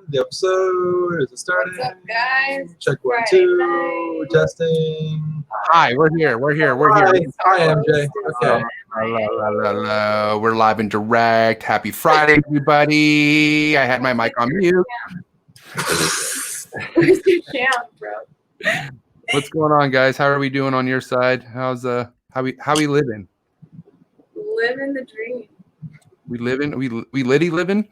The episode is starting. What's up, guys? Check 1, 2. Testing. Hi, we're here. Hi, MJ. Okay. Hello. We're live and direct. Happy Friday, everybody. I had my mic on mute. Where's your cam, bro? What's going on, guys? How are we doing on your side? How's how we living? Living the dream. We Liddy living?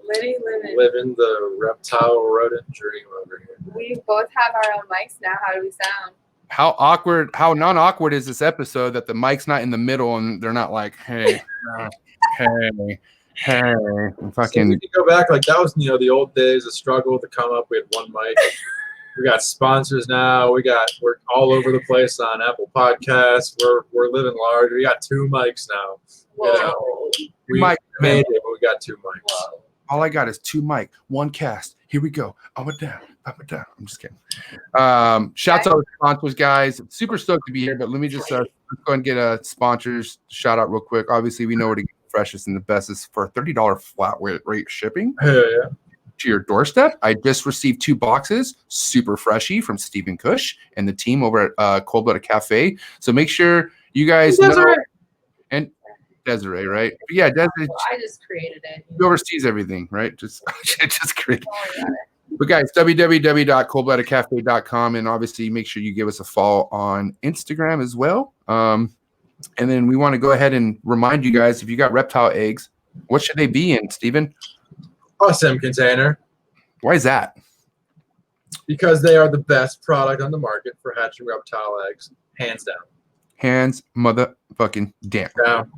Liddy living. Living the reptile rodent dream over here. We both have our own mics now. How do we sound? How non-awkward is this episode that the mic's not in the middle and they're not like, hey, fucking. So we can go back, like that was, the old days, the struggle to come up. We had one mic. We got sponsors now. We're all over the place on Apple Podcasts. We're living large. We got 2 mics now. Whoa. We made it, but we got 2 mics. Whoa. All I got is 2 mic, 1 cast. Here we go. Up and down. I'm just kidding. Shouts out to sponsors, guys. Super stoked to be here, but let me just go and get a sponsors shout out real quick. Obviously, we know where to get the freshest and the bestest for $30 flat rate shipping Yeah. to your doorstep. I just received 2 boxes, super freshy from Stephen Cush and the team over at Cold Blooded Cafe. So make sure you guys know. And Desiree, right? But yeah, Desiree. Well, I just created it. He oversees everything, right? Just create. But guys, www.coldbloodedcafe.com, and obviously make sure you give us a follow on Instagram as well. And then we want to go ahead and remind you guys, if you got reptile eggs, what should they be in, Steven? Awesome container. Why is that? Because they are the best product on the market for hatching reptile eggs, hands down. Hands motherfucking down. Down.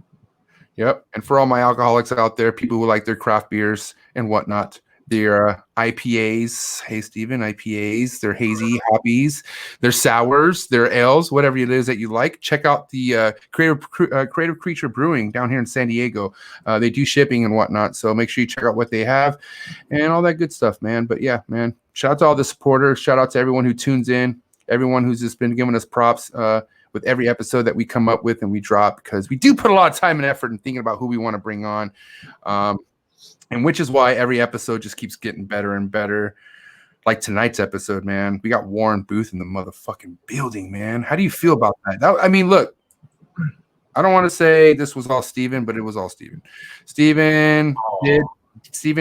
Yep. And for all my alcoholics out there, people who like their craft beers and whatnot, their IPAs. Hey, Steven, IPAs. They're hazy hoppies. They're sours. They're ales. Whatever it is that you like. Check out the Creative Creature Brewing down here in San Diego. They do shipping and whatnot, so make sure you check out what they have and all that good stuff, man. But yeah, man. Shout out to all the supporters. Shout out to everyone who tunes in. Everyone who's just been giving us props with every episode that we come up with and we drop, because we do put a lot of time and effort in thinking about who we want to bring on. And which is why every episode just keeps getting better and better. Like tonight's episode, man. We got Warren Booth in the motherfucking building, man. How do you feel about that? I mean, look, I don't want to say this was all Steven, but it was all Steven. Steven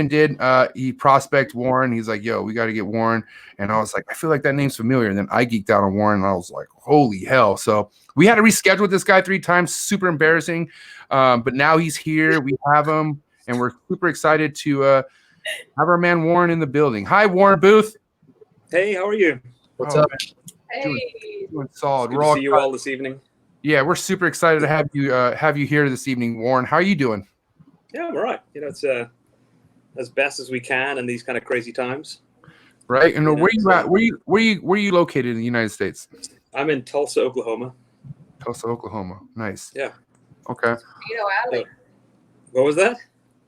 did. He prospect Warren. He's like, yo, we got to get Warren. And I was like, I feel like that name's familiar. And then I geeked out on Warren, and I was like, holy hell. So we had to reschedule this guy 3 times. Super embarrassing. But now he's here. We have him. And we're super excited to have our man Warren in the building. Hi, Warren Booth. Hey, how are you? What's up? Hey. Doing solid. Good to see you all this evening. Yeah, we're super excited to have you here this evening, Warren. How are you doing? Yeah, I'm all right. It's as best as we can in these kind of crazy times. Right. And where you at? Where you located in the United States? I'm in Tulsa, Oklahoma. Tulsa, Oklahoma. Nice. Yeah. Okay. Tornado Alley. What was that?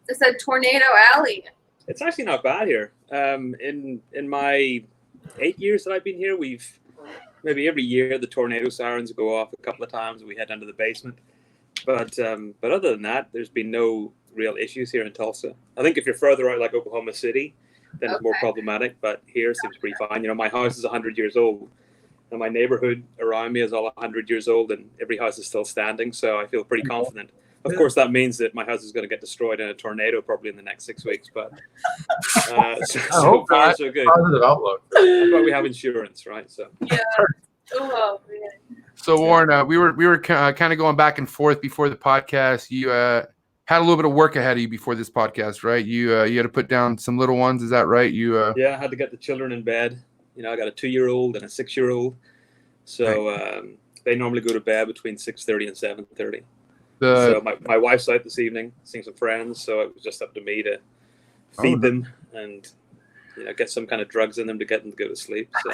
It said Tornado Alley. It's actually not bad here. In my 8 years that I've been here, we've maybe every year the tornado sirens go off a couple of times and we head down to the basement. But other than that, there's been no real issues here in Tulsa. I think if you're further out, like Oklahoma City, then it's more problematic. But here it seems pretty fine. My house is 100 years old, and my neighborhood around me is all 100 years old, and every house is still standing. So I feel pretty confident Of course, that means that my house is going to get destroyed in a tornado probably in the next 6 weeks. But so far, so good. Positive outlook. That's why we have insurance, right? So Yeah. Oh, man. So Warren, we were kind of going back and forth before the podcast. You had a little bit of work ahead of you before this podcast, right? You had to put down some little ones. Is that right? Yeah, I had to get the children in bed. I got a 2-year-old and a 6-year-old. So they normally go to bed between 6:30 and 7:30. So my wife's out this evening seeing some friends, so it was just up to me to feed them and get some kind of drugs in them to get them to go to sleep. So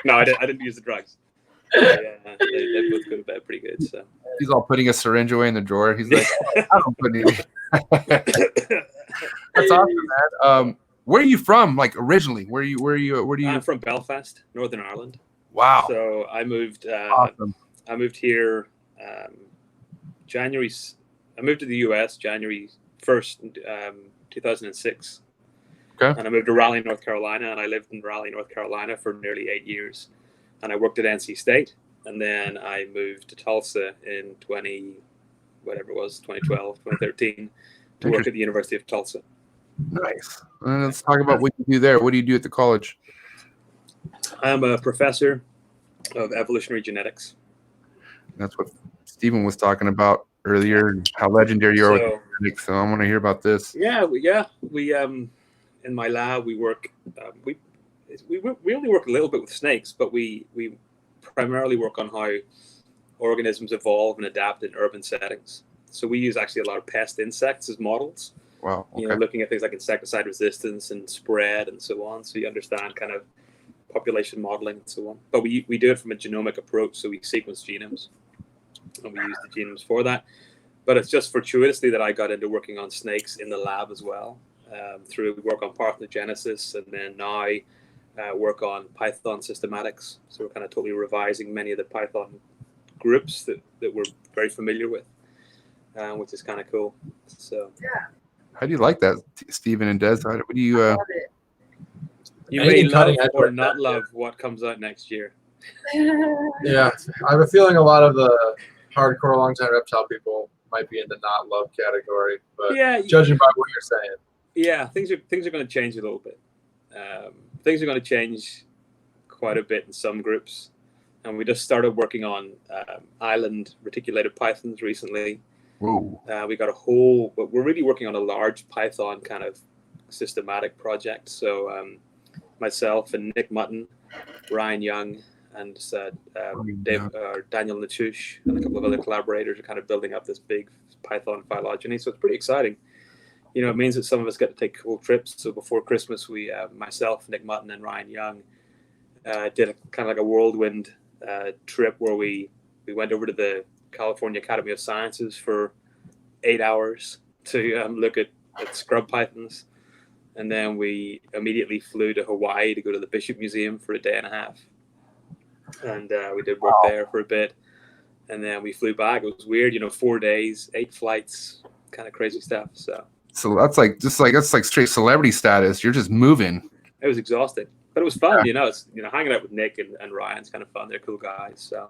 no, I didn't use the drugs. They both go to bed pretty good. So he's all putting a syringe away in the drawer. He's like, I don't put anything. That's awesome, man. Where are you from? Like originally, where do you? I'm from Belfast, Northern Ireland. Wow. So I moved. Awesome. I moved here. January. I moved to the U.S. January 1st, 2006. Okay. And I moved to Raleigh, North Carolina, and I lived in Raleigh, North Carolina for nearly 8 years. And I worked at NC State, and then I moved to Tulsa in 2013, to work at the University of Tulsa. Nice. And let's talk about what you do there. What do you do at the college? I'm a professor of evolutionary genetics. That's what Stephen was talking about earlier, how legendary you are with genetics. So I want to hear about this. Yeah. We in my lab we work. We only work a little bit with snakes, but we primarily work on how organisms evolve and adapt in urban settings. So we use actually a lot of pest insects as models. Wow. Okay. Looking at things like insecticide resistance and spread and so on. So you understand kind of population modeling and so on. But we do it from a genomic approach. So we sequence genomes and we use the genomes for that. But it's just fortuitously that I got into working on snakes in the lab as well, through work on parthenogenesis, and then now work on Python systematics. So we're kind of totally revising many of the Python groups that we're very familiar with, which is kind of cool. So Yeah. How do you like that, Stephen and Des? What do you? I love it. you may love or not love what comes out next year. Yeah, I have a feeling a lot of the hardcore long-time reptile people might be in the not love category, but judging by what you're saying, yeah, things are going to change a little bit. Things are going to change quite a bit in some groups, and we just started working on island reticulated pythons recently. Whoa. We got we're really working on a large Python kind of systematic project. So myself and Nick Mutton, Ryan Young, and Daniel Natush, and a couple of other collaborators are kind of building up this big Python phylogeny. So it's pretty exciting. It means that some of us get to take cool trips. So before Christmas, we, myself, Nick Mutton, and Ryan Young, did a kind of like a whirlwind trip where we went over to the California Academy of Sciences for 8 hours to look at scrub pythons. And then we immediately flew to Hawaii to go to the Bishop Museum for a day and a half. And we did work there for a bit. And then we flew back. It was weird, 4 days, 8 flights, kind of crazy stuff. So that's like straight celebrity status. You're just moving. It was exhausting, but it was fun. It's hanging out with Nick and Ryan's kind of fun. They're cool guys. So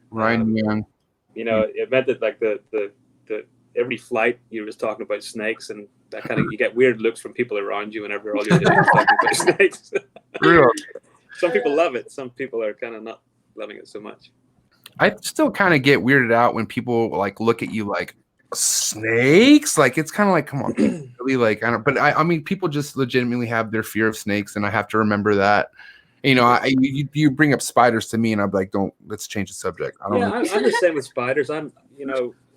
Ryan Young. It meant that like the every flight you were just talking about snakes, and that kind of you get weird looks from people around you whenever all you're doing is talking about snakes. Really? Some people love it. Some people are kind of not loving it so much. I still kind of get weirded out when people like look at you like snakes. Like it's kind of like, come on, really? Like I don't. But I mean, people just legitimately have their fear of snakes, and I have to remember that. You bring up spiders to me, and I'm like, let's change the subject. I'm the same with spiders. And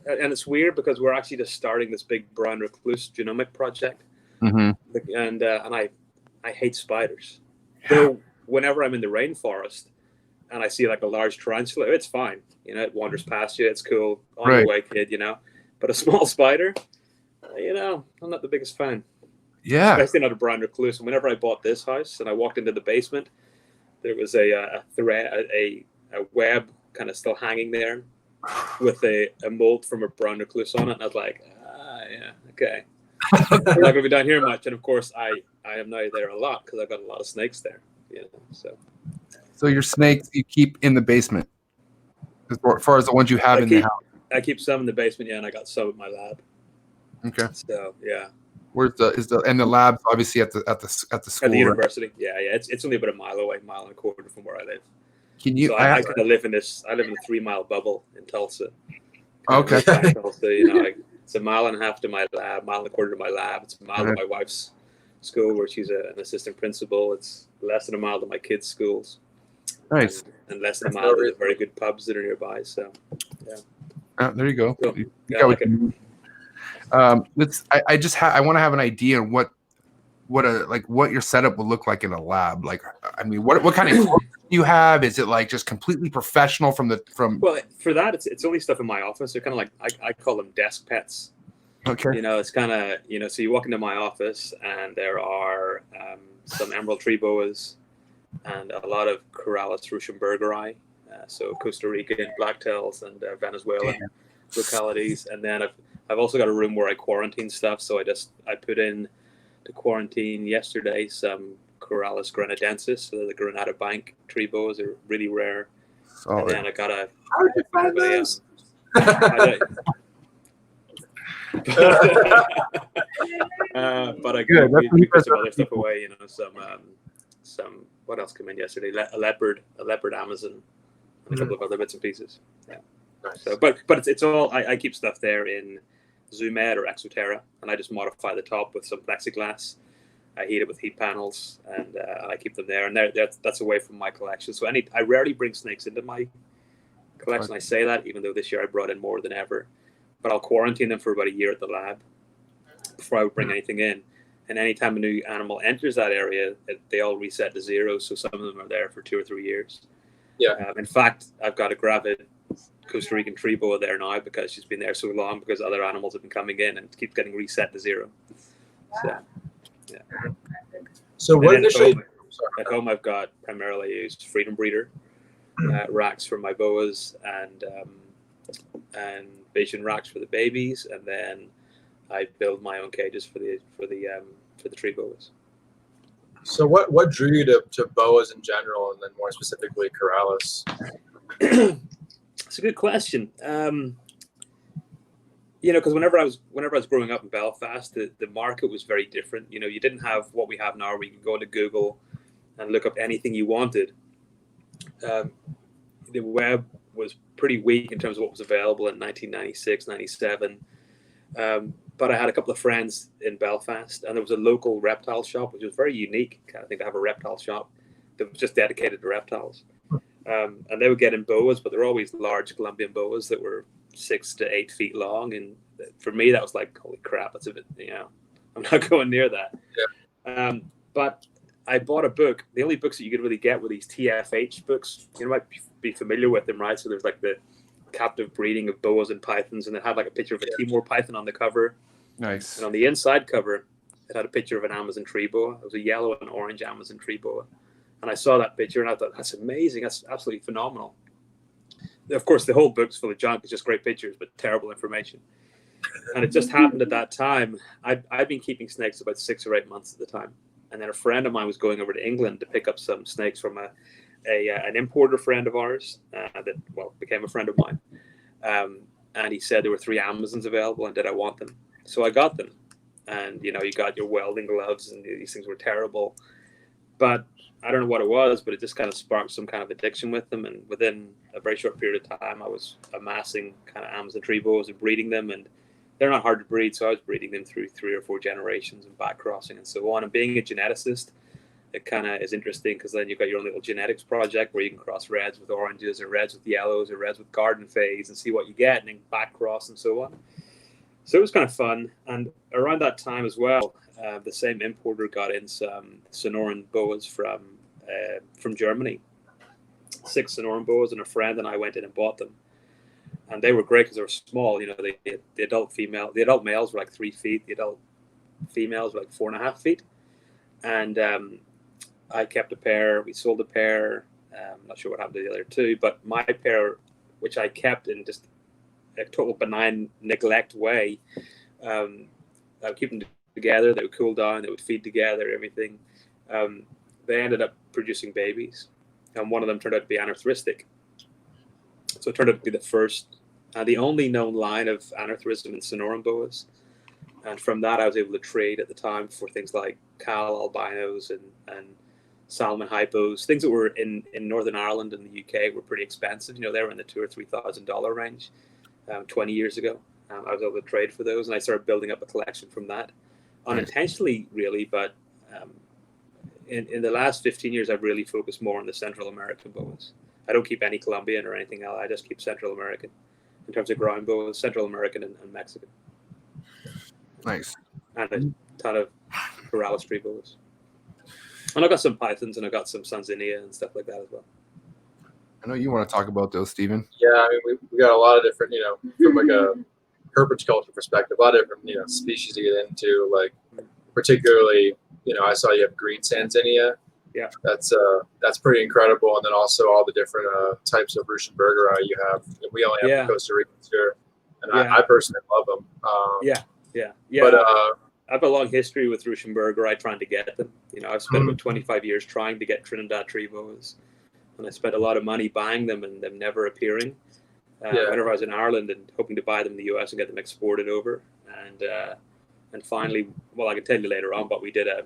it's weird because we're actually just starting this big brown recluse genomic project, and I hate spiders. Though whenever I'm in the rainforest and I see like a large tarantula, it's fine. It wanders past you. It's cool. On your way, kid. But a small spider, I'm not the biggest fan. Yeah. Especially not a brown recluse. And whenever I bought this house and I walked into the basement, there was a web kind of still hanging there with a mold from a brown recluse on it. And I was like, yeah, okay. I'm not going to be down here much. And of course, I am now there a lot because I've got a lot of snakes there. So your snakes you keep in the basement, as far as the ones you have in the house. I keep some in the basement, and I got some at my lab. Okay. So yeah. Where's the lab's obviously at the school. At the university. Right? Yeah. It's only about a mile away, mile and a quarter from where I live. Can you? So I kind of live in this. I live in a 3-mile bubble in Tulsa. Okay. Tulsa, it's a mile and a half to my lab, mile and a quarter to my lab. It's a mile to my wife's school where she's an assistant principal. It's less than a mile to my kids' schools. Nice. And less than a mile to the very good pubs that are nearby. So, yeah. There you go. So, I like it. I want to have an idea of what your setup will look like in a lab. Like, I mean, what kind of do you have? Is it like just completely professional from? Well, for that, it's only stuff in my office. They're kind of like I call them desk pets. Okay. It's kind of so you walk into my office and there are some emerald tree boas and a lot of Corallus Husbandry, so Costa Rican blacktails and Venezuelan localities, and then I've also got a room where I quarantine stuff. So I put in to quarantine yesterday some Corallus granadensis, so the Granada Bank tree boas are really rare. Solid. And then I got a. How did you find those? But I we put some other stuff away. Some what else came in yesterday? A leopard Amazon, and a couple of other bits and pieces. Yeah. Nice. So, but it's all I keep stuff there in Zoomed or Exoterra, and I just modify the top with some plexiglass. I heat it with heat panels, and I keep them there. And that's away from my collection. So I rarely bring snakes into my collection. I say that even though this year I brought in more than ever. But I'll quarantine them for about a year at the lab before I would bring anything in. And anytime a new animal enters that area, they all reset to 0. So some of them are there for 2 or 3 years. Yeah. In fact, I've got a Gravid Costa Rican tree boa there now because she's been there so long because other animals have been coming in and keeps getting reset to 0. So, yeah. So what initially? At home, I've got primarily used freedom breeder racks for my boas and Vision racks for the babies, and then I build my own cages for the tree boas. So what drew you to boas in general, and then more specifically Corallus? It's a good question. Because whenever I was growing up in Belfast, the market was very different. You didn't have what we have now, where you can go into Google and look up anything you wanted. The web was pretty weak in terms of what was available in 1996, 97. But I had a couple of friends in Belfast, and there was a local reptile shop, which was very unique, kind of thing, to have a reptile shop that was just dedicated to reptiles. And they would get in boas, but they're always large Colombian boas that were 6 to 8 feet long. And for me, that was like, holy crap, that's a bit, I'm not going near that. Yeah. But I bought a book. The only books that you could really get were these TFH books. You might be familiar with them, right? So there's like the captive breeding of boas and pythons, and it had like a picture of a Timor python on the cover. Nice. And on the inside cover, it had a picture of an Amazon tree boa. It was a yellow and orange Amazon tree boa. And I saw that picture and I thought, that's amazing. That's absolutely phenomenal. Of course, the whole book's full of junk. It's just great pictures, but terrible information. And it just happened at that time. I'd been keeping snakes about 6 or 8 months at the time. And then a friend of mine was going over to England to pick up some snakes from an importer friend of ours that became a friend of mine. And he said there were 3 Amazons available, and did I want them? So I got them. And, you got your welding gloves, and these things were terrible. But I don't know what it was, but it just kind of sparked some kind of addiction with them. And within a very short period of time, I was amassing kind of Amazon tree boas and breeding them. And they're not hard to breed, so I was breeding them through 3 or 4 generations and back crossing and so on. And being a geneticist, it kind of is interesting because then you've got your own little genetics project where you can cross reds with oranges or reds with yellows or reds with garden phase and see what you get, and then back cross and so on. So it was kind of fun. And around that time as well, the same importer got in some Sonoran boas from Germany. 6 Sonoran boas, and a friend and I went in and bought them. And they were great because they were small. The adult males were like 3 feet. The adult females were like 4.5 feet. And I kept a pair. We sold a pair. I'm not sure what happened to the other 2, but my pair, which I kept in just a total benign neglect way, I would keep them together. They would cool down. They would feed together, everything. They ended up producing babies. And one of them turned out to be anorthristic. So it turned out to be the first the only known line of aneurysm and sonoran boas. And from that, I was able to trade at the time for things like Cal albinos and Salmon hypos, things that were in Northern Ireland and the UK were pretty expensive. They were in the $2,000 or $3,000 range 20 years ago. I was able to trade for those, and I started building up a collection from that, unintentionally, really. But in the last 15 years, I've really focused more on the Central American boas. I don't keep any Colombian or anything else. I just keep Central American in terms of ground boas, Central American and Mexican. Nice. And a ton of Corallus tree boas. And I got some pythons, and I got some Sanzinia and stuff like that as well. I know you want to talk about those, Stephen. Yeah, I mean, we got a lot of different, from like a herpetoculture perspective, a lot of different, species to get into. Like, particularly, I saw you have green Sanzinia. Yeah, that's pretty incredible. And then also all the different types of Ruschenbergeri you have. We only have the Costa Ricans here, and I personally love them. Yeah. But I have a long history with Ruschenbergeri trying to get them. I've spent about 25 years trying to get Trinidad tree boas, and I spent a lot of money buying them and them never appearing. Whenever I was in Ireland and hoping to buy them in the US and get them exported over, and finally, well, I can tell you later on, but we did a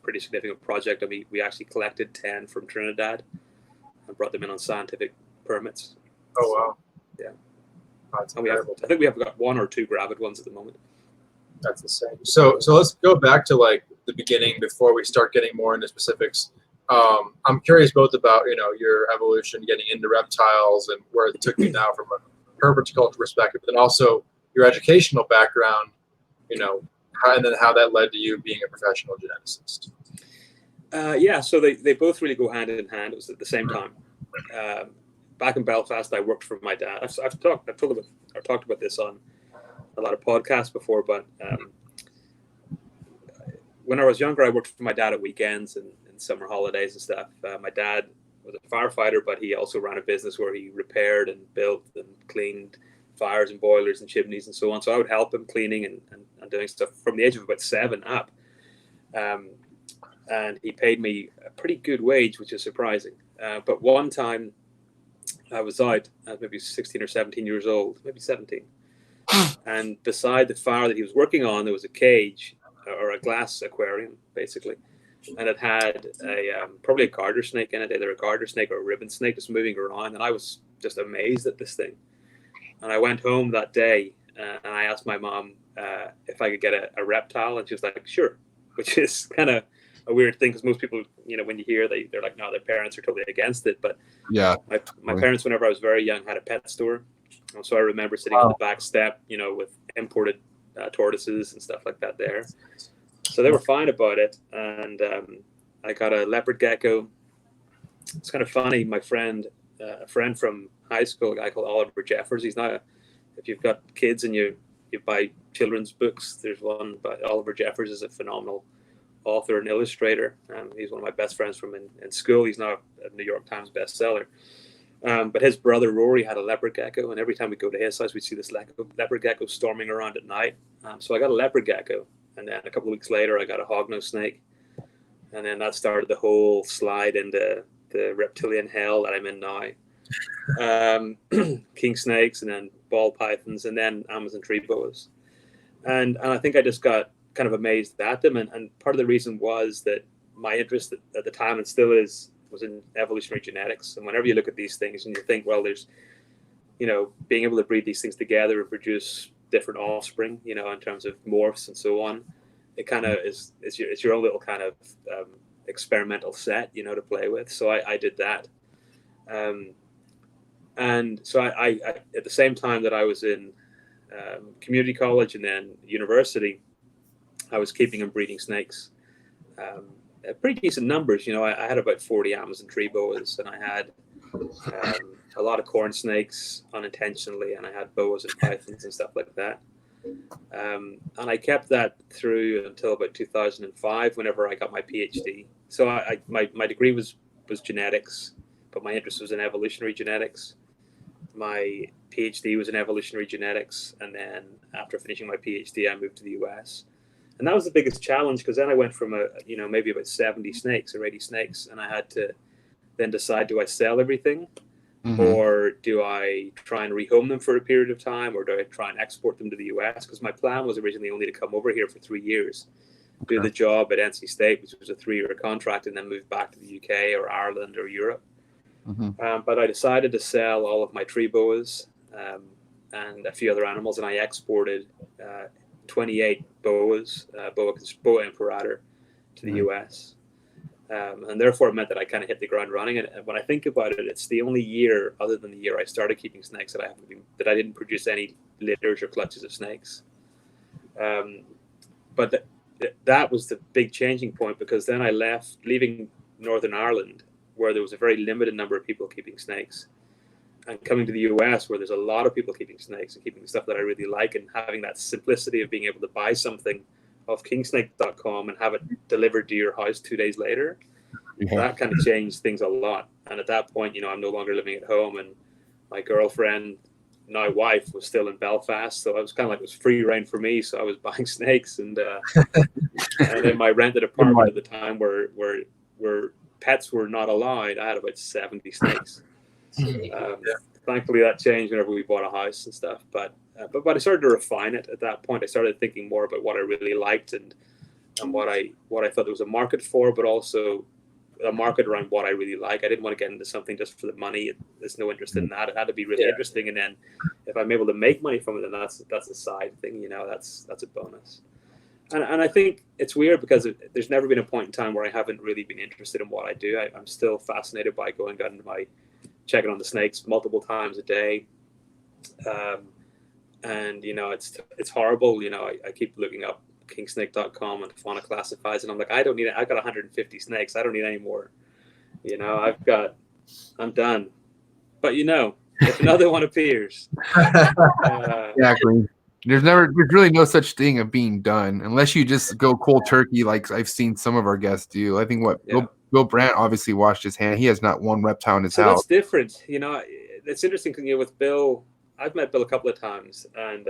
pretty significant project. We actually collected 10 from Trinidad and brought them in on scientific permits. Oh wow! Yeah, that's and I think we have got 1 or 2 Gravid ones at the moment. That's insane. So let's go back to like the beginning before we start getting more into specifics. I'm curious both about your evolution, getting into reptiles, and where it took you now from a herpetoculture perspective, but then also your educational background. And then how that led to you being a professional geneticist. So they both really go hand in hand. It was at the same time. Back in Belfast, I worked for my dad. I've talked about this on a lot of podcasts before, but when I was younger, I worked for my dad at weekends and summer holidays and stuff. My dad was a firefighter, but he also ran a business where he repaired and built and cleaned fires and boilers and chimneys and so on. So I would help him cleaning and doing stuff from the age of about 7 up. And he paid me a pretty good wage, which is surprising. But one time I was out, maybe 16 or 17 years old, maybe 17. And beside the fire that he was working on, there was a cage or a glass aquarium, basically. And it had probably a garter snake in it, either a garter snake or a ribbon snake just moving around. And I was just amazed at this thing. And I went home that day and I asked my mom if I could get a reptile. And she was like, sure, which is kind of a weird thing because most people, when you hear they're like, no, their parents are totally against it. But yeah, my parents, whenever I was very young, had a pet store. And so I remember sitting on the back step, with imported tortoises and stuff like that there. So they were fine about it. And I got a leopard gecko. It's kind of funny. My friend, a friend from high school, a guy called Oliver Jeffers. He's now, if you've got kids and you buy children's books, there's one by Oliver Jeffers is a phenomenal author and illustrator. He's one of my best friends from in school. He's now a New York Times bestseller. But his brother Rory had a leopard gecko, and every time we go to his house, we'd see this leopard gecko storming around at night. So I got a leopard gecko, and then a couple of weeks later, I got a hognose snake, and then that started the whole slide into the reptilian hell that I'm in now. King snakes, and then ball pythons, and then Amazon tree boas, and I think I just got kind of amazed at them, and part of the reason was that my interest at the time, and still is, was in evolutionary genetics. And whenever you look at these things and you think, well, there's, being able to breed these things together and produce different offspring, in terms of morphs and so on, it kind of is your own little kind of experimental set, to play with. So I did that. And so I at the same time that I was in community college and then university, I was keeping and breeding snakes. Pretty decent numbers, I had about 40 Amazon tree boas, and I had a lot of corn snakes unintentionally, and I had boas and pythons and stuff like that. And I kept that through until about 2005, whenever I got my PhD. So my degree was genetics, but my interest was in evolutionary genetics. My PhD was in evolutionary genetics, and then after finishing my PhD, I moved to the US. And that was the biggest challenge, because then I went from maybe about 70 snakes or 80 snakes, and I had to then decide, do I sell everything or do I try and rehome them for a period of time, or do I try and export them to the US? Because my plan was originally only to come over here for 3 years, do the job at NC State, which was a 3-year contract, and then move back to the UK or Ireland or Europe. But I decided to sell all of my tree boas and a few other animals, and I exported 28 boas, boa imperator, to the US. And therefore it meant that I kind of hit the ground running. And when I think about it, it's the only year, other than the year I started keeping snakes, that I didn't produce any litters or clutches of snakes. But that was the big changing point, because then I leaving Northern Ireland, where there was a very limited number of people keeping snakes, and coming to the US, where there's a lot of people keeping snakes and keeping the stuff that I really like, and having that simplicity of being able to buy something off kingsnake.com and have it delivered to your house 2 days later. That kind of changed things a lot. And at that point, I'm no longer living at home, and my girlfriend, now wife, was still in Belfast, so I was kind of like, it was free reign for me. So I was buying snakes, and and in my rented apartment at the time, where pets were not allowed, I had about 70 snakes. Thankfully that changed whenever we bought a house and stuff, but I started to refine it. At that point I started thinking more about what I really liked and what I thought there was a market for, but also a market around what I really like. I didn't want to get into something just for the money. There's no interest in that. It had to be really interesting, and then if I'm able to make money from it, then that's a side thing, that's a bonus. And I think it's weird, because there's never been a point in time where I haven't really been interested in what I do. I'm still fascinated by going down to checking on the snakes multiple times a day. And it's horrible. I keep looking up kingsnake.com and fauna classifies, and I'm like, I don't need it. I've got 150 snakes. I don't need any more. I'm done. But if another one appears, exactly. There's really no such thing of being done unless you just go cold turkey, like I've seen some of our guests do. I think Bill Brandt obviously washed his hand. He has not one reptile in his house. That's different. It's interesting because with Bill, I've met Bill a couple of times, and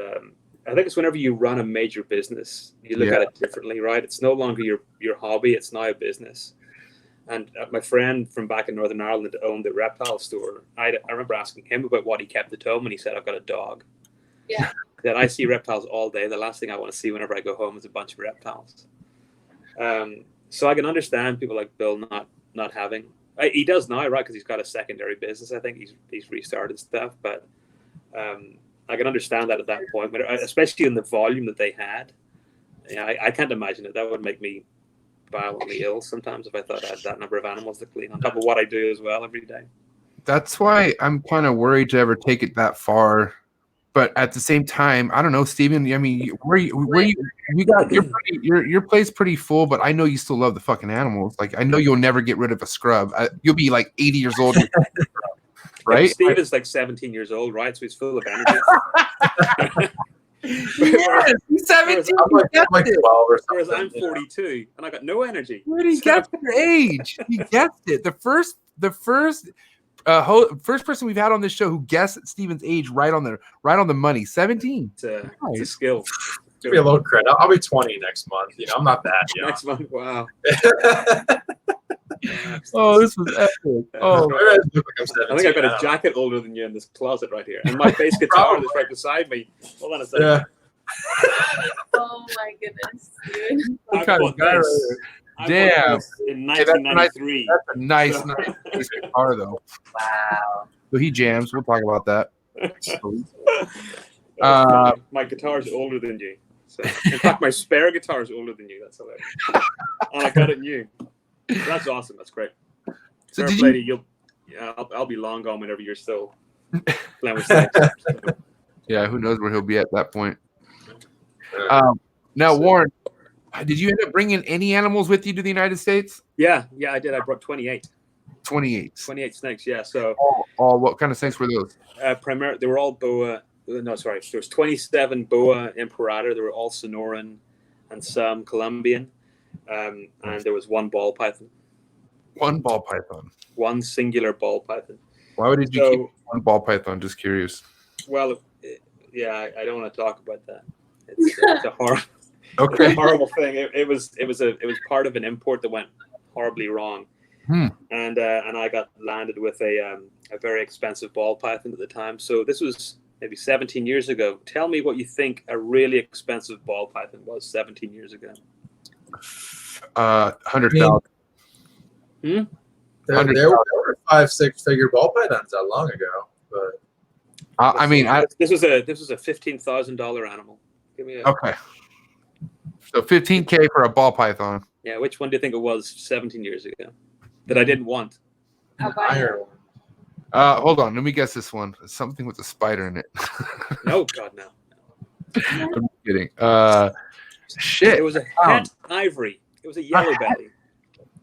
I think it's whenever you run a major business, you look at it differently, right? It's no longer your hobby; it's now a business. And my friend from back in Northern Ireland owned the reptile store. I remember asking him about what he kept at home, and he said, "I've got a dog." Yeah. That I see reptiles all day. The last thing I want to see whenever I go home is a bunch of reptiles. So I can understand people like Bill not having. He does now, right? Because he's got a secondary business. I think he's restarted stuff, but I can understand that at that point, but especially in the volume that they had. I can't imagine it. That would make me violently ill sometimes if I thought I had that number of animals to clean on top of what I do as well every day. That's why I'm kind of worried to ever take it that far. But at the same time, I don't know, Steven. I mean, you got your plate's pretty full, but I know you still love the fucking animals. Like, I know you'll never get rid of a scrub. You'll be like 80 years old, right? Yeah, Steve is like 17 years old, right? So he's full of energy. Yes, he's 17. I'm like 12 or something. Whereas I'm 42 and I got no energy. Where did he get your age? He guessed it. The first person we've had on this show who guessed Steven's age right on the money. 17. It's a skill. Give me a little credit. I'll be 20 next month. I'm not that young. Next month, wow. Oh, this was epic. Oh, I look like I'm 17. I think I've got a jacket older than you in this closet right here, and my bass guitar is right beside me. Hold on a second. Yeah. Oh my goodness, dude. What kind of guy? Damn. In 1993. That's a nice guitar, though. Wow. So he jams. We'll talk about that. My guitar is older than you. So, in fact, my spare guitar is older than you. That's hilarious. And I got it new. That's awesome. That's great. So lady, I'll be long gone whenever you're still playing with snakes. Yeah, who knows where he'll be at that point. Now, Warren, did you end up bringing any animals with you to the United States? Yeah, I did. I brought 28. 28 snakes, yeah. So all what kind of snakes were those? Primarily, they were all boa. No, sorry. There was 27 boa imperator. They were all Sonoran and some Colombian. And there was one ball python. One ball python. One singular ball python. Why did you keep one ball python? Just curious. Well, I don't want to talk about that. It's a horrible. Okay. It's a horrible thing. It was part of an import that went horribly wrong. and I got landed with a very expensive ball python at the time. So this was maybe 17 years ago. Tell me what you think a really expensive ball python was 17 years ago. 100,000. There were 5-6 figure ball pythons that long ago, but this was a $15,000 animal. Give me okay. So $15K for a ball python. Yeah, which one do you think it was 17 years ago that I didn't want? an iron one. Hold on, let me guess this one. It's something with a spider in it. No, God, no. I'm kidding. Shit. It was a het ivory. It was a yellow belly.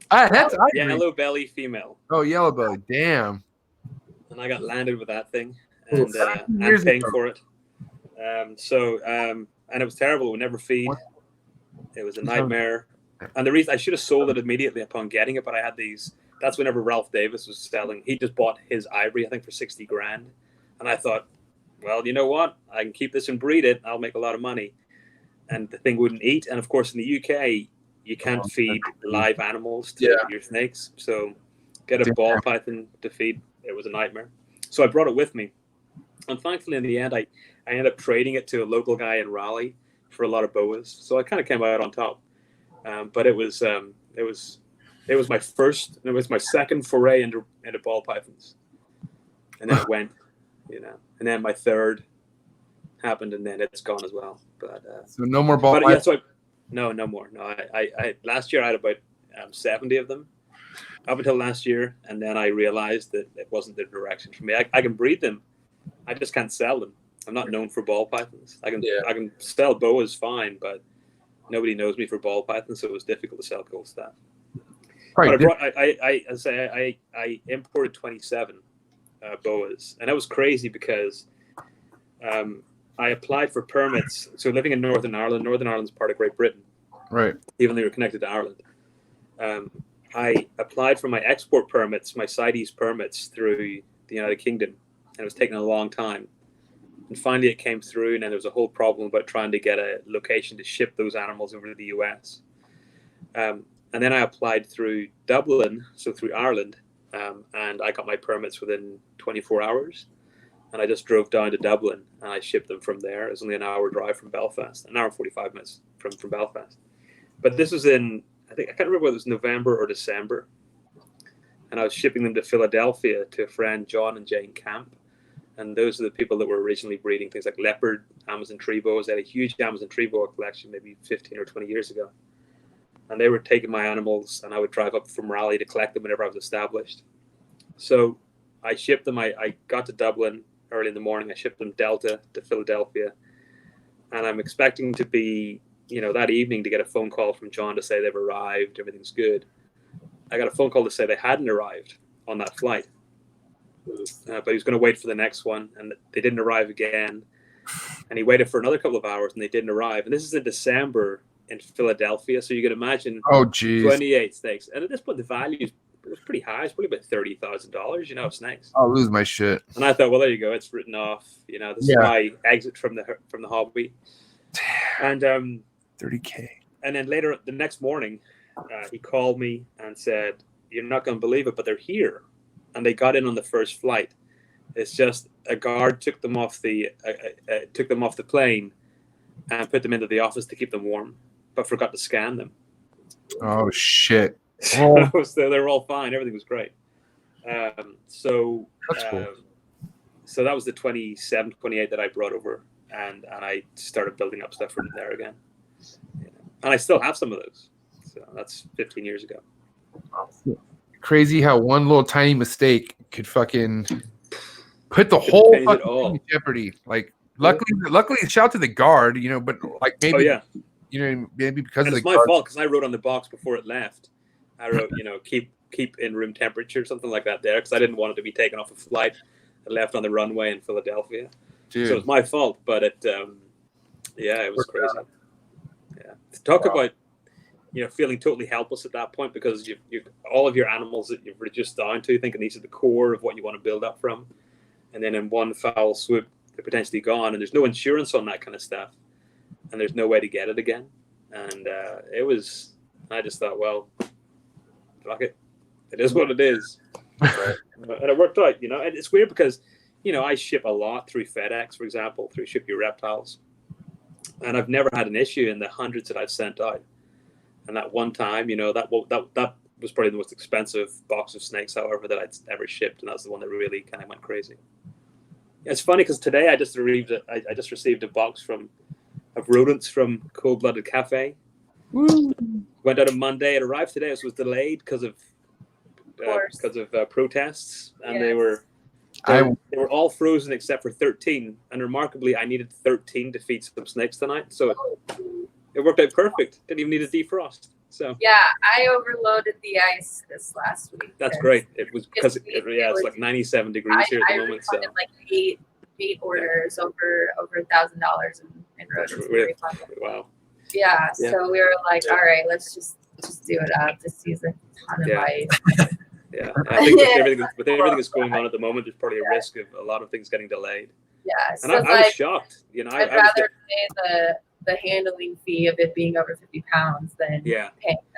That's ivory. Yellow belly female. Oh, yellow belly. Damn. And I got landed with that thing, and I'm paying for it. And it was terrible. We never feed. It was a nightmare. And the reason I should have sold it immediately upon getting it, but I had these. That's whenever Ralph Davis was selling. He just bought his ivory, I think, for $60,000. And I thought, well, you know what? I can keep this and breed it. I'll make a lot of money. And the thing wouldn't eat. And of course, in the UK, you can't feed live animals to your snakes. So get a ball python to feed. It was a nightmare. So I brought it with me. And thankfully, in the end, I ended up trading it to a local guy in Raleigh for a lot of boas. So I kind of came out on top. But it was my first, it was my second foray into ball pythons. And then it went, and then my third happened, and then it's gone as well. But so no more ball pythons? Yeah, no more. No, I last year I had about 70 of them up until last year, and then I realized that it wasn't the direction for me. I can breed them. I just can't sell them. I'm not known for ball pythons. I can sell boas fine, but nobody knows me for ball pythons, so it was difficult to sell cool stuff. Right. But I imported 27 boas, and that was crazy because I applied for permits. So living in Northern Ireland's part of Great Britain, right? Even though you're connected to Ireland, I applied for my export permits, my CITES permits through the United Kingdom, and it was taking a long time. And finally, it came through, and then there was a whole problem about trying to get a location to ship those animals over to the US. And then I applied through Dublin, so through Ireland, and I got my permits within 24 hours. And I just drove down to Dublin, and I shipped them from there. It was only an hour drive from Belfast, an hour and 45 minutes from Belfast. But this was in, I can't remember whether it was November or December. And I was shipping them to Philadelphia to a friend, John and Jane Camp. And those are the people that were originally breeding things like leopard, Amazon tree boas. They had a huge Amazon tree boa collection maybe 15 or 20 years ago. And they were taking my animals, and I would drive up from Raleigh to collect them whenever I was established. So I shipped them. I got to Dublin early in the morning. I shipped them Delta to Philadelphia. And I'm expecting to be, that evening to get a phone call from John to say they've arrived, everything's good. I got a phone call to say they hadn't arrived on that flight. But he was going to wait for the next one, and they didn't arrive again. And he waited for another couple of hours, and they didn't arrive. And this is in December in Philadelphia, so you can imagine 28 snakes. And at this point, the value was pretty high. It's probably about $30,000, snakes. I'll lose my shit. And I thought, well, there you go. It's written off. This is my exit from the hobby. And $30K. And then later, the next morning, he called me and said, "You're not going to believe it, but they're here." And they got in on the first flight. It's just a guard took them off the plane and put them into the office to keep them warm, but forgot to scan them. Oh shit! So they were all fine. Everything was great. So that was the 27, 28 that I brought over, and I started building up stuff from there again. And I still have some of those. So that's 15 years ago. Crazy how one little tiny mistake could fucking put the whole fucking thing in jeopardy. Like, luckily, shout out to the guard, but like maybe, maybe because it's my fault because I wrote on the box before it left. I wrote, keep in room temperature, something like that there, because I didn't want it to be taken off a flight that left on the runway in Philadelphia. Dude. So it's my fault, but it was crazy. Yeah, to talk about. Feeling totally helpless at that point because you all of your animals that you've reduced down to, thinking these are the core of what you want to build up from, and then in one foul swoop they're potentially gone, and there's no insurance on that kind of stuff, and there's no way to get it again. And I just thought, well, fuck it, It is what it is. And it worked out, you know. And it's weird because, you know, I ship a lot through FedEx, for example, through Ship Your Reptiles. And I've never had an issue in the hundreds that I've sent out. And that one time, you know, that was probably the most expensive box of snakes, however, that I'd ever shipped. And that's the one that really kind of went crazy. It's funny because today I just received a box of rodents from Cold Blooded Cafe. Woo. Went out on Monday. It arrived today. It was delayed because of protests, and they were all frozen except for 13. And remarkably, I needed 13 to feed some snakes tonight, so it worked out perfect. Didn't even need a defrost. So yeah, I overloaded the ice this last week. That's great. It was because it's like 97 degrees here at the moment. So like eight orders over $1,000 in rodents. Really? Wow. Yeah, so we were like, all right, let's just do it up. Just use a ton of ice. Yeah, I think with everything that's going on at the moment, there's probably a risk of a lot of things getting delayed. Yeah, and so I was shocked. You know, I'd rather pay the handling fee of it being over 50 pounds than paying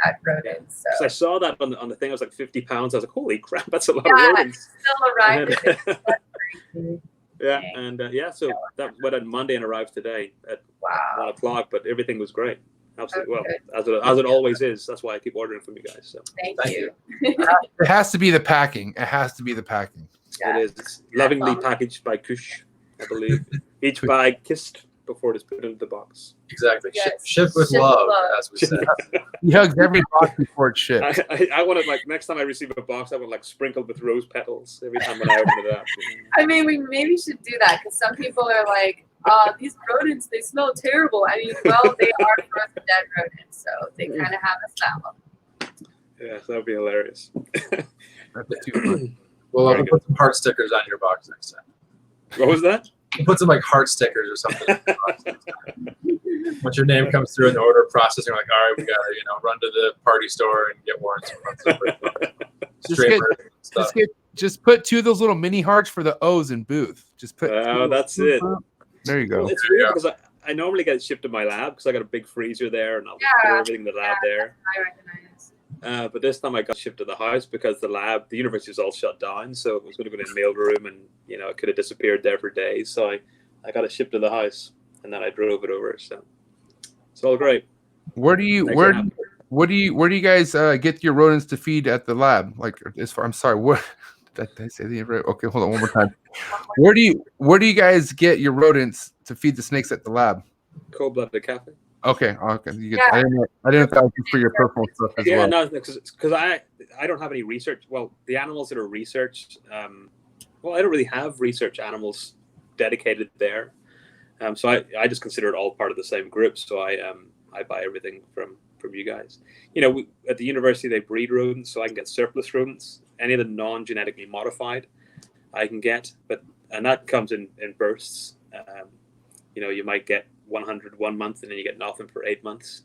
that rodent. So I saw that on the thing. I was like 50 pounds. I was like, holy crap, that's a lot of rodents. Still arrived. That's crazy. Yeah, and so that went on Monday and arrived today at 1 o'clock. But everything was great. Absolutely. Well, as it always is. That's why I keep ordering from you guys. So thank you. It has to be the packing. It has to be the packing. Yeah. It is. It's lovingly packaged by Kush, I believe. Each bag kissed before it is put into the box. Exactly. Yes. Ship with love, as we said. He hugs every box before it's shipped. I want to, like, next time I receive a box, I want, like, sprinkled with rose petals every time when I open it up. I mean, we maybe should do that because some people are like, these rodents, they smell terrible. I mean, well, they are frozen dead rodents, so they kind of have a smell. Yeah, that would be hilarious. That's too funny. We'll put some heart stickers on your box next time. What was that? We'll put some like heart stickers or something. Once your name comes through in the order processing, we're like, all right, we gotta run to the party store and get warrants. Just put 2 of those little mini hearts for the O's in booth. Just put. Oh, that's it. There you go. Well, it's weird because I normally get it shipped to my lab because I got a big freezer there and I'll store everything in the lab there. I recognize. But this time I got shipped to the house because the university was all shut down, so it was going to go in the mail room, and it could have disappeared there for days. So I got it shipped to the house, and then I drove it over. So it's all great. Where do you guys get your rodents to feed at the lab? Like, I'm sorry, what? Did I say the right? Okay, hold on one more time. Where do you guys get your rodents to feed the snakes at the lab? Cold Blooded Cafe. Okay. I didn't know if that was for your personal stuff as well. Yeah, no, because I don't have any research. Well, the animals that are researched, I don't really have research animals dedicated there. So I just consider it all part of the same group. So I buy everything from you guys. At the university they breed rodents, so I can get surplus rodents. Any of the non-genetically modified, I can get, and that comes in bursts. You might get 100 1 month, and then you get nothing for 8 months.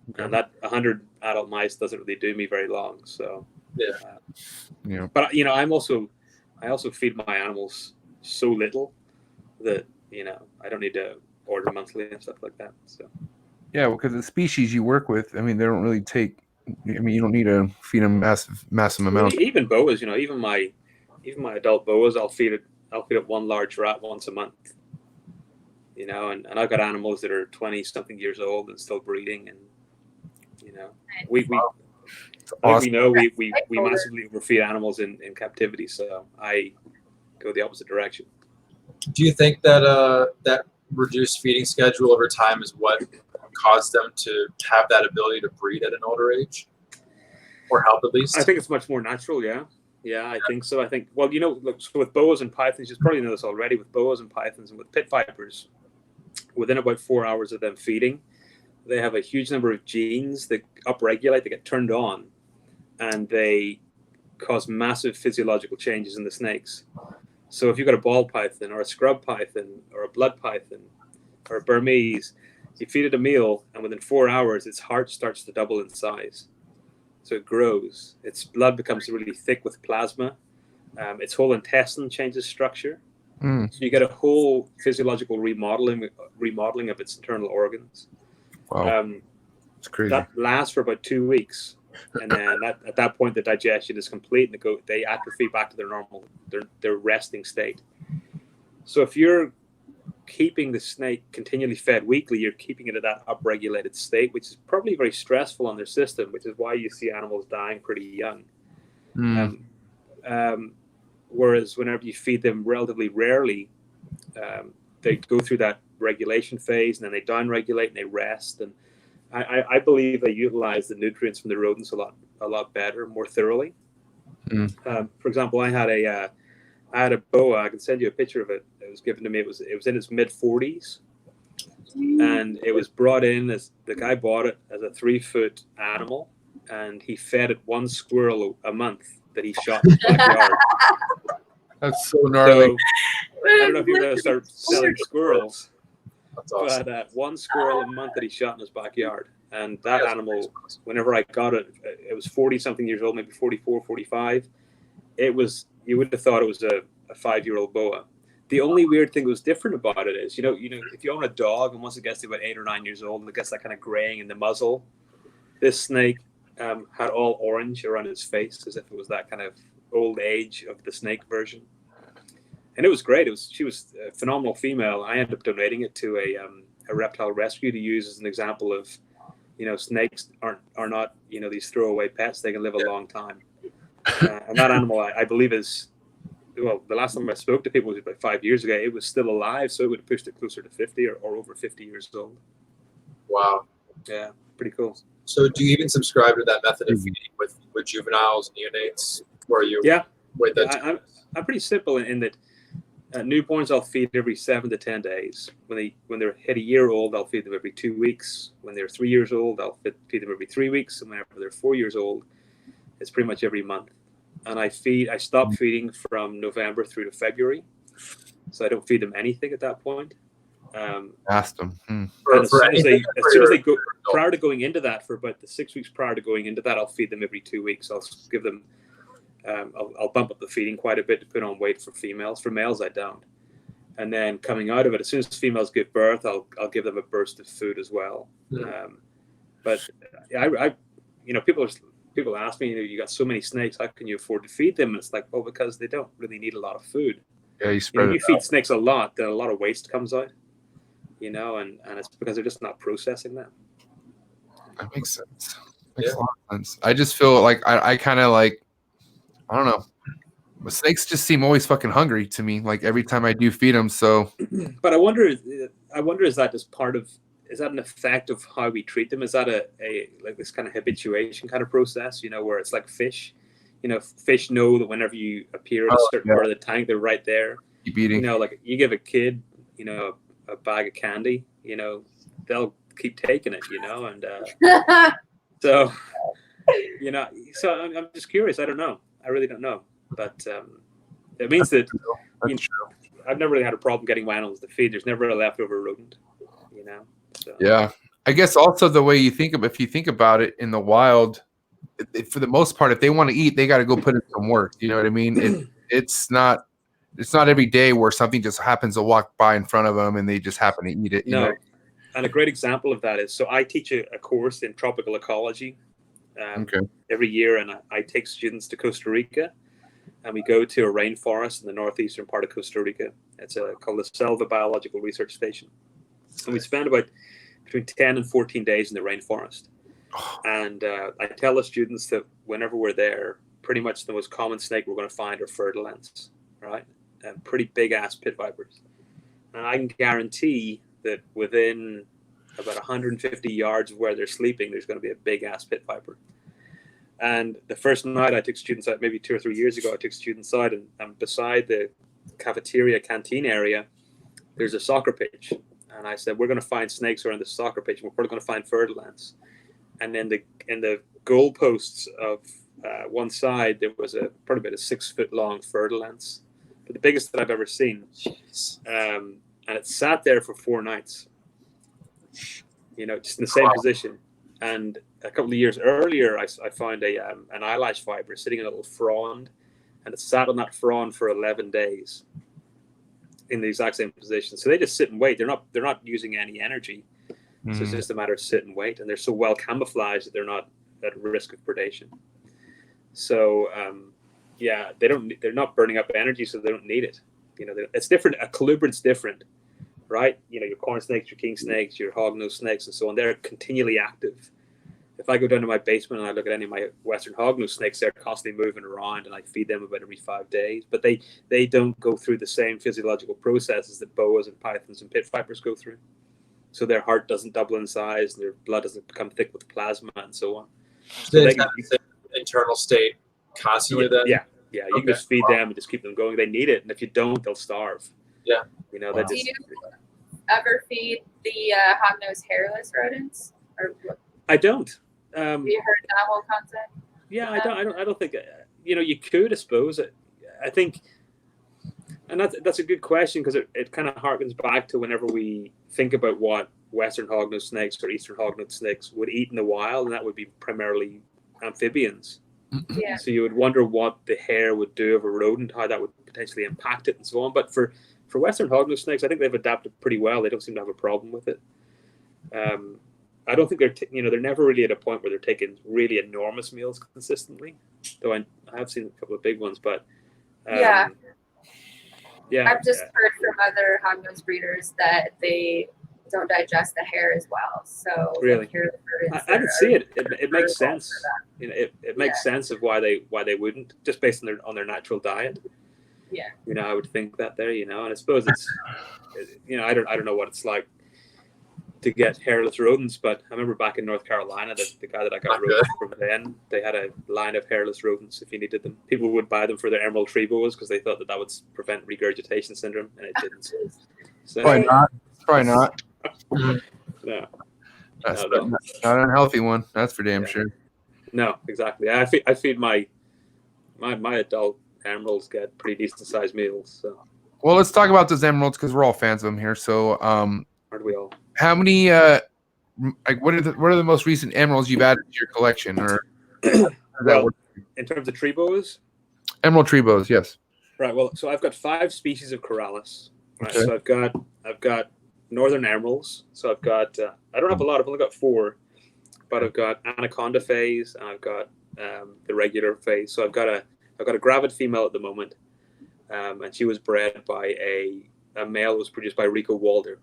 Okay. And that 100 adult mice doesn't really do me very long. So yeah. But I also feed my animals so little that I don't need to order monthly and stuff like that. So yeah, because the species you work with, I mean, they don't really take. I mean, you don't need to feed them massive amounts. Even boas, even my adult boas, I'll feed it one large rat once a month. And I've got animals that are 20-something years old and still breeding, and we massively overfeed animals in captivity, so I go the opposite direction. Do you think that that reduced feeding schedule over time is what caused them to have that ability to breed at an older age, or help at least? I think it's much more natural. Yeah, I think so. I think, look, so with boas and pythons, you probably know this already, with boas and pythons and with pit vipers, within about 4 hours of them feeding, they have a huge number of genes that upregulate, they get turned on, and they cause massive physiological changes in the snakes. So if you've got a ball python or a scrub python or a blood python or a Burmese, you feed it a meal, and within 4 hours, its heart starts to double in size. So it grows. Its blood becomes really thick with plasma. Its whole intestine changes structure. So you get a whole physiological remodeling of its internal organs. Wow, it's crazy. That lasts for about 2 weeks, And then at that point, the digestion is complete, and they atrophy back to their normal, their resting state. So if you're keeping the snake continually fed weekly, you're keeping it at that upregulated state, which is probably very stressful on their system, which is why you see animals dying pretty young. Whereas whenever you feed them relatively rarely, they go through that regulation phase, and then they down-regulate and they rest. And I believe they utilize the nutrients from the rodents a lot better, more thoroughly. For example, I had a boa. I can send you a picture of it. It was given to me. It was in its mid-40s, and it was brought in as the guy bought it as a 3-foot animal, and he fed it 1 squirrel a month that he shot in his backyard. That's so gnarly. So, I don't know if you're going to start selling squirrels. That's awesome. But 1 squirrel a month that he shot in his backyard. And that animal, whenever I got it, it was 40-something years old, maybe 44, 45. You would have thought it was a 5-year-old boa. The only weird thing that was different about it is, if you own a dog and once it gets to about 8 or 9 years old and it gets that kind of graying in the muzzle, this snake had all orange around its face, as if it was that kind of old age of the snake version. And it was great. She was a phenomenal female. I ended up donating it to a reptile rescue to use as an example of, snakes are not, these throwaway pets. They can live a long time. And that animal, I believe, is, well, the last time I spoke to people was about 5 years ago. It was still alive, so it would have pushed it closer to 50 or over 50 years old. Wow. Yeah, pretty cool. So do you even subscribe to that method of feeding with juveniles, neonates, where you? Yeah. I'm pretty simple in that. Newborns I'll feed every 7 to 10 days. When they're hit a year old, I'll feed them every 2 weeks. When they're 3 years old, I'll feed them every 3 weeks. And whenever they're 4 years old, it's pretty much every month. And I stop feeding from November through to February, so I don't feed them anything at that point. Asked them. As soon as they go, prior to going into that, for about the 6 weeks prior to going into that, I'll feed them every 2 weeks. I'll give them. I'll bump up the feeding quite a bit to put on weight for females. For males, I don't. And then coming out of it, as soon as females give birth, I'll give them a burst of food as well. But people ask me, you got so many snakes, how can you afford to feed them? And it's like, well, because they don't really need a lot of food. Yeah, you feed snakes a lot, then a lot of waste comes out. And it's because they're just not processing that. That makes sense. Makes a lot of sense. I just feel like I kind of like. I don't know. But snakes just seem always fucking hungry to me. Like every time I do feed them. So, but I wonder, is that just is that an effect of how we treat them? Is that a like this kind of habituation kind of process? Where it's like fish. Fish know that whenever you appear at a certain part of the tank, they're right there. Keep eating. Like you give a kid, a bag of candy, they'll keep taking it. And so, so I'm just curious. I don't know. I really don't know, but it means that I've never really had a problem getting my animals to feed. There's never a leftover rodent, So. Yeah, I guess also the way if you think about it in the wild, for the most part, if they want to eat, they got to go put in some work. You know what I mean? It's not every day where something just happens to walk by in front of them and they just happen to eat it. No, and a great example of that is, so I teach a course in tropical ecology. Every year, and I take students to Costa Rica, and we go to a rainforest in the northeastern part of Costa Rica. It's called the Selva Biological Research Station, and we spend about between 10 and 14 days in the rainforest. And I tell the students that whenever we're there, pretty much the most common snake we're going to find are fer-de-lance, right? And pretty big ass pit vipers. And I can guarantee that within about 150 yards of where they're sleeping, there's going to be a big ass pit viper. And the first night I took students out, maybe 2 or 3 years ago, I took students out, and beside the cafeteria canteen area, there's a soccer pitch. And I said, we're going to find snakes around the soccer pitch. We're probably going to find fer-de-lance. And then in the goalposts of one side, there was probably about a 6 foot long fer-de-lance, but the biggest that I've ever seen. And it sat there for 4 nights. Just in the same position. And a couple of years earlier, I found an eyelash fiber sitting in a little frond, and it sat on that frond for 11 days in the exact same position. So they just sit and wait. They're not using any energy. So it's just a matter of sit and wait. And they're so well camouflaged that they're not at risk of predation. So they're not burning up energy, so they don't need it. It's different. A colubrant's different, right? Your corn snakes, your king snakes, your hognose snakes, and so on. They're continually active. If I go down to my basement and I look at any of my Western hognose snakes, they're constantly moving around, and I feed them about every 5 days. But they don't go through the same physiological processes that boas and pythons and pit vipers go through. So their heart doesn't double in size, and their blood doesn't become thick with plasma, and so on. So they have the internal state constantly. Then you can just feed them and just keep them going. They need it, and if you don't, they'll starve. Yeah, Do you ever feed the hognose hairless rodents? Or I don't. Have you heard that whole concept? Yeah, I don't think you could, I suppose. I think, and that's a good question, because it kind of harkens back to whenever we think about what Western hognose snakes or Eastern hognose snakes would eat in the wild, and that would be primarily amphibians. Yeah. So you would wonder what the hair would do of a rodent, how that would potentially impact it, and so on. But for Western hognose snakes, I think they've adapted pretty well. They don't seem to have a problem with it. I don't think they're never really at a point where they're taking really enormous meals consistently. Though I have seen a couple of big ones, but I've just yeah. heard from other hognose breeders that they don't digest the hair as well. So Really, I can see it. It makes sense. It makes sense of why they wouldn't, just based on their natural diet. Yeah. I would think that there. And I suppose it's I don't know what it's like to get hairless rodents, but I remember back in North Carolina that the guy that I got rodents from then, they had a line of hairless rodents if you needed them. People would buy them for their emerald tree boas because they thought that would prevent regurgitation syndrome, and it didn't. So, Probably not. No. That's not an unhealthy one. That's for damn sure. No, exactly. I feed my adult emeralds get pretty decent sized meals. So. Well, let's talk about those emeralds because we're all fans of them here. So, aren't we all? how many? What are the most recent emeralds you've added to your collection? Or well, in terms of tree boas? Emerald tree boas, yes. Right. Well, so I've got 5 species of Corallus. Right. Okay. So I've got northern emeralds. So I've got I don't have a lot. I've only got 4, but I've got anaconda phase and I've got the regular phase. So I've got a gravid female at the moment, and she was bred by a male was produced by Rico Walder.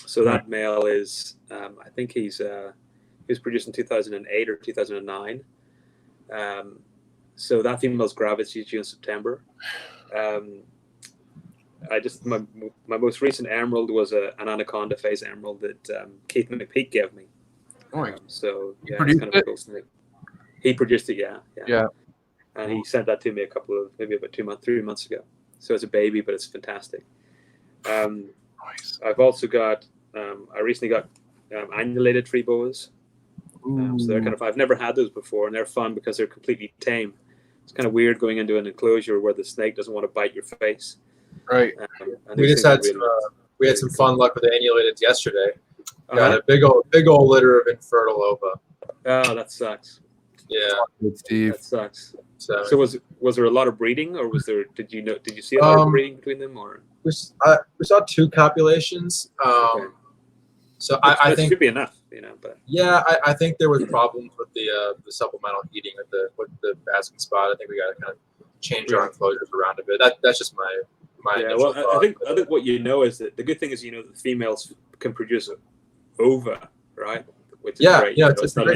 So that male is I think he was produced in 2008 or 2009. So that female's gravid. She's due in September. My most recent emerald was an anaconda phase emerald that Keith McPeak gave me. So yeah, it's kind of a cool snake. He produced it, yeah. And he sent that to me maybe about 3 months ago. So it's a baby, but it's fantastic. I've also got I recently got annulated tree boas. So they're I've never had those before, and they're fun because they're completely tame. It's kind of weird going into an enclosure where the snake doesn't want to bite your face. Right. We just had some fun luck with the annulated yesterday. Got a big old litter of infertile ova. Oh, that sucks. Yeah, Steve. That sucks. So was there a lot of breeding, or did you see a lot of breeding between them, or we saw 2 copulations. So I think it should be enough, But yeah, I think there was problems with the supplemental heating with the basking spot. I think we got to kind of change our enclosures around a bit. That's just my well, I think what is that the good thing is the females can produce ova, right? Which is great. It's not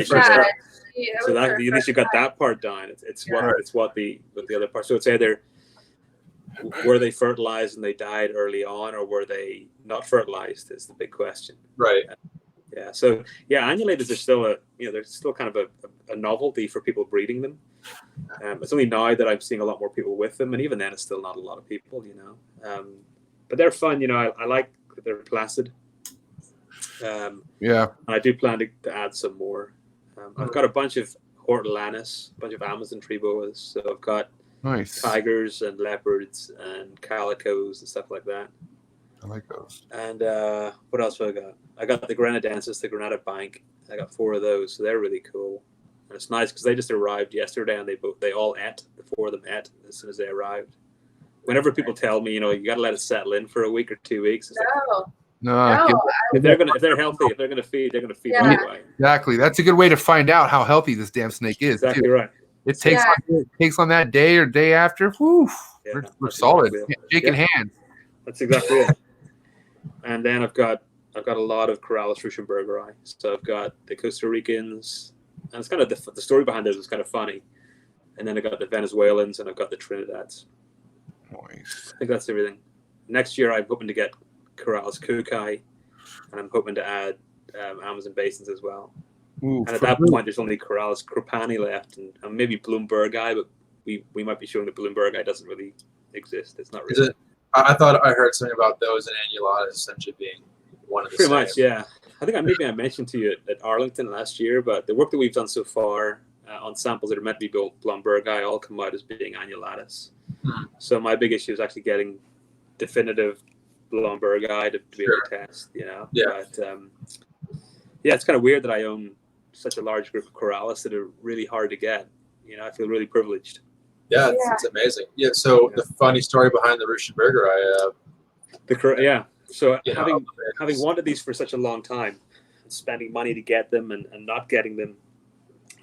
so that at least you got that part done. It's what the other part. So it's either were they fertilized and they died early on, or were they not fertilized? Is the big question. Right. Yeah. So annulators are still they're still kind of a novelty for people breeding them. It's only now that I'm seeing a lot more people with them, and even then, it's still not a lot of people, But they're fun, I like that they're placid. I do plan to add some more. I've got a bunch of hortulanus, a bunch of Amazon tree boas. So I've got tigers and leopards and calicos and stuff like that. I like those. And what else have I got? I got the Grenadensis, the Granada Bank. I got 4 of those, so they're really cool. And it's nice because they just arrived yesterday, and they all ate. The 4 of them ate as soon as they arrived. Whenever people tell me, you got to let it settle in for a week or 2 weeks. It's No, No, If they're healthy, if they're gonna feed, they're gonna feed Yeah. right away. exactly. That's a good way to find out how healthy this damn snake is. Exactly Too. right. It takes on that day or day after. Whew, Yeah, we're that's solid. exactly it. Shaking Yeah. hands. That's exactly it. And then I've got a lot of Corallus Ruschenbergeri. So I've got the Costa Ricans, and it's kind of the story behind this is kind of funny. And then I got the Venezuelans, and I've got the Trinidads. Nice. I think that's everything. Next year, I'm hoping to get Corallus Kukai, and I'm hoping to add Amazon basins as well. Ooh, And at that point, there's only Corallus Krupani left, and maybe Bloombergi, but we might be showing that Bloombergi doesn't really exist. It's not really. Is it? I thought I heard something about those and annulatas essentially being one of the Pretty same. much, yeah. I think I mentioned to you at Arlington last year, but the work that we've done so far on samples that are meant to be Bloombergi all come out as being annulatus. So my big issue is actually getting definitive Bloombergi to be able to test, Yeah. But it's kind of weird that I own such a large group of Corallus that are really hard to get. I feel really privileged. Yeah, it's amazing. Yeah. So the funny story behind the Ruschenbergeri, So having wanted these for such a long time, spending money to get them and not getting them,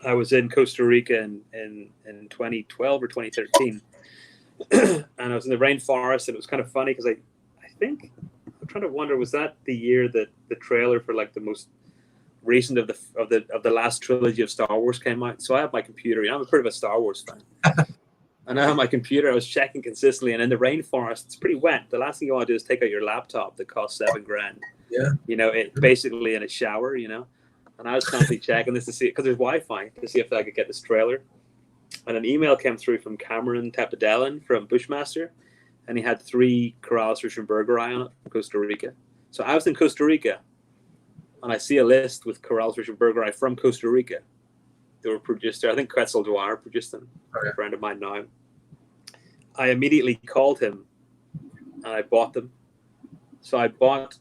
I was in Costa Rica in 2012 or 2013, and I was in the rainforest, and it was kind of funny because I think I'm trying to wonder, was that the year that the trailer for like the most recent of the last trilogy of Star Wars came out? So I have my computer. I'm a bit of a Star Wars fan. And I have my computer, I was checking consistently, and in the rainforest, it's pretty wet. The last thing you want to do is take out your laptop that costs $7,000. Yeah. It basically in a shower, And I was constantly checking this to see, because there's Wi-Fi, to see if I could get this trailer. And an email came through from Cameron Tapadellin from Bushmaster, and he had 3 Corallus Ruschenbergeri on it from Costa Rica. So I was in Costa Rica, and I see a list with Corallus Ruschenbergeri from Costa Rica. They were produced there. I think Quetzal Dwyer produced them. A friend of mine now. I immediately called him and I bought them. So I bought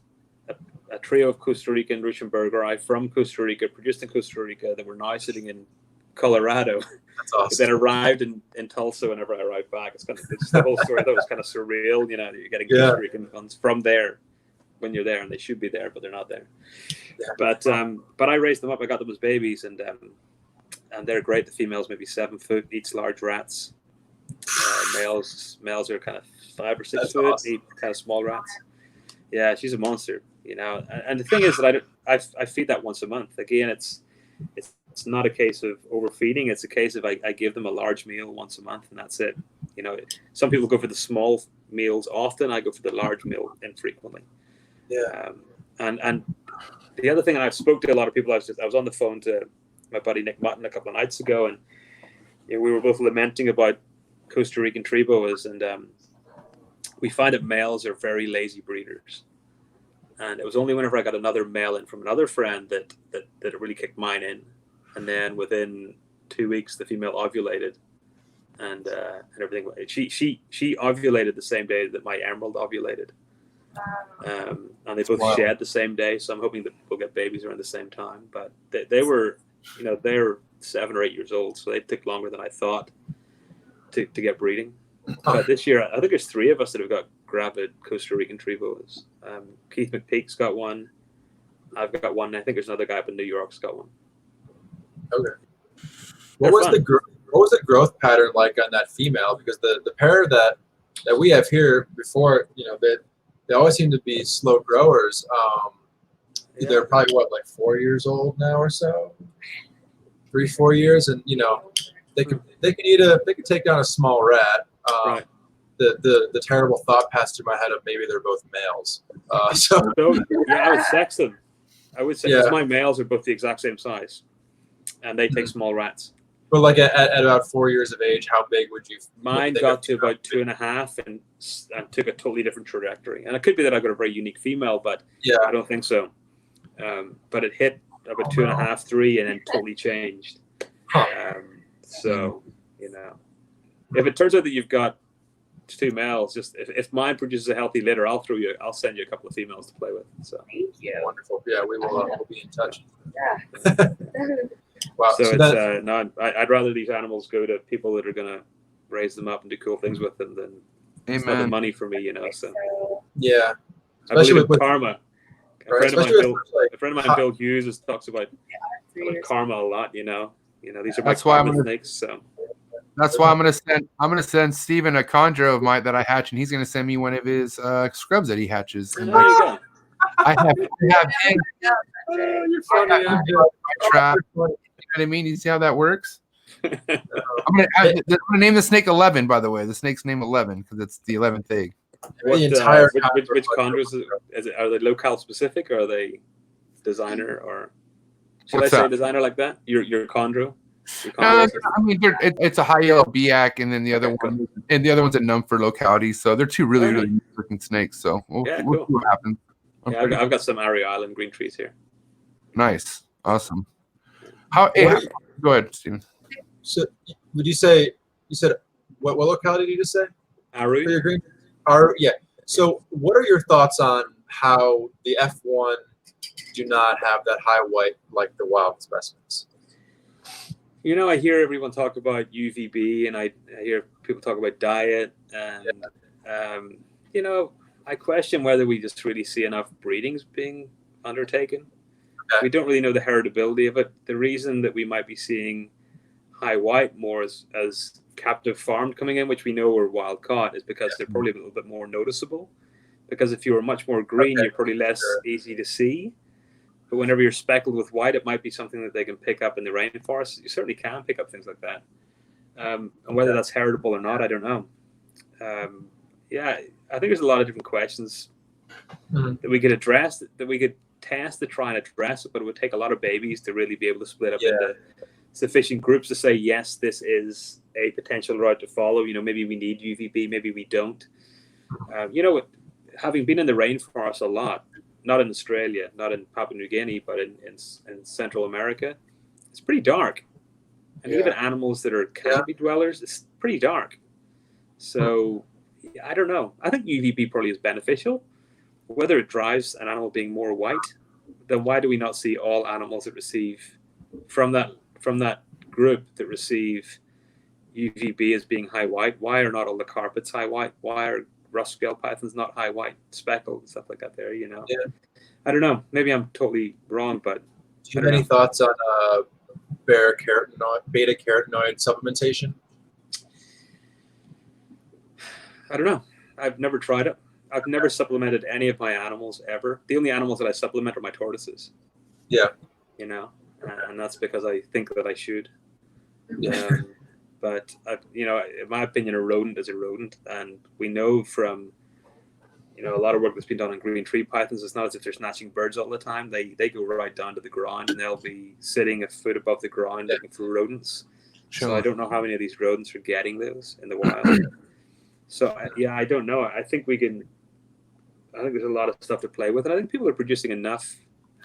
a trio of Costa Rican Ruschenbergeri from Costa Rica, produced in Costa Rica, that were now sitting in Colorado. That's awesome. Then arrived in Tulsa whenever I arrived back. It's the whole story that was kind of surreal, that you're getting Costa Rican ones from there when you're there, and they should be there, but they're not there. Yeah. But I raised them up. I got them as babies, and they're great. The females maybe 7 foot, each large rats. Males are kind of 5 or 6 foot, awesome. Eat kind of small rats. Yeah, she's a monster, And the thing is that I feed that once a month. Again, it's not a case of overfeeding. It's a case of I give them a large meal once a month, and that's it. Some people go for the small meals often. I go for the large meal infrequently. Yeah. And the other thing, and I've spoke to a lot of people. I was on the phone to my buddy Nick Mutton a couple of nights ago, and we were both lamenting about Costa Rican tree boas, and we find that males are very lazy breeders. And it was only whenever I got another male in from another friend that it really kicked mine in. And then within 2 weeks, the female ovulated, and everything. She ovulated the same day that my emerald ovulated. And they both shed the same day, so I'm hoping that we'll get babies around the same time. But they were, they're 7 or 8 years old, so they took longer than I thought to get breeding. But this year, I think there's 3 of us that have got Gravid Costa Rican tree boas. Keith McPeak's got one. I've got one. I think there's another guy up in New York's got one. Okay. What was the growth pattern like on that female? Because the pair that we have here before, they always seem to be slow growers. They're probably 4 years old now or so, 3-4 years, and they can take down a small rat. Right. The terrible thought passed through my head of maybe they're both males. I would sex them. I would say my males are both the exact same size, and they take small rats. But at about 4 years of age, how big would you? Mine got to about 2.5 and took a totally different trajectory. And it could be that I got a very unique female, but I don't think so. But it hit about 2.5, 3, and then totally changed. So if it turns out that you've got 2 males, just if mine produces a healthy litter, I'll send you a couple of females to play with. So thank you. Wonderful. Yeah, we will. We'll be in touch. Yeah. Wow. So I'd rather these animals go to people that are gonna raise them up and do cool things with them than it's not the money for me, So yeah, I believe in karma. Right? A friend of mine, Like, Bill Hughes, talks about 3 years. karma a lot. These are That's my why karma snakes. So That's why I'm gonna send Steven a chondro of mine that I hatch, and he's gonna send me one of his scrubs that he hatches. And there you go. I have him you're funny. my trap. You know what I mean? You see how that works? I'm gonna name the snake 11. By the way, the snake's name 11 because it's the 11th egg. What, The entire which chondros are they locale specific, or are they designer, or should What's I say that? designer like that? Your chondro. I mean, it's a high yellow BIAC, and then the other one, and the other one's a num for locality. So they're two really unique looking snakes. So we'll see what happens. I've got some Ario Island green trees here. Nice, awesome. Go ahead, Steven. So, would you say you said what locality did you just say? Aru. For your green? Yeah. So, what are your thoughts on how the F1 do not have that high white like the wild specimens? I hear everyone talk about UVB, and I hear people talk about diet, and I question whether we just really see enough breedings being undertaken. Okay. We don't really know the heritability of it. The reason that we might be seeing high white more as captive farmed coming in, which we know are wild caught, is because they're probably a little bit more noticeable. Because if you were much more green, you're probably less easy to see. But whenever you're speckled with white, it might be something that they can pick up in the rainforest. You certainly can pick up things like that. And whether that's heritable or not, I don't know. I think there's a lot of different questions that we could address, that we could test to try and address it, but it would take a lot of babies to really be able to split up into sufficient groups to say, yes, this is a potential route to follow. Maybe we need UVB, maybe we don't. Having been in the rainforest a lot, not in Australia, not in Papua New Guinea, but in Central America, it's pretty dark. And even animals that are canopy dwellers, it's pretty dark. So I don't know. I think UVB probably is beneficial. Whether it drives an animal being more white, then why do we not see all animals that receive from that group that receive UVB as being high white? Why are not all the carpets high white? Why are rust scale pythons not high white, speckled and stuff like that there? I don't know. Maybe I'm totally wrong, but do you have any thoughts on beta carotenoid supplementation? I don't know. I've never tried it. I've never supplemented any of my animals ever. The only animals that I supplement are my tortoises. Yeah. And that's because I think that I should. Yeah. But in my opinion, a rodent is a rodent, and we know from a lot of work that's been done on green tree pythons. It's not as if they're snatching birds all the time. They go right down to the ground, and they'll be sitting a foot above the ground looking for rodents. Sure. So I don't know how many of these rodents are getting those in the wild. So I don't know. I think there's a lot of stuff to play with, and I think people are producing enough,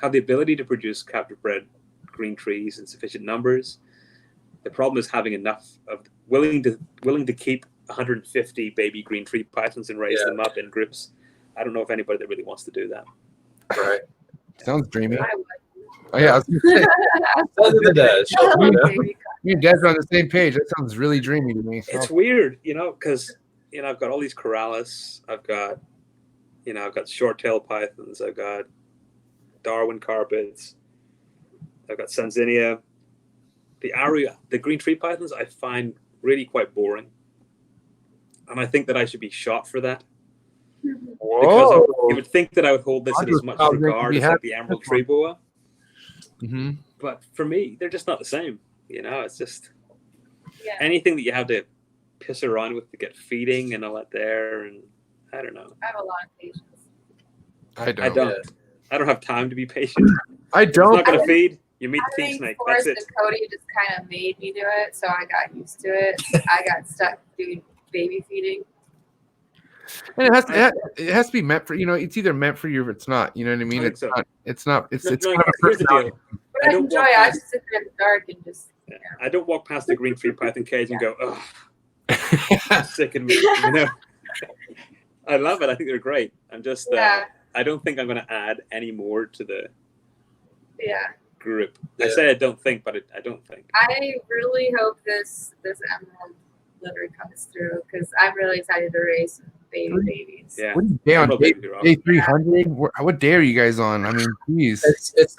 have the ability to produce captive bred green trees in sufficient numbers. The problem is having enough of willing to keep 150 baby green tree pythons and raise them up in groups. I don't know if anybody that really wants to do that. Right. Sounds dreamy. Oh yeah, you and Des are on the same page. That sounds really dreamy to me. It's weird, because I've got all these Corallus. I've got short-tailed pythons. I've got Darwin carpets. I've got Sanzinia. The green tree pythons I find really quite boring. And I think that I should be shot for that. Whoa. Because you would think that I would hold this in as much regard as like the emerald tree boa. Mm-hmm. But for me, they're just not the same. It's just anything that you have to piss around with to get feeding and all that there. And I don't know. I have a lot of patience. I don't. I don't have time to be patient. I don't. It's not going to feed. You meet the king snake. That's it. And Cody just kind of made me do it, so I got used to it. I got stuck doing baby feeding. And it has to be meant for it's either meant for you or it's not. You know what I mean? It's not. It's kind of a here's the deal. But I enjoy it. I just sit there in the dark and just. I don't walk past the green tree python cage and go, oh, sick of me. I love it. I think they're great. I'm just. I don't think I'm going to add any more to the. Group. I say I don't think, but I don't think. I really hope this emerald litter comes through because I'm really excited to raise babies. Yeah. What day on Emerald day, babies are day awesome. 300? What day are you guys on? I mean, geez. It's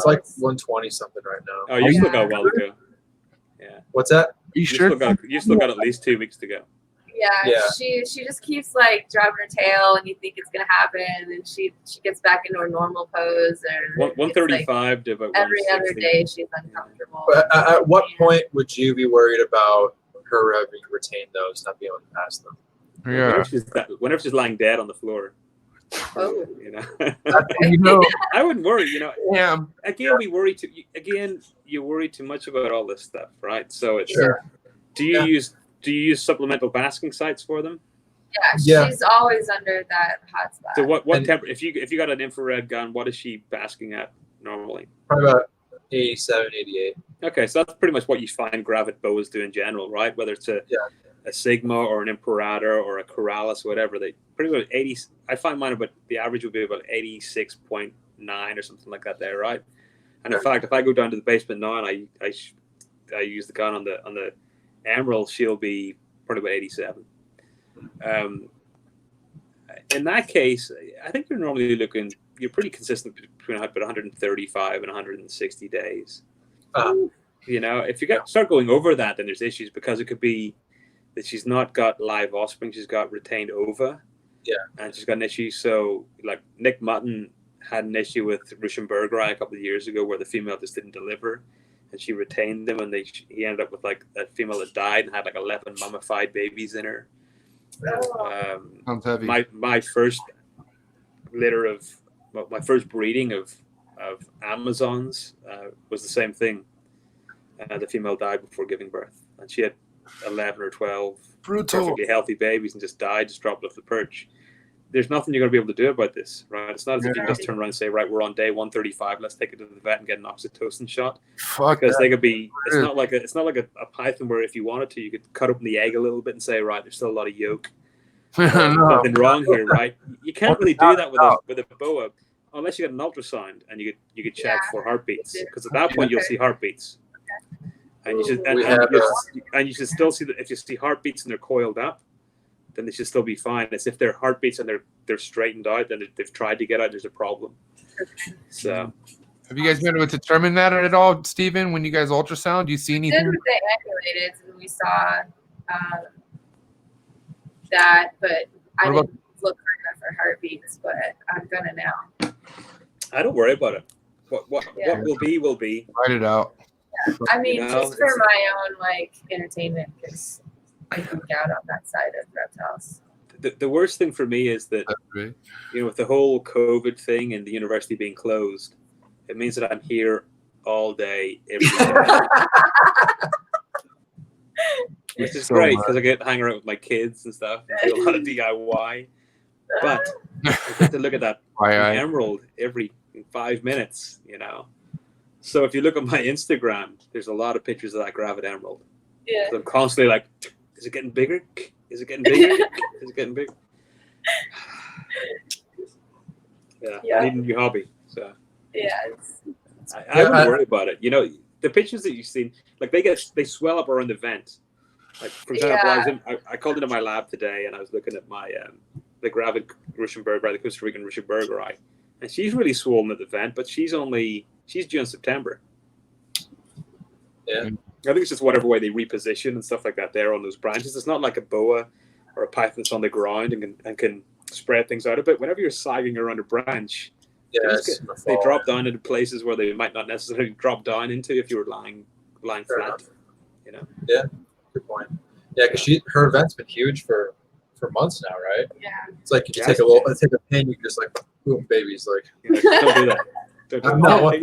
like 120 something right now. Oh, you still got a while to go. Yeah. What's that? Are you You sure? still got at least 2 weeks to go. Yeah, she just keeps like driving her tail, and you think it's gonna happen, and she gets back into her normal pose. Or 135 to about every 160. other day she's uncomfortable. But at what point would you be worried about her having retained those, not being able to pass them? Yeah. Whenever she's lying dead on the floor. Oh. You know. You know, I wouldn't worry. You know. yeah. Again, you worry too much about all this stuff, right? So it's. Sure. Do you use supplemental basking sites for them? Yeah, she's always under that hot spot. So what temperature? If you got an infrared gun, what is she basking at normally? Probably about 87, 88. Okay, so that's pretty much what you find Gravid boas do in general, right? Whether it's a Sigma or an Imperator or a Corallus, whatever, they pretty much 80. I find mine about the average would be about 86.9 or something like that there, right? And in fact, if I go down to the basement now and I use the gun on the Emerald, she'll be probably about 87. In that case, I think you're pretty consistent between about 135 and 160 days. You know, if you start going over that, then there's issues, because it could be that she's not got live offspring, she's got retained ova. Yeah. And she's got an issue. So like Nick Mutton had an issue with Russian-Bergeri a couple of years ago where the female just didn't deliver, and she retained them, and he ended up with like a female that died and had like 11 mummified babies in her. Sounds heavy. My first litter of my first breeding of Amazons was the same thing. The female died before giving birth, and she had 11 or 12 perfectly healthy babies and just died, just dropped off the perch. There's nothing you're going to be able to do about this, right? It's not as if you can just turn around and say, right, we're on day 135, let's take it to the vet and get an oxytocin shot. Because they could be. It's not like a python where if you wanted to, you could cut open the egg a little bit and say, right, there's still a lot of yolk. Nothing wrong here, right? You can't really do that with a boa unless you get an ultrasound and you could check for heartbeats, because at that point you'll see heartbeats. And you should still see that if you see heartbeats and they're coiled up, then they should still be fine. It's if they're heartbeats and they're straightened out, then they've tried to get out, there's a problem. So, have you guys been able to determine that at all, Stephen? When you guys ultrasound, do you see anything? We did with the amuleted, and we saw that, but I didn't look hard enough for heartbeats. But I'm gonna now. I don't worry about it. What will be will be. Write it out. Yeah. I mean, just for my own like entertainment, because I geek out on that side of reptiles. The worst thing for me is that with the whole COVID thing and the university being closed, it means that I'm here all day, every day. Which is great because I get to hang around with my kids and stuff and do a lot of DIY. But I get to look at that emerald every 5 minutes, So if you look at my Instagram, there's a lot of pictures of that Gravid emerald. Yeah. So I'm constantly like, is it getting bigger? Is it getting bigger? Is it getting bigger? Yeah, I need a new hobby. So I wouldn't worry about it. The pictures that you've seen, like they swell up around the vent. Like for example, I called into my lab today and I was looking at my the Gravid Russian-Bergeri, the Costa Rican Russian-Bergeri, and she's really swollen at the vent, but she's due in September. Yeah. I think it's just whatever way they reposition and stuff like that there on those branches. It's not like a boa or a python that's on the ground and can spread things out a bit. Whenever you're sagging around a branch, they drop down into places where they might not necessarily drop down into if you were lying flat. Yeah, good point. Yeah, because her event's been huge for months now, right? Yeah. It's like you take a pin, you can just like boom, babies like. Don't do that. I'm not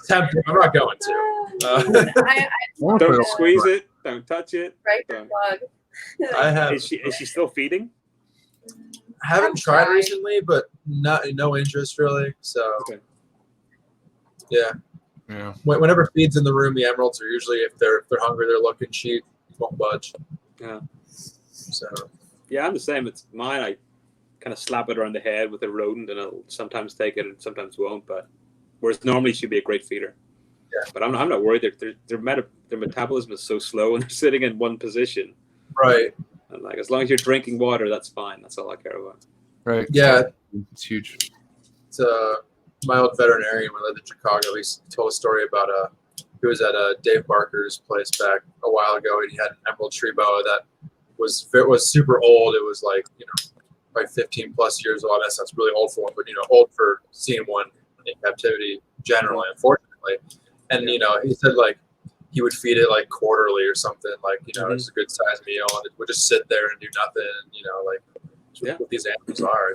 tempting. I'm not going to. Don't squeeze it. Don't touch it. Right the plug. I have. Is she still feeding? I haven't tried recently, but no interest really. So yeah. Whenever feed's in the room, the emeralds are usually, if they're hungry, they're looking, she won't budge. Yeah. So. Yeah, I'm the same. It's mine. I kind of slap it around the head with a rodent, and it'll sometimes take it and sometimes won't. But whereas normally she'd be a great feeder. Yeah. But I'm not worried. Their metabolism is so slow, and they're sitting in one position. Right. And like, as long as you're drinking water, that's fine. That's all I care about. Right. Yeah. It's huge. It's my old veterinarian when I lived in Chicago. He told a story about he was at Dave Barker's place back a while ago, and he had an emerald tree boa that was super old. It was like, probably 15 plus years old. That sounds really old for one, but old for seeing one in captivity generally, unfortunately. And he said like he would feed it like quarterly or something, like it's a good size meal, and it would just sit there and do nothing. Like what these animals are.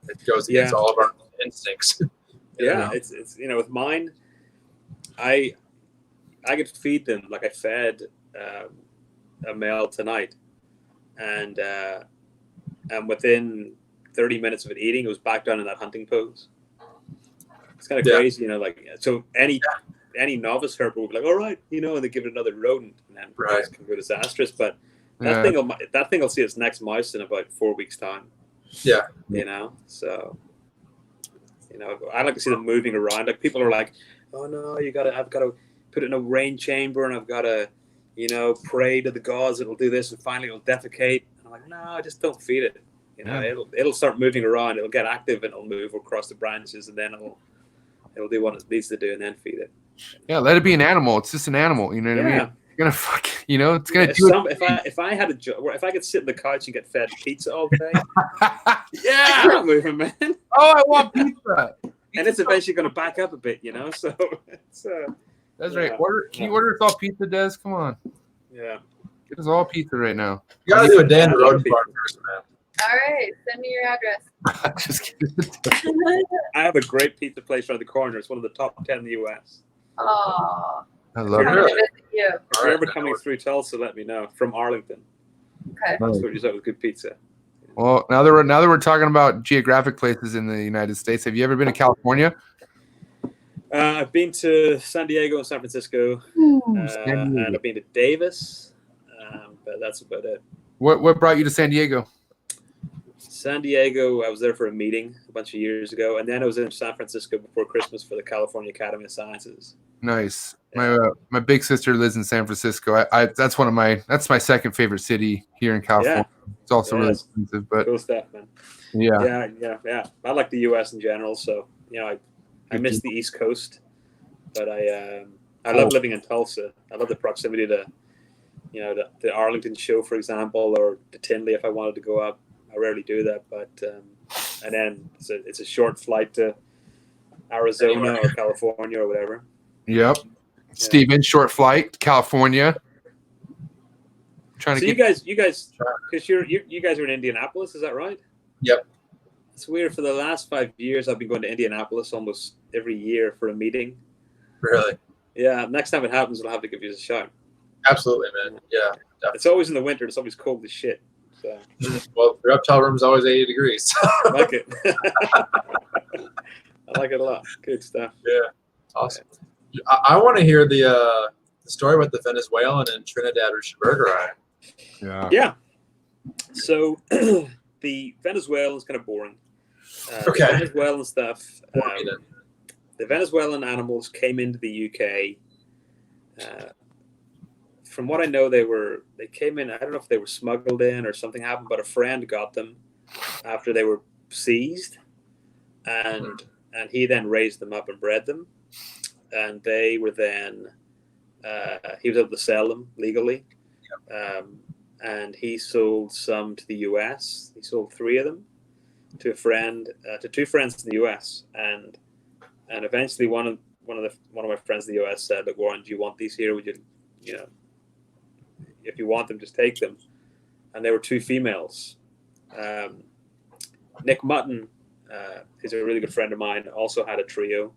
It goes against all of our instincts. It's with mine, I could feed them like I fed a male tonight, and within 30 minutes of it eating, it was back down in that hunting pose. It's kind of crazy, so any novice herper would be like, all right, and they give it another rodent, and then it can go disastrous. But that thing will see its next mouse in about 4 weeks' time. Yeah. So I like to see them moving around. Like people are like, oh no, I've got to put it in a rain chamber, and I've got to, pray to the gods it'll do this, and finally it'll defecate. And I'm like, no, just don't feed it. It'll start moving around. It'll get active, and it'll move across the branches, and then it'll do what it needs to do, and then feed it. Yeah, let it be an animal. It's just an animal. You know what I mean? It's gonna it's gonna do it. If I had a job, if I could sit on the couch and get fed pizza all day, I'm not moving, man. Oh, I want pizza. And it's eventually going to back up a bit, So it's, that's right. Can you order us all pizza, Des? Come on. Yeah. Get us all pizza right now. You gotta do a day in the rodent farm first, man. All right, send me your address. Just kidding. I have a great pizza place around the corner. It's one of the top 10 in the U.S. Oh. I love I'm it. gonna visit you. If you're ever coming through Tulsa, let me know. From Arlington. Okay. I'll sort you out with good pizza. Well, now that we're talking about geographic places in the United States, have you ever been to California? I've been to San Diego and San Francisco, and I've been to Davis, but that's about it. What brought you to San Diego? San Diego, I was there for a meeting a bunch of years ago, and then I was in San Francisco before Christmas for the California Academy of Sciences. Nice. My big sister lives in San Francisco. That's my second favorite city here in California. Yeah. It's also really expensive, but cool stuff, man. Yeah. I like the U.S. in general, so I miss the East Coast, but I love living in Tulsa. I love the proximity to the Arlington show, for example, or to Tinley if I wanted to go up. I rarely do that, but and then it's a short flight to Arizona or California or whatever. Yep. Yeah. Steven, short flight, California. You guys, because you guys are in Indianapolis, is that right? Yep. It's weird. For the last 5 years, I've been going to Indianapolis almost every year for a meeting. Really? Yeah. Next time it happens, I'll have to give you a shout. Absolutely, man. Yeah. Definitely. It's always in the winter. It's always cold as shit. So. Well, the reptile room is always 80 degrees. I like it. I like it a lot. Good stuff. Yeah. Awesome. I want to hear the story about the Venezuelan and Trinidad Rechtbergerei. Yeah. So the Venezuelan is kind of boring. Okay. The Venezuelan stuff. The Venezuelan animals came into the UK. From what I know, they came in. I don't know if they were smuggled in or something happened, but a friend got them after they were seized, and he then raised them up and bred them, and they were then he was able to sell them legally, and he sold some to the US. He sold 3 of them to a friend, to 2 friends in the US, and eventually one of my friends in the US said, "Look, Warren, do you want these here? Would you know, if you want them, just take them." And there were 2 females. Nick Mutton, who's a really good friend of mine, also had a trio.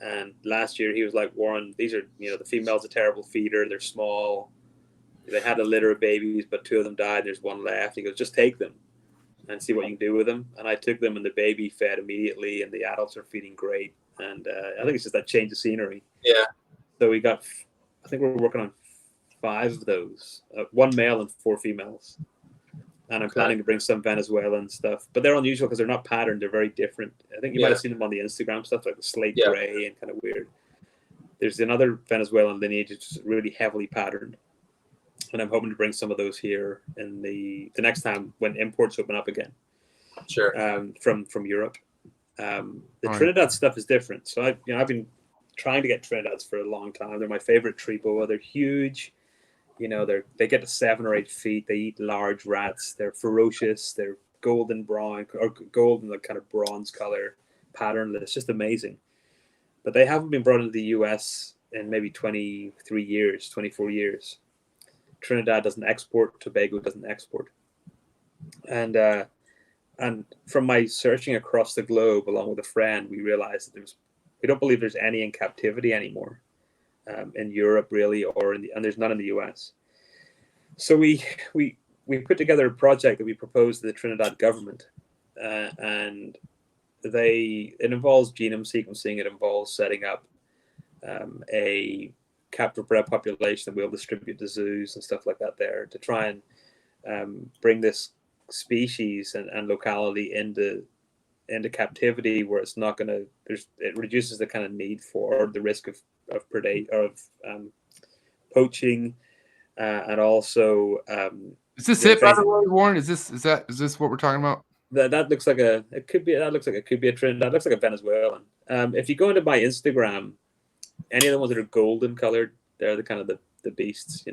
And last year he was like, "Warren, these are, the female's a terrible feeder. They're small. They had a litter of babies, but 2 of them died. There's 1 left." He goes, "Just take them and see what you can do with them." And I took them, and the baby fed immediately, and the adults are feeding great. And I think it's just that change of scenery. Yeah. So I think we're working on 5 of those, 1 male and 4 females. And I'm planning to bring some Venezuelan stuff, but they're unusual because they're not patterned. They're very different. I think you might have seen them on the Instagram stuff, like the slate gray and kind of weird. There's another Venezuelan lineage that's really heavily patterned. and I'm hoping to bring some of those here in the next time when imports open up again. Sure. From Europe. The Trinidad stuff is different. So I've been trying to get Trinidads for a long time. They're my favorite tree boa. They're huge. They get to 7 or 8 feet. They eat large rats. They're ferocious. They're golden brown or golden, like kind of bronze color pattern. It's just amazing. But they haven't been brought into the US in maybe 23 years, 24 years. Trinidad doesn't export. Tobago doesn't export. And from my searching across the globe along with a friend, we realized that we don't believe there's any in captivity anymore in Europe really, and there's none in the US. So we put together a project that we proposed to the Trinidad government, and it involves genome sequencing. It involves setting up a captive bred population that we'll distribute to zoos and stuff like that there to try and bring this species and locality into captivity where it's not going to. It reduces the kind of need for or the risk of poaching, and also. Is this it, by the way, Warren? Is this what we're talking about? That looks like it could be a Trinidad. That looks like a Venezuelan. If you go into my Instagram, any of the ones that are golden colored, they're the kind of the beasts,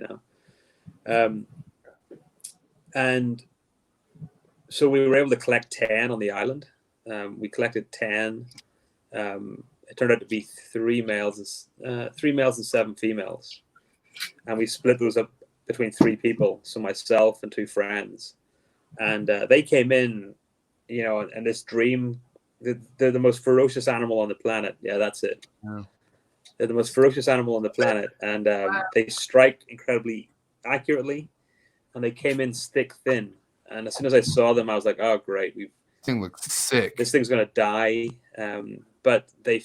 and so we were able to collect 10 on the island. We collected 10. It turned out to be 3 males and 7 females, and we split those up between 3 people. So myself and 2 friends, and they came in, and this dream. They're the most ferocious animal on the planet. Yeah, that's it. Yeah. They're the most ferocious animal on the planet, and they strike incredibly accurately, and they came in stick thin. And as soon as I saw them, I was like, "Oh, great! This thing looks sick. This thing's gonna die." But they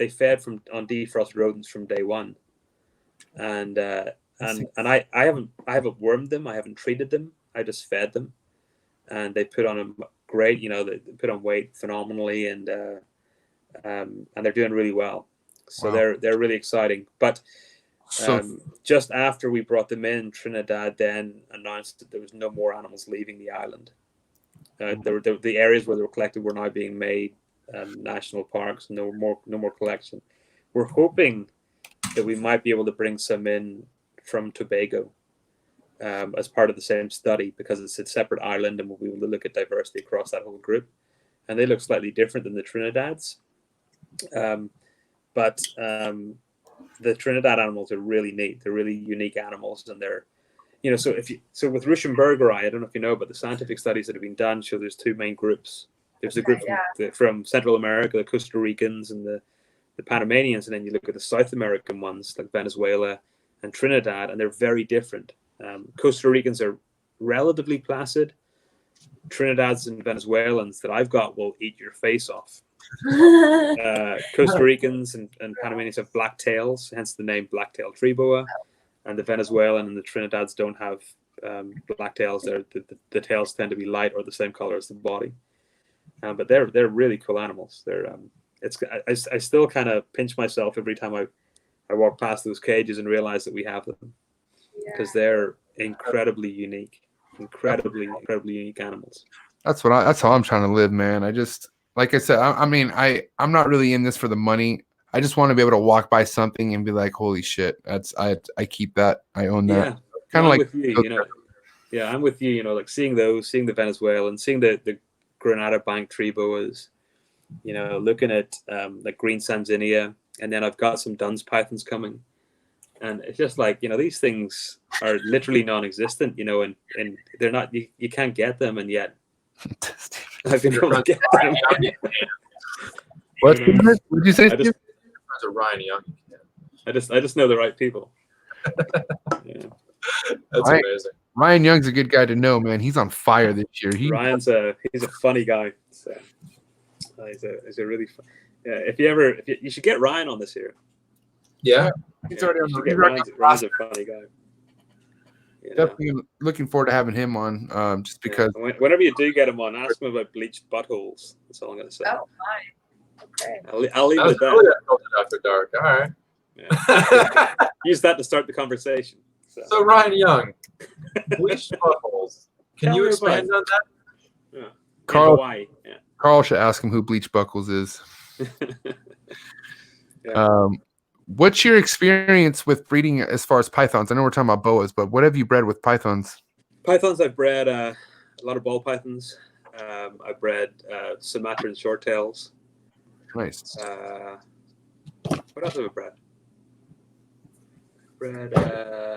fed on defrost rodents from day one, and I haven't wormed them. I haven't treated them. I just fed them, and they put on a great. They put on weight phenomenally, and they're doing really well. So wow. They're really exciting. But just after we brought them in, Trinidad then announced that there was no more animals leaving the island. The areas where they were collected were now being made national parks. No more collection. We're hoping that we might be able to bring some in from Tobago as part of the same study, because it's a separate island and we'll be able to look at diversity across that whole group. And they look slightly different than the Trinidads. But the Trinidad animals are really neat. They're really unique animals, and they're, so with Ruschenbergeri, I don't know if you know, but the scientific studies that have been done show there's 2 main groups. There's a group from Central America, the Costa Ricans and the Panamanians, and then you look at the South American ones like Venezuela and Trinidad, and they're very different. Costa Ricans are relatively placid. Trinidads and Venezuelans that I've got will eat your face off. Costa Ricans and Panamanians have black tails, hence the name black-tailed tree boa, and the Venezuelan and the Trinidads don't have black tails. The tails tend to be light or the same color as the body, but they're really cool animals. I still kind of pinch myself every time I walk past those cages and realize that we have them, because they're incredibly unique unique animals. That's how I'm trying to live, man. I just, like I said, I'm not really in this for the money. I just want to be able to walk by something and be like, holy shit, I keep that. I own that. Yeah. Kind of like with you, Yeah, I'm with you, like seeing the Venezuelan, seeing the Granada Bank tree boas, looking at like green Sanzinia, and then I've got some Dunn's pythons coming. And it's just like, these things are literally non-existent, and they're not, you can't get them, and yet I've been able to get them. What did you say? Ryan Young. I just know the right people. Yeah. That's amazing. Ryan Young's a good guy to know, man. He's on fire this year. Ryan's he's a funny guy. So, he's a really fun. Yeah, you should get Ryan on this year. Yeah, he's already on the Ryan's a funny guy. Definitely looking forward to having him on. Just because whenever you do get him on, ask him about bleached buttholes. That's all I'm gonna say. Oh, fine. Okay. I'll leave it at that. After dark. All right. Yeah. Use that to start the conversation. So Ryan Young, bleached buckles. Can Tell you me expand on that? Yeah. Carl- In Hawaii. Yeah. Carl should ask him who Bleach Buckles is. Yeah. What's your experience with breeding as far as pythons? I know we're talking about boas, but what have you bred with pythons? Pythons, I've bred a lot of ball pythons. I've bred Sumatran shorttails. Nice. What else have I bred?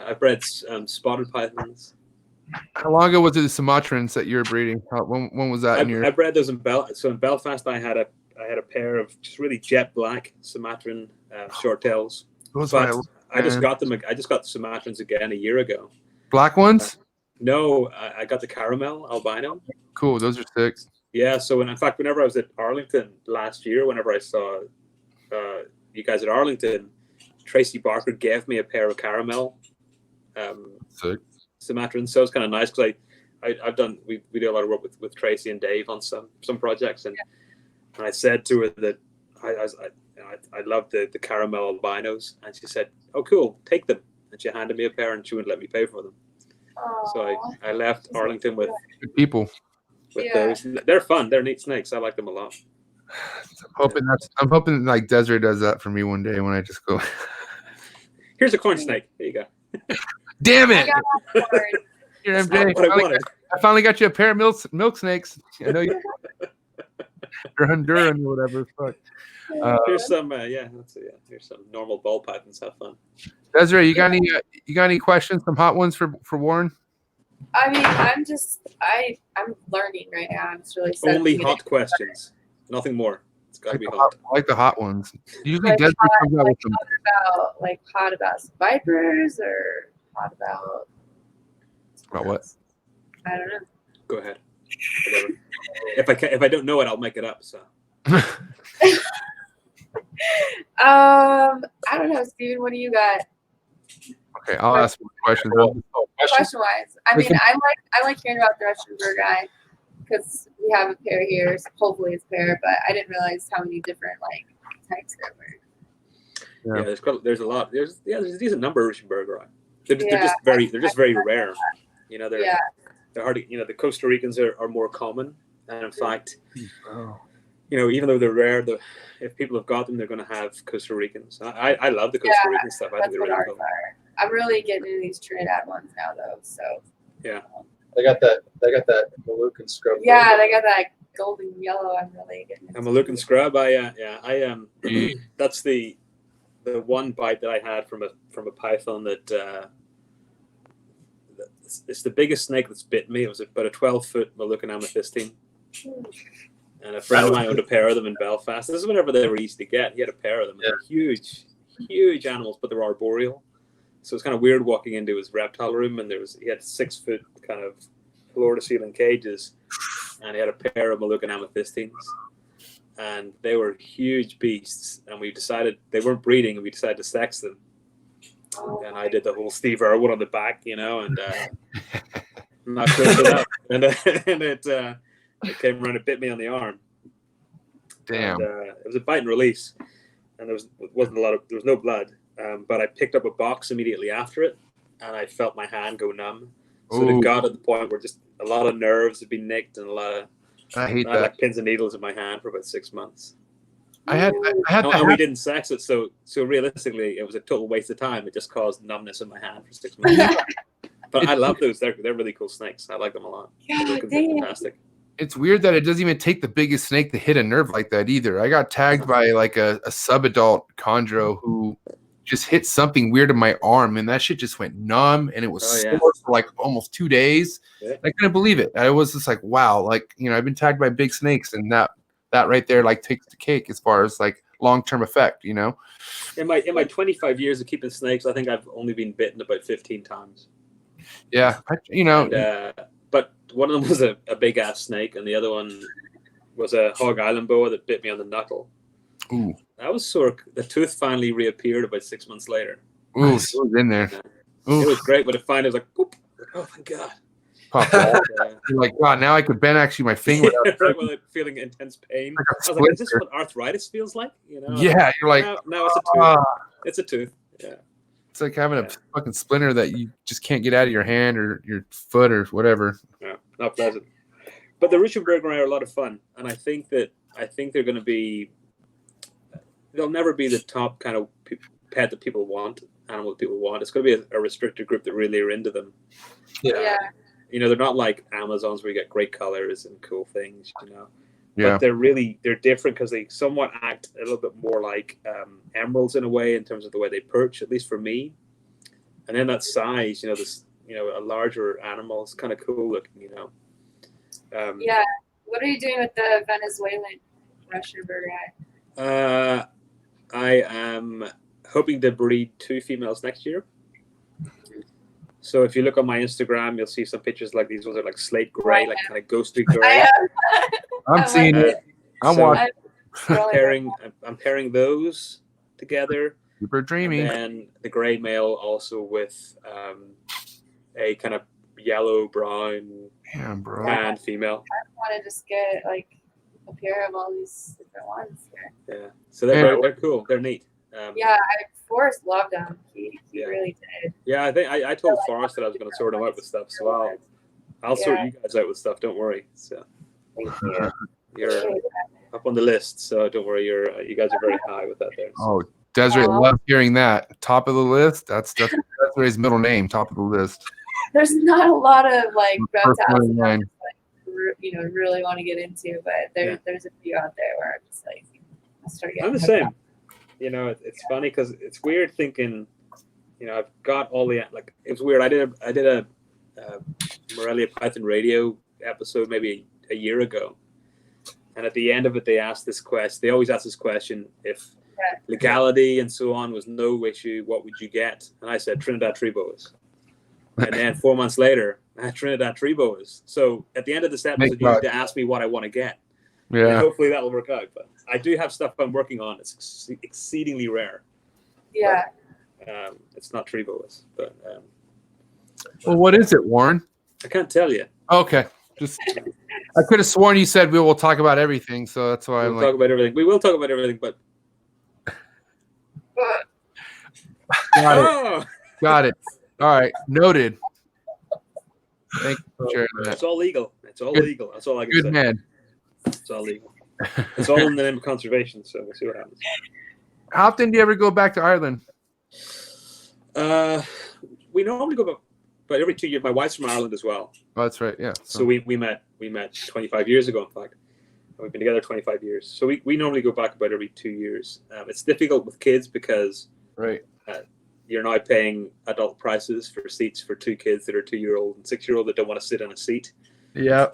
I've bred spotted pythons. How long ago was it the Sumatrans that you were breeding? When was that in your? I bred those in So in Belfast, I had a pair of just really jet black Sumatran shorttails. Those But are I just got them. I just got the Sumatrans again a year ago. black ones? No, I got the caramel albino. Cool. Those are sick. Yeah. So in fact, whenever I was at Arlington last year, whenever I saw you guys at Arlington, Tracy Barker gave me a pair of caramel Sick. Sumatrans. So it's kind of nice because I've done we do a lot of work with Tracy and Dave on some projects, and I said to her that I love the caramel albinos, and she said, "Oh, cool, take them." And she handed me a pair, and she wouldn't let me pay for them. So I left Arlington with Good people. those. They're fun. They're neat snakes. I like them a lot. I'm hoping like Desiree does that for me one day when I just go. Here's a corn snake. There you go. Damn I it! got bored. Here, That's MJ. not what I wanted. I finally got you a pair of milk snakes. I know you're Honduran or whatever. Fuck. Here's some. Here's some normal ball pythons. Have fun. Desiree, you got any questions, some hot ones for Warren? I mean, I'm learning right now. I'm just really Only studying hot it. questions. Nothing more. It's got to be I hot. like the hot ones. Usually Like Desiree comes out with them. hot about some vipers or hot about What? I don't know. Go ahead. Whatever. If I don't know it, I'll make it up. So I don't know, Steven. What do you got? Okay, I'll ask more questions. Question wise, I mean, I like hearing about the Russian bird guy because we have a pair here. So hopefully it's a pair, but I didn't realize how many different types there were. Yeah. there's a lot. There's a decent number of Russian bird right. They're just very rare. You know, they're hard to, the Costa Ricans are more common, and in fact, even though they're rare, if people have got them, they're going to have Costa Ricans. I love the Costa Rican stuff. I think they're really cool. I'm really getting into these Trinidad ones now, though. So yeah, They got that Moluccan scrub. yeah, they got that golden yellow. I'm really getting into. I'm a looking scrub. I am. That's the one bite that I had from a python that. It's the biggest snake that's bit me. It was about a 12-foot Moluccan amethystine. And a friend of mine owned a pair of them in Belfast. This is whenever they were easy to get. He had a pair of them. Yeah. Huge, huge animals, but they're arboreal. So it's kind of weird walking into his reptile room, and he had 6-foot kind of floor-to-ceiling cages, and he had a pair of Moluccan amethystines. And they were huge beasts, and we decided they weren't breeding, and we decided to sex them. And I did the whole Steve Irwin on the back, and I'm not close enough. And it came around and bit me on the arm. Damn. And, it was a bite and release, and there was no blood. But I picked up a box immediately after it, and I felt my hand go numb. So it got at the point where just a lot of nerves had been nicked, and I hate I had like pins and needles in my hand for about 6 months. I had and we didn't sex it, so realistically, it was a total waste of time. It just caused numbness in my hand for 6 months. But I love those; they're really cool snakes. I like them a lot. They're fantastic. It's weird that it doesn't even take the biggest snake to hit a nerve like that either. I got tagged by like a subadult chondro who just hit something weird in my arm, and that shit just went numb, and it was sore for like almost 2 days. Yeah. I couldn't believe it. I was just like, wow, like I've been tagged by big snakes, and that right there like takes the cake as far as like long-term effect. In my 25 years of keeping snakes, I think I've only been bitten about 15 times. Yeah, but one of them was a big ass snake, and the other one was a Hog Island boa that bit me on the knuckle. Ooh. I was sore. The tooth finally reappeared about 6 months later. Ooh, it was in there. It was great, but it finally was like, boop. Oh, thank God. You're like, wow, now I could bend actually my finger. Without feeling intense pain. I was like, is this what arthritis feels like? Yeah, you're like, no, it's a tooth. It's a tooth. Yeah. It's like having a fucking splinter that you just can't get out of your hand or your foot or whatever. Yeah, not pleasant. But the Russian-Bergeron are a lot of fun, and I think they're going to be. They'll never be the top kind of pet that people want, animal that people want. It's going to be a restricted group that really are into them. Yeah. They're not like Amazons where you get great colors and cool things, Yeah. But they're different because they somewhat act a little bit more like emeralds in a way in terms of the way they perch, at least for me. And then that size, a larger animal is kind of cool looking, Yeah. What are you doing with the Venezuelan Russian Bergeron? I am hoping to breed 2 females next year. So if you look on my Instagram, you'll see some pictures like these ones are like slate gray, like kind of ghostly gray. I'm seeing it. I'm watching. I'm pairing those together. Super dreamy. And then the gray male also with a kind of yellow brown and female. I want to just get like a pair of all these different ones here. Yeah, so they're cool. They're neat. Forrest loved them. He really did. Yeah, I think I told Forrest that I was going to sort him out with stuff, so I'll sort you guys out with stuff. Don't worry. So thank you. You're up on the list, so don't worry. You guys are very high with that there. So. Oh, Desiree, love hearing that. Top of the list. That's Desiree's middle name. Top of the list. There's not a lot of like reptiles that I really want to get into, but there's a few out there where I'm just like, I'll start getting. I'm the same. It's funny because it's weird thinking. I've got all the it's weird. I did a Morelia Python radio episode maybe a year ago, and at the end of it, they asked this question. They always ask this question: if legality and so on was no issue, what would you get? And I said Trinidad tree boas. And then 4 months later, I had Trinidad tree boas. So at the end of this episode, you need to ask me what I want to get. Yeah. And hopefully that'll work out. But I do have stuff I'm working on. It's exceedingly rare. Yeah. But, it's not tree boas. But well, what is it, Warren? I can't tell you. Okay. I could have sworn you said we will talk about everything, so that's why we'll talk about everything. We will talk about everything, but Got it. All right, noted. Thank you for sharing that. It's all legal. It's all legal. That's all I can say. Good man. It's all legal. It's all in the name of conservation, so we'll see what happens. How often do you ever go back to Ireland? We normally go back, but every 2 years. My wife's from Ireland as well. Oh, that's right. Yeah. So we met 25 years ago, in fact. We've been together 25 years. So we normally go back about every 2 years. It's difficult with kids because you're now paying adult prices for seats for 2 kids that are 2-year-old and 6-year-old that don't want to sit in a seat. Yeah.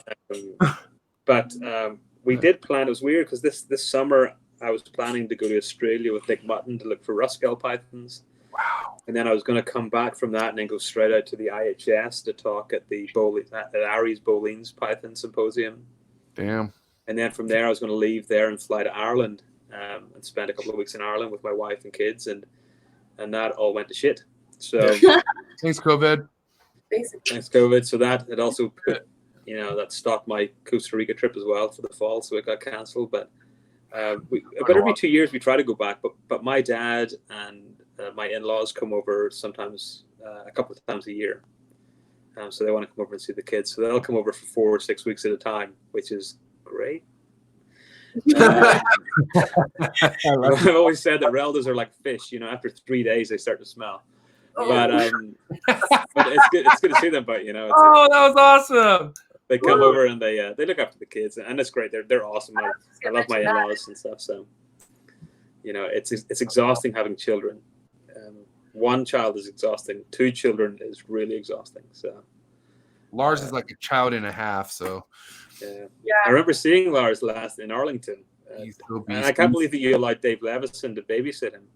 But we did plan. It was weird because this summer I was planning to go to Australia with Nick Mutton to look for Ruskell pythons. Wow. And then I was going to come back from that and then go straight out to the IHS to talk at the Aries Boleyn's Python Symposium. Damn. And then from there I was going to leave there and fly to Ireland and spend a couple of weeks in Ireland with my wife and kids, and that all went to shit. So thanks, COVID. Thanks, COVID. So that it also put, that stopped my Costa Rica trip as well for the fall, so it got cancelled. But about every 2 years we try to go back. But my dad and my in-laws come over sometimes a couple of times a year. So they want to come over and see the kids. So they'll come over for 4 or 6 weeks at a time, which is great. I've always said that reldas are like fish. After 3 days they start to smell. But it's good. It's good to see them. But that was awesome. They come over and they look after the kids, and it's great. They're awesome. I love my in-laws and stuff. So it's exhausting having children. 1 child is exhausting. 2 children is really exhausting. So Lars is like a child and a half. So. Yeah. I remember seeing Lars last in Arlington. And I can't believe that you allowed Dave Levison to babysit him.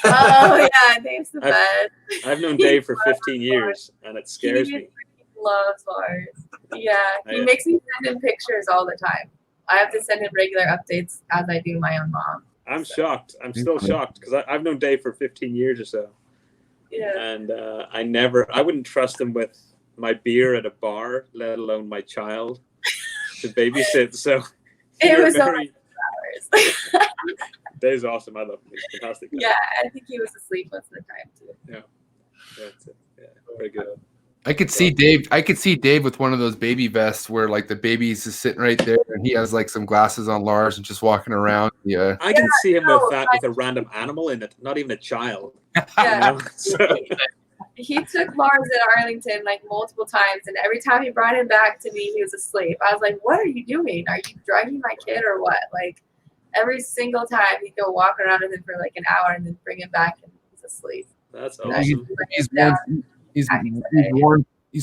Oh, yeah, Dave's the best. I've known Dave for 15 years, and it scares me. He loves Lars. Yeah, he makes me send him pictures all the time. I have to send him regular updates as I do my own mom. I'm shocked. I'm still shocked because I've known Dave for 15 years or so. Yeah. And I wouldn't trust him with my beer at a bar, let alone my child. To babysit, so it was hours. Dave's awesome. I love him. He's fantastic. Yeah, I think he was asleep most of the time too. Yeah, that's it. Yeah, very good. I could see Dave with one of those baby vests where like the baby's just sitting right there and he has like some glasses on Lars and just walking around. Yeah. I can see him with a random animal in it, not even a child. Yeah. You know? So, He took Lars in Arlington like multiple times, and every time he brought him back to me, he was asleep. I was like, "What are you doing? Are you drugging my kid or what?" Like every single time he'd go walk around with him for like an hour and then bring him back and he's asleep. that's And awesome. He's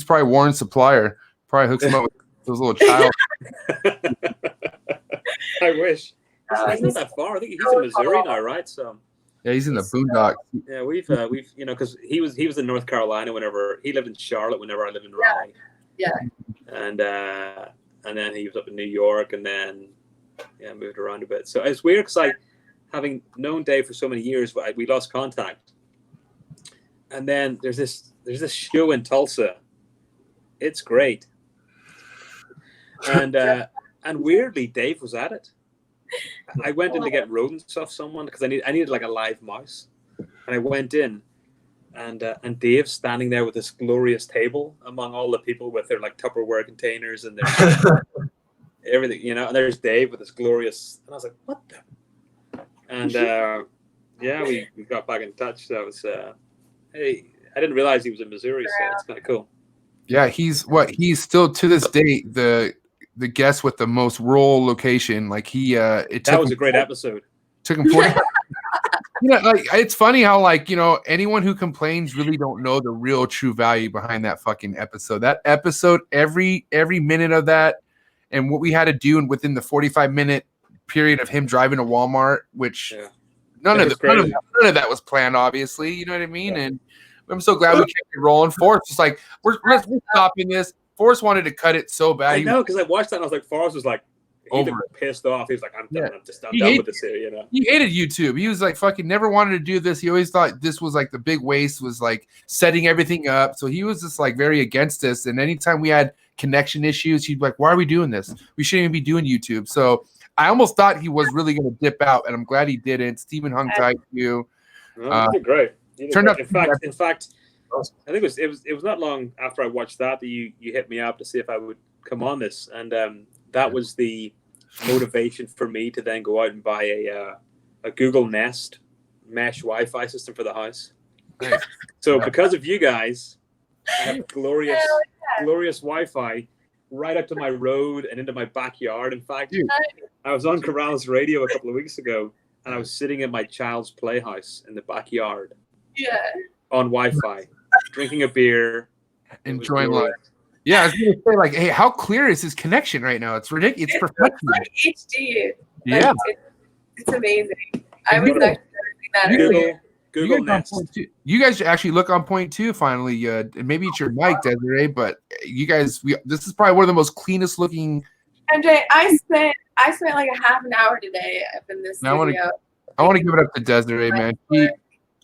probably Warren's supplier. Probably hooks him up with those little child. I wish. He's not he's that far. I think he's in Missouri now, right? So Yeah, he's in the boondocks. yeah, we've because he was in North Carolina whenever he lived in Charlotte whenever I lived in Raleigh. Yeah. And then he was up in New York and then moved around a bit. So it's weird because having known Dave for so many years, we lost contact. And then there's this show in Tulsa. It's great. And weirdly, Dave was at it. I went in to get rodents off someone because I needed like a live mouse, and I went in, and Dave's standing there with this glorious table among all the people with their like Tupperware containers and their everything, and there's Dave with this glorious, and I was like, what the? And we got back in touch. So it was hey, I didn't realize he was in Missouri, so it's kind of cool. Yeah, he's still to this day the guest with the most rural location. Like that was a great episode. Took him 40. Like it's funny how anyone who complains really don't know the real true value behind that fucking episode. That episode, every minute of that, and what we had to do within the 45-minute period of him driving to Walmart, which none of that was planned, obviously. You know what I mean? Yeah. And I'm so glad we kept it rolling. Forrest was like, we're stopping this. Forrest wanted to cut it so bad. I know, because I watched that and I was like, Forrest was like, pissed off. He was like, I'm done. I'm done with this here, He hated YouTube. He was like, fucking never wanted to do this. He always thought this was like the big waste, was like setting everything up. So he was just like very against this. And anytime we had connection issues, he'd be like, why are we doing this? We shouldn't even be doing YouTube. So I almost thought he was really going to dip out, and I'm glad he didn't. Stephen hung tight to you. Great. Turned out, in fact, I think it was not long after I watched that you hit me up to see if I would come on this, and that was the motivation for me to then go out and buy a Google Nest mesh Wi-Fi system for the house. Nice. So because of you guys, I have glorious Wi-Fi right up to my road and into my backyard. In fact, I was on Corallus radio a couple of weeks ago, and I was sitting in my child's playhouse in the backyard. Yeah. On Wi-Fi, drinking a beer, enjoying life. Yeah, I was gonna say, like, hey, how clear is his connection right now? It's ridiculous. It's perfect. Like HD. Yeah, it's amazing. I was actually that earlier. Google Nest. You guys actually look on point too. Finally, maybe it's your mic, Desiree, but you guys, this is probably one of the most cleanest looking. MJ, I spent like a half an hour today up in this studio. I want to give it up to Desiree, man.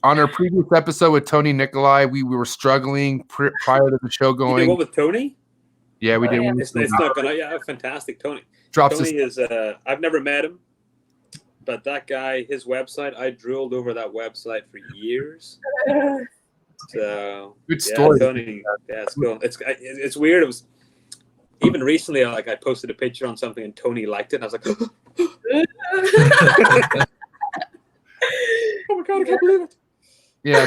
On our previous episode with Tony Nikolai, we were struggling prior to the show going. You did one with Tony? Yeah, we did. It's not gonna. Yeah, fantastic, Tony. Tony is. I've never met him, but that guy, his website, I drooled over that website for years. So good story, Tony. Yeah, it's cool. It's weird. It was even recently. I posted a picture on something and Tony liked it, and I was like, "Oh my god, I can't believe it." Yeah,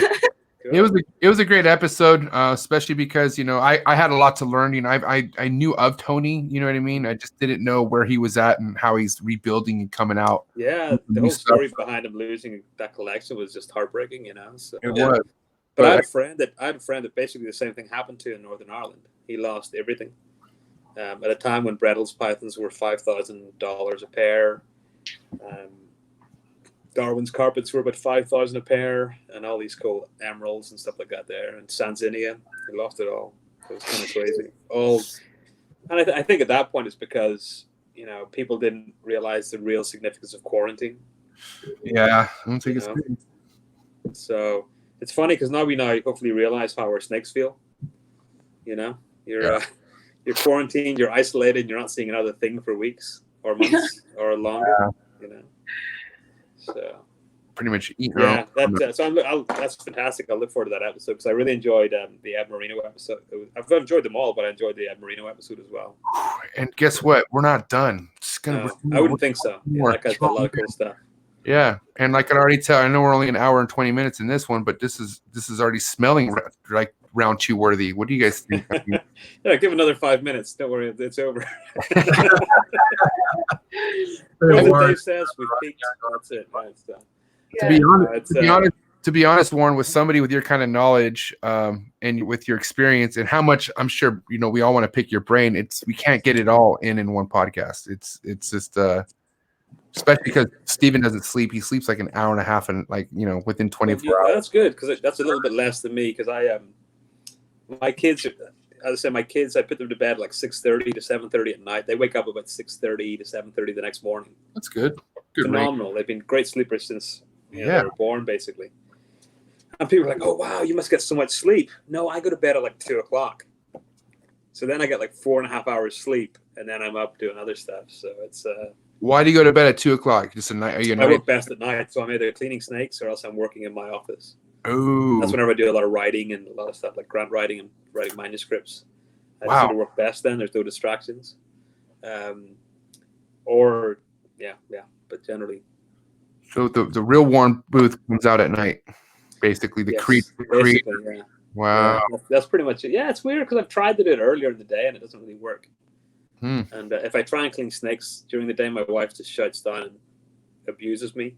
it was a great episode, especially because I had a lot to learn. I knew of Tony, you know what I mean. I just didn't know where he was at and how he's rebuilding and coming out. Yeah, the whole story behind him losing that collection was just heartbreaking, So, it was. But I had a friend that basically the same thing happened to in Northern Ireland. He lost everything at a time when Brettles pythons were $5,000 a pair. Darwin's carpets were about $5,000 a pair, and all these cool emeralds and stuff like that there. And Sanzinia, he lost it all. It was kind of crazy. And I think at that point it's because people didn't realize the real significance of quarantine. Yeah, I don't think it's good. So it's funny because now we hopefully realize how our snakes feel. You're quarantined, you're isolated, you're not seeing another thing for weeks or months or longer. you know. So pretty much eating. Yeah, that's fantastic. I'll look forward to that episode because I really enjoyed the Ed Marino episode. I've enjoyed them all, but I enjoyed the Ed Marino episode as well. And guess what? We're not done. I wouldn't think so. Yeah, that guy's got a lot of cool stuff. Yeah, and like I already tell, I know we're only an hour and 20 minutes in this one, but this is already smelling like round 2 worthy. What do you guys think? Yeah, give another 5 minutes. Don't worry, it's over. Dave says we've peaked. That's it. Right, it's done. To be honest, Warren, with somebody with your kind of knowledge and with your experience and how much I'm sure we all want to pick your brain. We can't get it all in one podcast. It's just especially because Steven doesn't sleep. He sleeps like an hour and a half and within 24 hours. That's good because that's a little bit less than me because my kids. As I said, my kids, I put them to bed like 6:30 to 7:30 at night. They wake up about 6:30 to 7:30 the next morning. That's good. Good. Phenomenal. They've been great sleepers since they were born, basically. And people are like, "Oh wow, you must get so much sleep." No, I go to bed at like 2:00. So then I get like 4.5 hours sleep, and then I'm up doing other stuff. So it's. Why do you go to bed at 2:00? Just a night? I work best at night, so I'm either cleaning snakes or else I'm working in my office. Oh. That's whenever I do a lot of writing and a lot of stuff like grant writing and writing manuscripts. I Wow. sort of work best then. There's no distractions. But generally. So the real Warren Booth comes out at night, basically. The creator. Yeah. Wow. Yeah, that's pretty much it. Yeah, it's weird because I've tried to do it earlier in the day and it doesn't really work. And if I try and clean snakes during the day, my wife just shuts down and abuses me.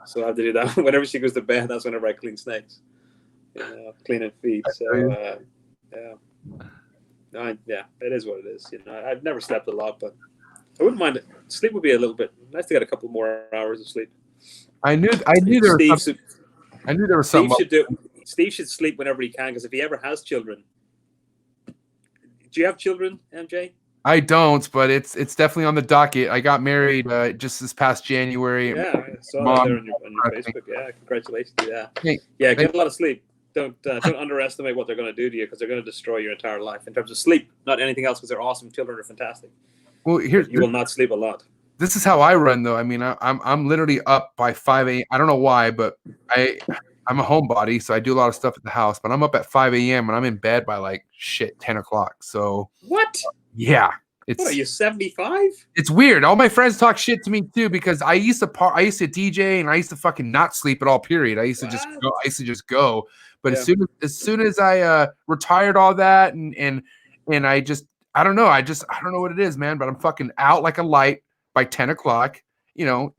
So I have to do that whenever she goes to bed. That's whenever I clean snakes, clean and feed. So it is what it is. I've never slept a lot, but I wouldn't mind it. Sleep would be a little bit nice to get a couple more hours of sleep. I knew there was something. Steve should sleep whenever he can because if he ever has children. Do you have children, MJ? I don't, but it's definitely on the docket. I got married just this past January. Yeah, I saw that there on your Facebook. Yeah, congratulations. Yeah, get a lot of sleep. Don't underestimate what they're going to do to you because they're going to destroy your entire life in terms of sleep, not anything else because they're awesome. Children are fantastic. Well, you will not sleep a lot. This is how I run, though. I mean, I'm literally up by 5 a.m. I don't know why, but I'm a homebody, so I do a lot of stuff at the house. But I'm up at 5 a.m. and I'm in bed by 10 o'clock. So what? Yeah. What are you, 75? It's weird. All my friends talk shit to me too because I used to DJ and I used to fucking not sleep at all. Period. I used to just go. But as soon as I retired all that and I don't know. I don't know what it is, man. But I'm fucking out like a light by 10 o'clock. And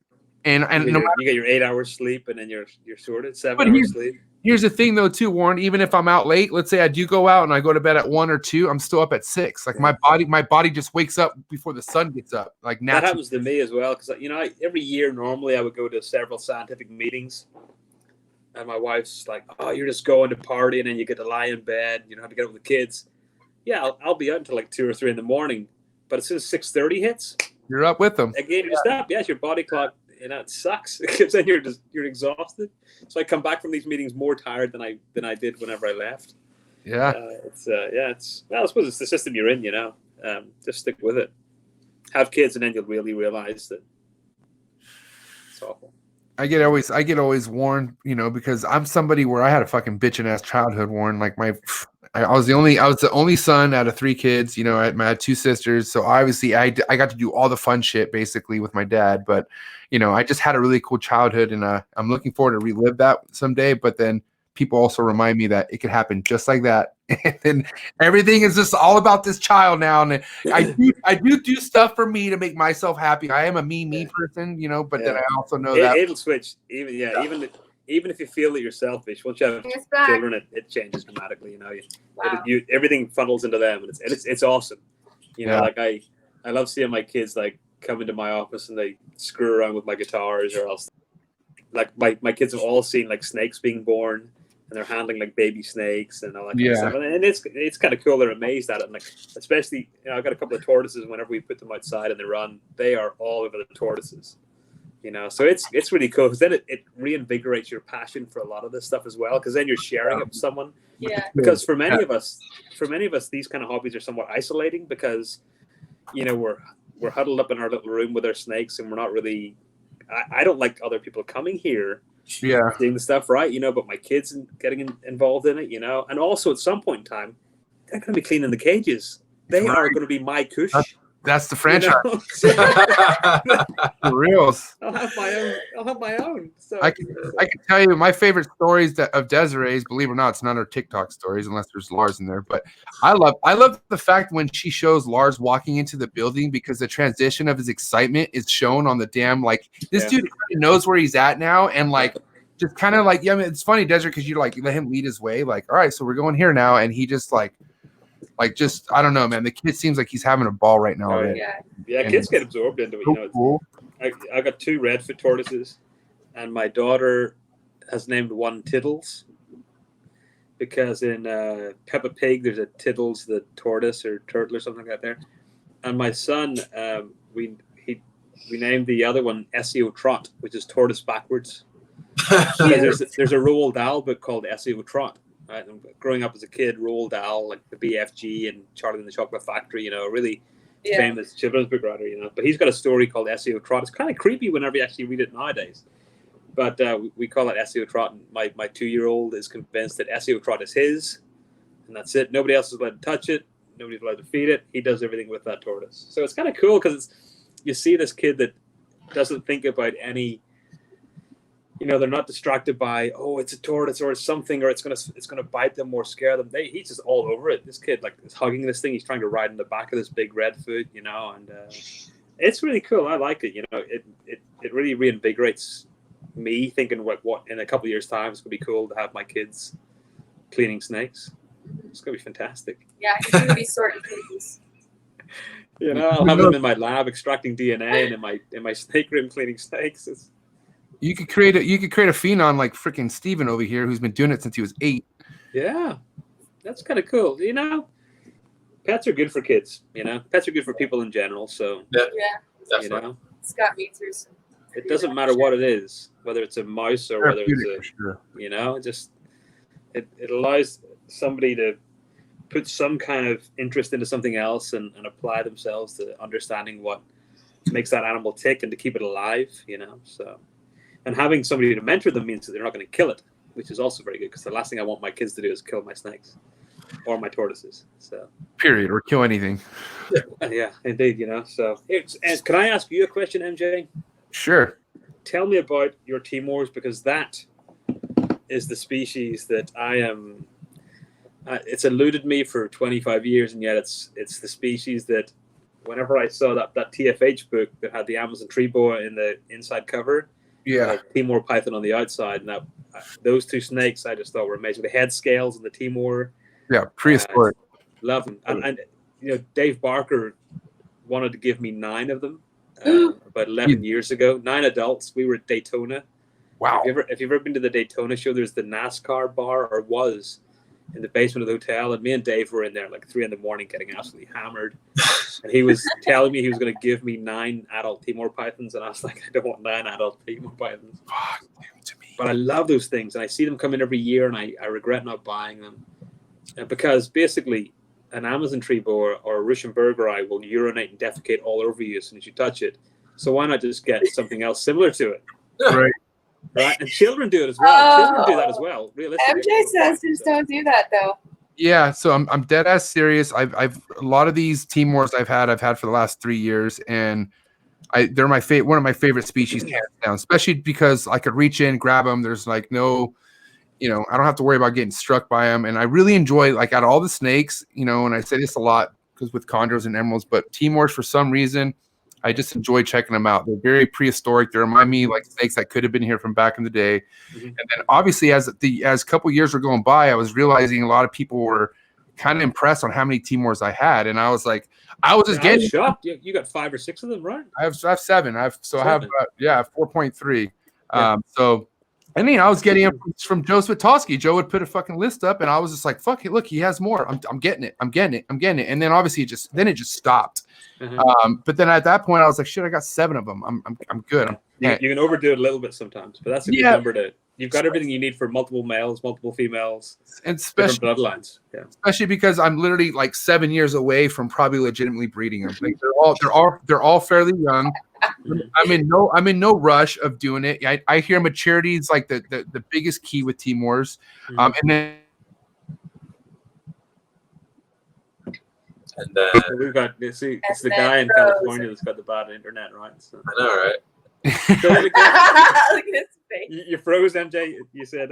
you get your 8 hours sleep and then you're sorted 7 hours sleep. Here's the thing, though, too, Warren. Even if I'm out late, let's say I do go out and I go to bed at 1 or 2, I'm still up at 6. Like my body just wakes up before the sun gets up. Like naturally. That happens to me as well because every year normally I would go to several scientific meetings, and my wife's like, "Oh, you're just going to party and then you get to lie in bed. You don't have to get up with the kids." Yeah, I'll be out until 2 or 3 in the morning, but as soon as 6:30 hits, you're up with them. Again, you stop. Yes, your body clock. It sucks because then you're exhausted. So I come back from these meetings more tired than I did whenever I left. Yeah, I suppose it's the system you're in. Just stick with it. Have kids, and then you'll really realize that it's awful. I get always Warren, because I'm somebody where I had a fucking bitchin' ass childhood, Warren. Like I was the only son out of 3 kids. I had 2 sisters, so obviously I got to do all the fun shit basically with my dad. But I just had a really cool childhood, and I'm looking forward to relive that someday. But then people also remind me that it could happen just like that, and then everything is just all about this child now. And I do stuff for me to make myself happy. I am a me person, But then I also know that it'll switch. Even if you feel that you're selfish, once you have children, it changes dramatically. Everything funnels into them, and it's awesome. Like I love seeing my kids come into my office and they screw around with my guitars, or else my kids have all seen snakes being born, and they're handling baby snakes and all that kind of stuff. And it's kind of cool. They're amazed at it, and especially I've got a couple of tortoises. Whenever we put them outside and they run, they are all over the tortoises. So it's really cool because then it reinvigorates your passion for a lot of this stuff as well, because then you're sharing it with someone. Yeah. Because for many of us, these kind of hobbies are somewhat isolating because, we're huddled up in our little room with our snakes and we're not really I don't like other people coming here, seeing the stuff, right? But my kids getting involved in it, and also at some point in time, they're going to be cleaning the cages. They are going to be my cush. That's the franchise. For reals. I'll have my own. So I can tell you my favorite stories of Desiree's. Believe it or not, it's not her TikTok stories unless there's Lars in there. But I love the fact when she shows Lars walking into the building, because the transition of his excitement is shown on the damn, like, this dude knows where he's at now, and like just kind of like, I mean, it's funny, Desiree, because you like let him lead his way, like, all right, so we're going here now, and he just like just, I don't know, man. The kid seems like he's having a ball right now. Yeah, kids get absorbed into it. So cool. I got 2 redfoot tortoises, and my daughter has named one Tiddles, because in Peppa Pig there's a Tiddles the tortoise or turtle or something like that there. And my son, we named the other one SEO Trot, which is tortoise backwards. There's a Roald Dahl book called SEO Trot. Right? And growing up as a kid, Roald Dahl, like the BFG and Charlie and the Chocolate Factory, a really famous children's book writer, But he's got a story called SEO Trot. It's kind of creepy whenever you actually read it nowadays. But we call it SEO Trot. And my 2-year-old is convinced that SEO Trot is his, and that's it. Nobody else is allowed to touch it. Nobody's allowed to feed it. He does everything with that tortoise. So it's kind of cool, because you see this kid that doesn't think about any. They're not distracted by, oh, it's a tortoise or it's something, or it's gonna bite them or scare them. He's just all over it. This kid is hugging this thing. He's trying to ride in the back of this big redfoot, and it's really cool. I like it. It really reinvigorates me thinking what in a couple of years' time it's gonna be cool to have my kids cleaning snakes. It's gonna be fantastic. Yeah, it's gonna be sorting cages. I'll have them in my lab extracting DNA, and in my snake room cleaning snakes. You could create a phenom like freaking Steven over here, who's been doing it since he was 8. Yeah, that's kind of cool. Pets are good for kids. Pets are good for people in general. So definitely. Scott Metzer's. It doesn't matter what it is, whether it's a mouse or whether it's just it allows somebody to put some kind of interest into something else and apply themselves to understanding what makes that animal tick and to keep it alive. So. And having somebody to mentor them means that they're not going to kill it, which is also very good, because the last thing I want my kids to do is kill my snakes or my tortoises. So, period, or kill anything. Yeah, indeed. So, and can I ask you a question, MJ? Sure. Tell me about your Timors, because that is the species that I am. It's eluded me for 25 years, and yet it's the species that, whenever I saw that TFH book that had the Amazon tree boa in the inside cover. Yeah, Timor python on the outside, and those 2 snakes I just thought were amazing. The head scales and the Timor. Yeah, prehistoric. Love them. And Dave Barker wanted to give me 9 of them about 11 years ago. 9 adults. We were at Daytona. Wow. If you've ever been to the Daytona show, there's the NASCAR bar, or was, in the basement of the hotel, and me and Dave were in there like 3 a.m. getting absolutely hammered. And he was telling me he was going to give me 9 adult Timor pythons, and I was like, I don't want 9 adult Timor pythons. But I love those things, and I see them come in every year, and I regret not buying them, because basically an Amazon tree boa or a Russian burgeri will urinate and defecate all over you as soon as you touch it. So why not just get something else similar to it? Right, and children do it as well. Children do that as well. Realistically, MJ says just don't do that though. Yeah, so I'm dead ass serious. I've a lot of these Timors I've had for the last 3 years, and they're one of my favorite species hands down. Especially because I could reach in, grab them. There's like no, I don't have to worry about getting struck by them, and I really enjoy out of all the snakes, and I say this a lot because with condors and emeralds, but Timors for some reason, I just enjoy checking them out. They're very prehistoric. They remind me like snakes that could have been here from back in the day. Mm-hmm. And then obviously as a couple years were going by, I was realizing a lot of people were kind of impressed on how many Timors I had. And I was like, I was just getting shocked. You got 5 or 6 of them, right? I have 7. I have 4.3. And I was getting them from Joe Switowski. Joe would put a fucking list up, and I was just like, "Fuck it, look, he has more. I'm getting it. And then obviously it just stopped. Mm-hmm. But then at that point, I was like, "Shit, I got 7 of them. I'm good." You can overdo it a little bit sometimes, but that's a good number to. You've got everything you need for multiple males, multiple females, and especially different bloodlines. Yeah, especially because I'm literally like 7 years away from probably legitimately breeding them. Like they're all fairly young. I'm in no rush of doing it. I hear maturity is like the biggest key with Timors. And then we've got it's the guy in California that's got the bad internet, right? So. I know, right? Look at his face. You froze, MJ. You said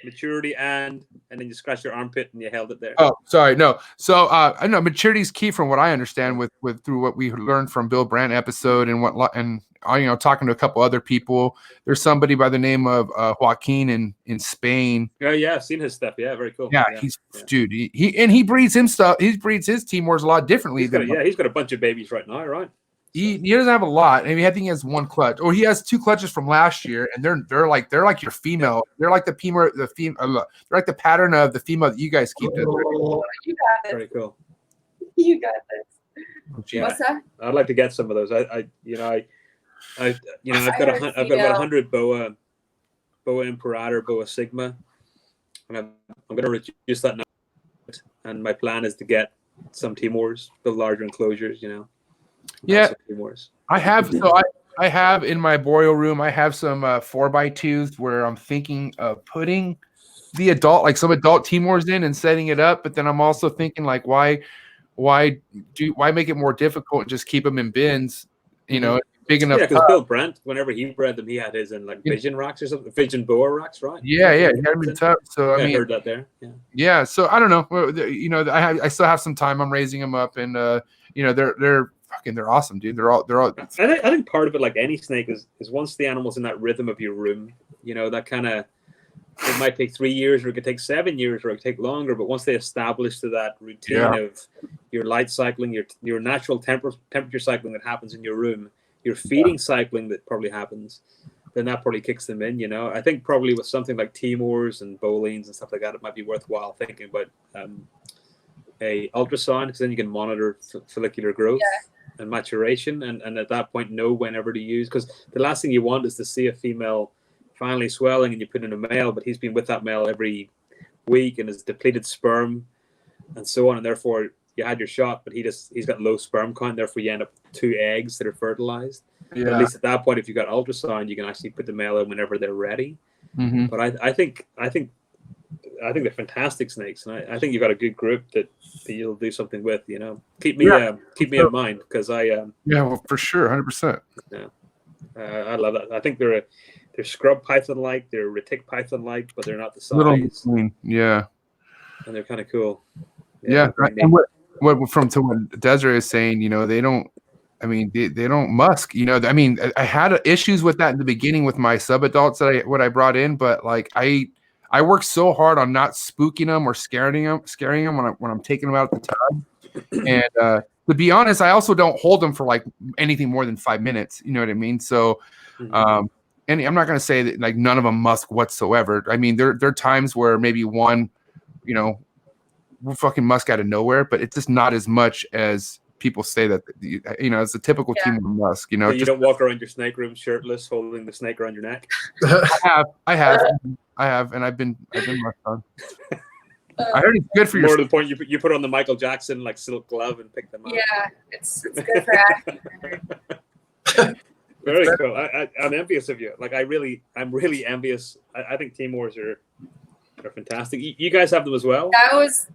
maturity and then you scratched your armpit and you held it there. Oh, sorry, no. So I know maturity is key from what I understand with through what we learned from Bill Brandt episode and talking to a couple other people. There's somebody by the name of Joaquin in Spain. Yeah, I've seen his stuff. Yeah, very cool. Yeah, dude. He breeds himself. He breeds his Timors a lot differently. He's got a bunch of babies right now, right? He doesn't have a lot. I mean, I think he has one clutch, or he has 2 clutches from last year, and they're like your female. They're like the female. They're like the pattern of the female that you guys keep. You got this. Very cool. You got this. Yeah. What's that? I'd like to get some of those. I've got 100 boa imperator, boa sigma, and I'm going to reduce that now. And my plan is to get some Timors, the larger enclosures. Yeah, I have. So I have in my boreal room. I have some 4x2s where I'm thinking of putting the some adult Timors in and setting it up. But then I'm also thinking like, why make it more difficult and just keep them in bins? Big enough. Yeah, because Bill Brandt, whenever he bred them, he had his in like vision racks or something, vision boa racks, right? Yeah, he had them in tub. So I heard that there. Yeah. So I don't know. I still have some time. I'm raising them up, and they're awesome, dude. They're all. I think part of it, like any snake, is once the animal's in that rhythm of your room, that kind of, it might take 3 years, or it could take 7 years, or it could take longer. But once they establish to that routine of your light cycling, your natural temperature cycling that happens in your room, your feeding cycling that probably happens, then that probably kicks them in. I think probably with something like Timors and Bolines and stuff like that, it might be worthwhile thinking about a ultrasound, because then you can monitor follicular growth and maturation, and at that point know whenever to use, because the last thing you want is to see a female finally swelling and you put in a male, but he's been with that male every week and has depleted sperm and so on, and therefore you had your shot, but he's got low sperm count, therefore you end up with 2 eggs that are fertilized. But at least at that point, if you've got ultrasound, you can actually put the male in whenever they're ready. But I think they're fantastic snakes, and I think you've got a good group that you'll do something with. Keep me in mind, because well, for sure, 100%. Yeah, I love that. I think they're scrub python like, they're retic python like, but they're not the size. And they're kind of cool. Yeah, and what Desiree is saying, they don't. I mean, they don't musk. I mean, I had issues with that in the beginning with my subadults that I brought in, but like I work so hard on not spooking them or scaring them when I'm taking them out of the tub. And to be honest, I also don't hold them for like anything more than 5 minutes. You know what I mean? So, and I'm not going to say that like none of them musk whatsoever. I mean, there are times where maybe one, will fucking musk out of nowhere, but it's just not as much as people say that, it's a typical team of musk, So you don't walk around your snake room shirtless, holding the snake around your neck. I have, and I've been musked on. I heard it's good for your. More to the point, you put on the Michael Jackson like silk glove and pick them up. Yeah, it's good for acne. Very cool. I'm envious of you. Like I'm really envious. I think Timors are fantastic. You guys have them as well? That was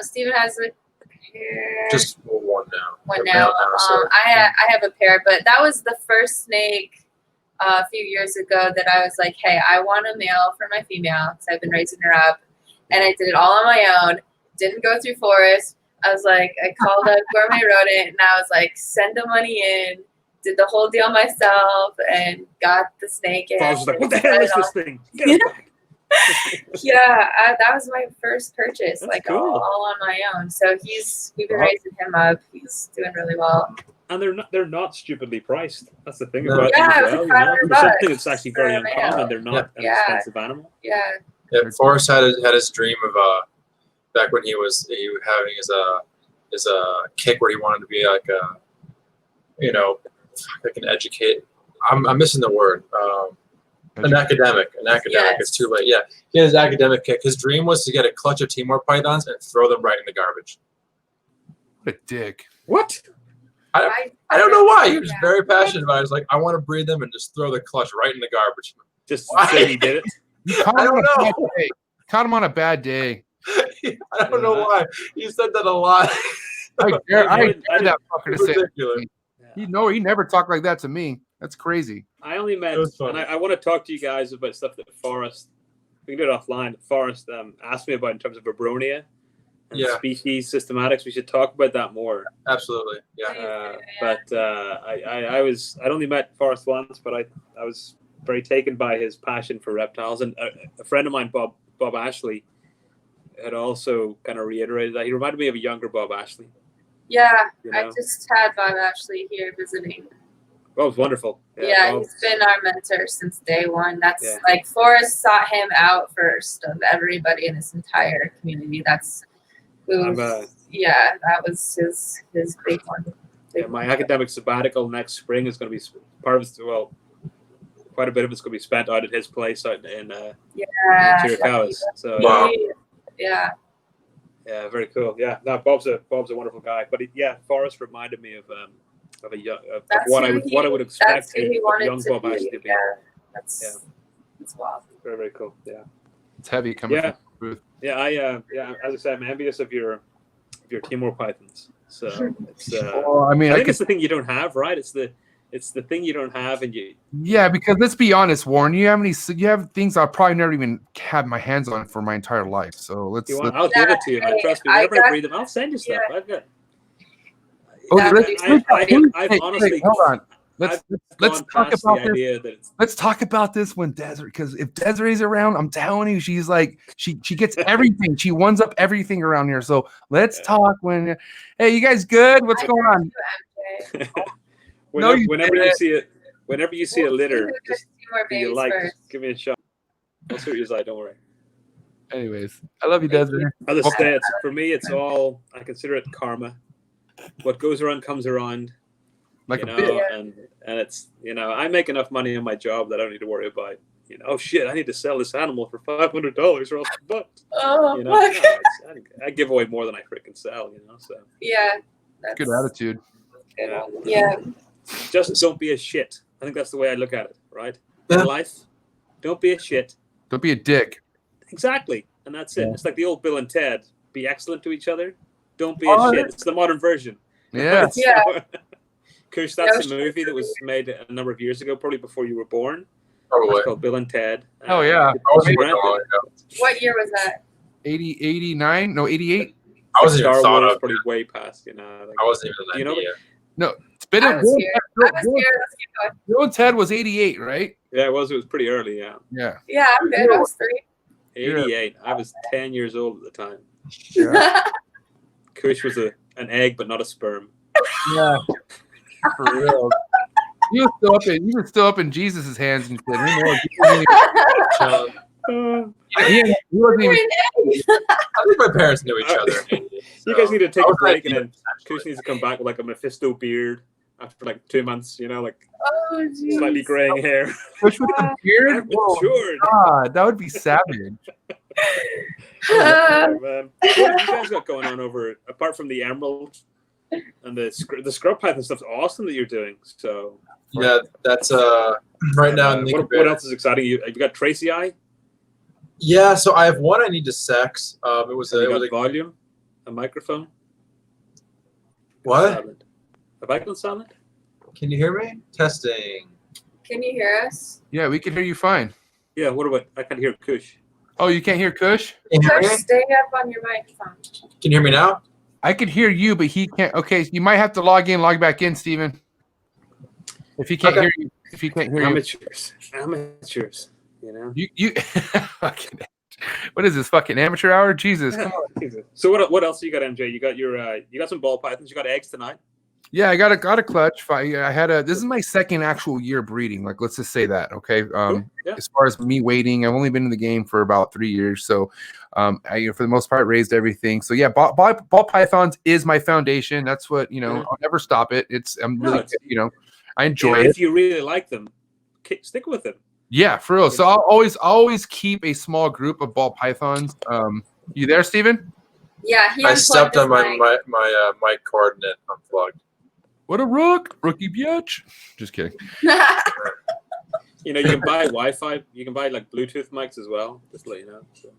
Steven has a pair. Just one now. One now. I have a pair, but that was the first snake a few years ago that I was like, hey, I want a male for my female, because I've been raising her up, and I did it all on my own. Didn't go through forest. I was like, I called up Gourmet Rodent, and I was like, send the money in. Did the whole deal myself and got the snake in. I was like, what the hell is this thing? Get it back. That was my first purchase. That's like cool. all on my own. So we've been raising him up. He's doing really well. And they're not stupidly priced. That's the thing about them as well. $500 something that's actually very uncommon. They're not an expensive animal. Yeah. Forrest had his dream of back when he was having his kick where he wanted to be like like an educate. I'm missing the word. An academic. Yes. It's too late. Yeah, he had his academic kick. His dream was to get a clutch of Timor pythons and throw them right in the garbage. What a dick. What? I don't know why. He was very passionate about it. He was like, I want to breed them and just throw the clutch right in the garbage. Just say he did it. I don't know. Caught him on a bad day. I don't know why. He said that a lot. I dare that fucker to say ridiculous. He never talked like that to me. That's crazy. I only met, and I want to talk to you guys about stuff that Forrest, we can do it offline. Forrest asked me about in terms of Vibronia and species systematics. We should talk about that more. Absolutely. Yeah. I'd only met Forrest once, but I was very taken by his passion for reptiles. And a friend of mine, Bob Ashley, had also kind of reiterated that. He reminded me of a younger Bob Ashley. Yeah, you know? I just had Bob Ashley here visiting. Oh, it was wonderful. Yeah, he's been our mentor since day one. That's like Forrest sought him out first of everybody in this entire community. That's that was his big one. My academic sabbatical next spring is going to be part of it. Well, quite a bit of it's going to be spent out at his place out in Chiricahuas. So yeah, very cool. Yeah, no, Bob's a wonderful guy. But Forrest reminded me of what I would expect a young Bob Ashley to be. Yeah, that's wild. Very, very cool. Yeah, it's heavy coming from the booth. Yeah, as I said, I'm envious of your Timor pythons. So it's I think it's the thing you don't have, right? It's the thing you don't have, and you. Yeah, because let's be honest, Warren. You have things I'll probably never even have my hands on for my entire life. So I'll give it to you, man. Trust me. Whenever I breed them, I'll send you stuff. I've got. I've honestly. Hold on. Let's talk about this. Let's talk about this when Desiree, because if Desiree's around, I'm telling you, she's like she gets everything. She ones up everything around here. So let's talk when. Hey, you guys good? What's going on? Whenever you see a litter, just give me a shot. I'll sort yours out. Don't worry. Anyways, I love you, Desiree. Other stats for me, it's all I consider it karma. What goes around comes around. And it's I make enough money in my job that I don't need to worry about. Oh shit, I need to sell this animal for $500 or else the bucks. I give away more than I freaking sell. So that's good attitude. Yeah. Just don't be a shit. I think that's the way I look at it, right? In life, don't be a shit. Don't be a dick. Exactly. And that's it. It's like the old Bill and Ted. Be excellent to each other. Don't be a shit. It's the modern version. Yeah. Kush, that's a movie that was made a number of years ago, probably before you were born. Probably. It's called Bill and Ted. Oh, yeah. What year was that? 89? No, 88? I wasn't even thought of. Probably way past, I wasn't even that year. No, it's been I was here. Bill and Ted was 88, right? Yeah, it was pretty early, yeah. Yeah, I'm good. I was 3. 88. I was 10 years old at the time. Yeah. Kush was an egg, but not a sperm. Yeah. For real. He was still up in Jesus' hands and said, he wasn't even. I think my parents knew each other. You guys need to take a break, and then Kush needs to come back with like a Mephisto beard after like 2 months, slightly graying hair. Kush with a beard? Sure. God, that would be savage. Man. What have you guys got going on over, apart from the emerald and the scrub python stuff's awesome that you're doing. So yeah, that's right now. What else is exciting you? Have you got Tracy Eye? Yeah, so I have one I need to sex. It was a volume, a microphone. What? Silent. Have I gone silent? Can you hear me? Testing. Can you hear us? Yeah, we can hear you fine. Yeah, what about I can hear Kush. Oh, you can't hear Kush? Kush, stay up on your microphone. Can you hear me now? I could hear you, but he can't. Okay, you might have to log back in, Steven. If he can't hear you. If he can't hear Amateurs, you fucking, what is this fucking amateur hour? Jesus, come on. So what else you got, MJ? You got you got some ball pythons. You got eggs tonight. Yeah, I got a clutch. I had this is my second actual year breeding. Like, let's just say that, okay? As far as me waiting, I've only been in the game for about 3 years, so I for the most part raised everything. So yeah, ball pythons is my foundation. That's what I'll never stop it. I enjoy it. If you really like them, stick with them. Yeah, for real. So I'll always keep a small group of ball pythons. You there, Steven? Yeah, I stepped on my mic coordinate unplugged. What a rookie bitch. Just kidding. You know, you can buy Wi-Fi. You can buy like Bluetooth mics as well. Just to let you know. So.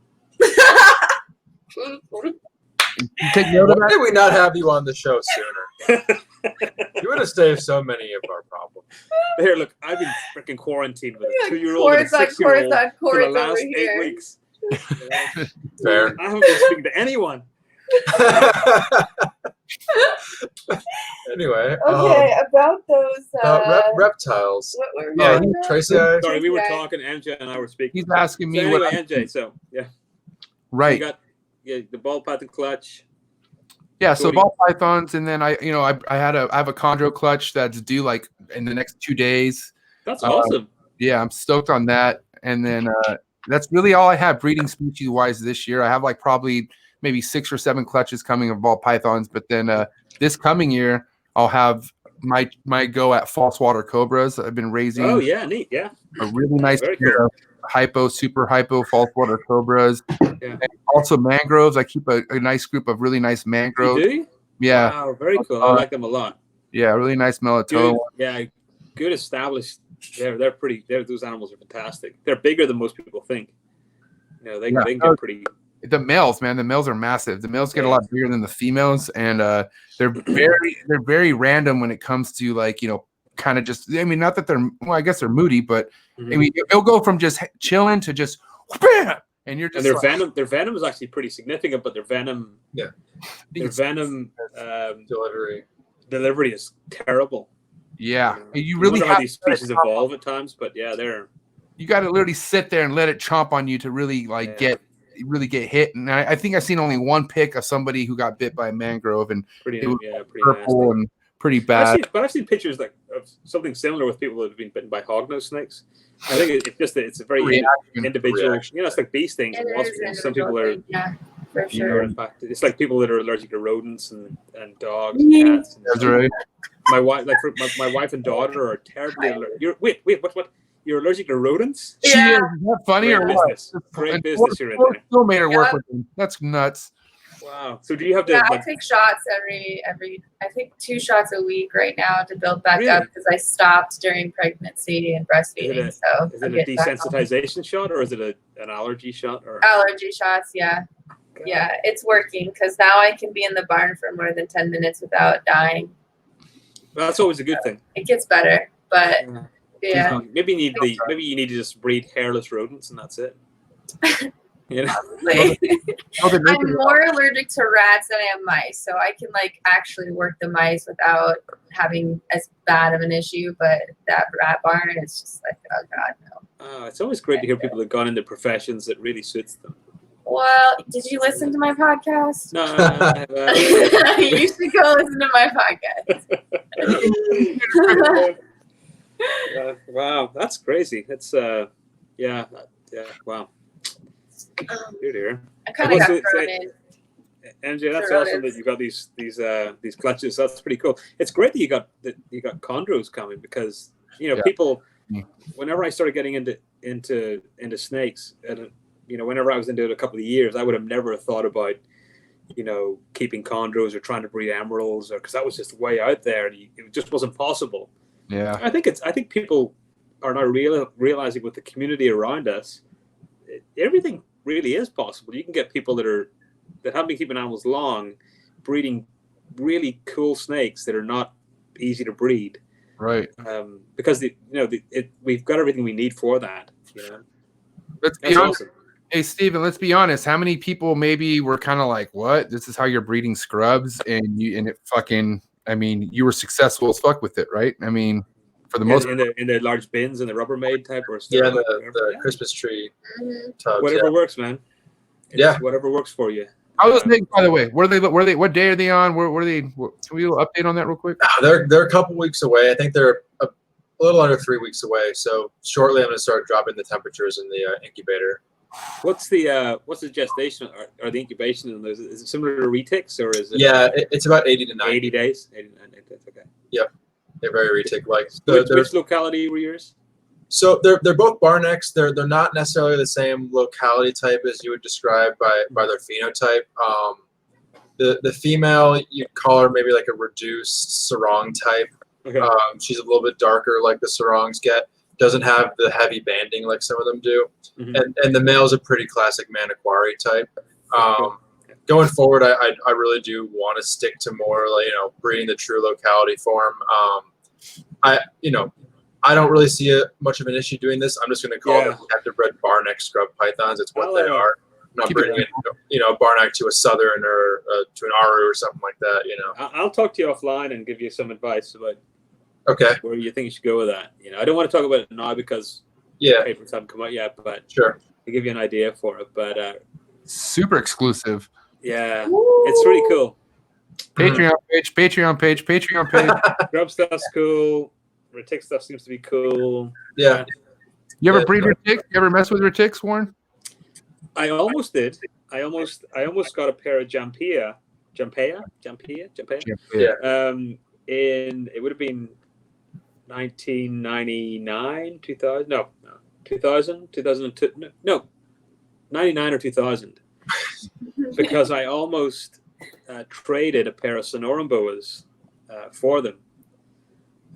You take note of Why that? did we not have you on the show sooner? You would have saved so many of our problems. Here, look, I've been freaking quarantined with a 2-year-old and a 6-year-old for the last 8 weeks. Fair. I haven't been speaking to anyone. Anyway. Okay, about those. Reptiles. What were we Yeah, talking about? Tracy, Sorry, we were talking. MJ and I were speaking. He's asking me So anyway, what. MJ. So yeah, Right. you got the ball python clutch. Yeah, so Cody. ball pythons, and then I have a chondro clutch that's due like in the next 2 days. That's awesome. Yeah, I'm stoked on that. And then that's really all I have breeding species wise this year. I have like probably maybe 6 or 7 clutches coming of ball pythons, but then this coming year I'll have my go at false water cobras. I've been raising. Oh yeah, neat. Yeah, a really nice very pair of super hypo false water cobras. Yeah. And also mangroves. I keep a nice group of really nice mangroves. You do? Yeah. Wow, very cool. I like them a lot. Yeah, really nice melatonin. Good, yeah, good established. They're pretty. Those animals are fantastic. They're bigger than most people think. You know, they can get pretty. The males, man, the males are massive. The males get a lot bigger than the females, and they're very random when it comes to like, you know, kind of just. I mean, not that they're. Well, I guess they're moody, but I mean, it'll go from just chilling to just bam, and you're just. And their venom is actually pretty significant, but their venom. Yeah. Their venom delivery is terrible. Yeah, you really have how these species evolve at times, but yeah, you got to literally sit there and let it chomp on you to really like get hit. And I think I've seen only one pic of somebody who got bit by a mangrove, and pretty it was nasty. purple and pretty bad. I've seen pictures like of something similar with people that have been bitten by hognose snakes. I think it's a very individual. You know, it's like bee stings and wasps. Some people are. For sure. In fact, it's like people that are allergic to rodents and dogs and cats. And That's right. My wife, my wife and daughter are terribly allergic. Wait, what? You're allergic to rodents? She is. Is that funny or what? Great business you're in there. Still made her work with them. That's nuts. Wow. So do you have to? Yeah, I take shots every. I take 2 shots a week right now to build back up because I stopped during pregnancy and breastfeeding. Is it a desensitization shot or is it an allergy shot? Or allergy shots? Yeah. God. Yeah, it's working because now I can be in the barn for more than 10 minutes without dying. Well, that's always a good thing. It gets better, but yeah. Maybe you need to just breed hairless rodents and that's it. You know? I'm more allergic to rats than I am mice, so I can like actually work the mice without having as bad of an issue. But that rat barn is just like, oh god, no. It's always great to hear people that have gone into professions that really suits them. Well, did you listen to my podcast? No. You should go listen to my podcast. Wow, that's crazy. That's yeah, wow. Dear. I kind of got thrown in. MJ, that's awesome that you got these clutches. That's pretty cool. It's great that you got chondros coming because you know people. Whenever I started getting into snakes, and you know, whenever I was into it a couple of years, I would have never thought about, you know, keeping chondros or trying to breed emeralds, or because that was just way out there and it just wasn't possible. Yeah, I think people are now realizing with the community around us, everything really is possible. You can get people that have been keeping animals long, breeding really cool snakes that are not easy to breed. Right. Because we've got everything we need for that. You know. That's awesome. Hey, Steven, let's be honest. How many people maybe were kind of like, what? This is how you're breeding scrubs? And it fucking, I mean, you were successful as fuck with it, right? I mean, for the most part. In the large bins and the Rubbermaid type or stuff. Yeah, the Christmas tree tubs. Whatever works, man. Whatever works for you. How those things, by the way? What day are they on? Where are they? Can we update on that real quick? They're a couple weeks away. I think they're a little under 3 weeks away. So shortly, I'm going to start dropping the temperatures in the incubator. What's the gestation or the incubation in those? Is it similar to retics or is it? Yeah, it's about 80 to 90. 80 days. 80 to 90 days. Okay. Yep, they're very retic like. So which locality were yours? So they're both barnecks. They're not necessarily the same locality type as you would describe by their phenotype. The female, you'd call her maybe like a reduced sarong type. Okay. She's a little bit darker, like the sarongs get. Doesn't have the heavy banding like some of them do. And the male is a pretty classic Maniquari type. Going forward, I really do want to stick to more like, breeding the true locality form. I don't really see much of an issue doing this. I'm just going to call them captive bred barneck scrub pythons. It's what they are. I'm not bringing it, a barneck to a southern or to an Aru or something like that. I'll talk to you offline and give you some advice about where you think you should go with that. I don't want to talk about it now because papers haven't come out yet, but sure, to give you an idea for it. But super exclusive. Yeah, it's really cool. Patreon page. Grub stuff's cool. Retic stuff seems to be cool. Yeah. You ever breed retics? You ever mess with retics, Warren? I almost did. I almost got a pair of Jampea. Yeah. It would have been 1999, 2000. No, 2000, 2002. No, 99 or 2000. Because I almost traded a pair of Sonoran boas for them.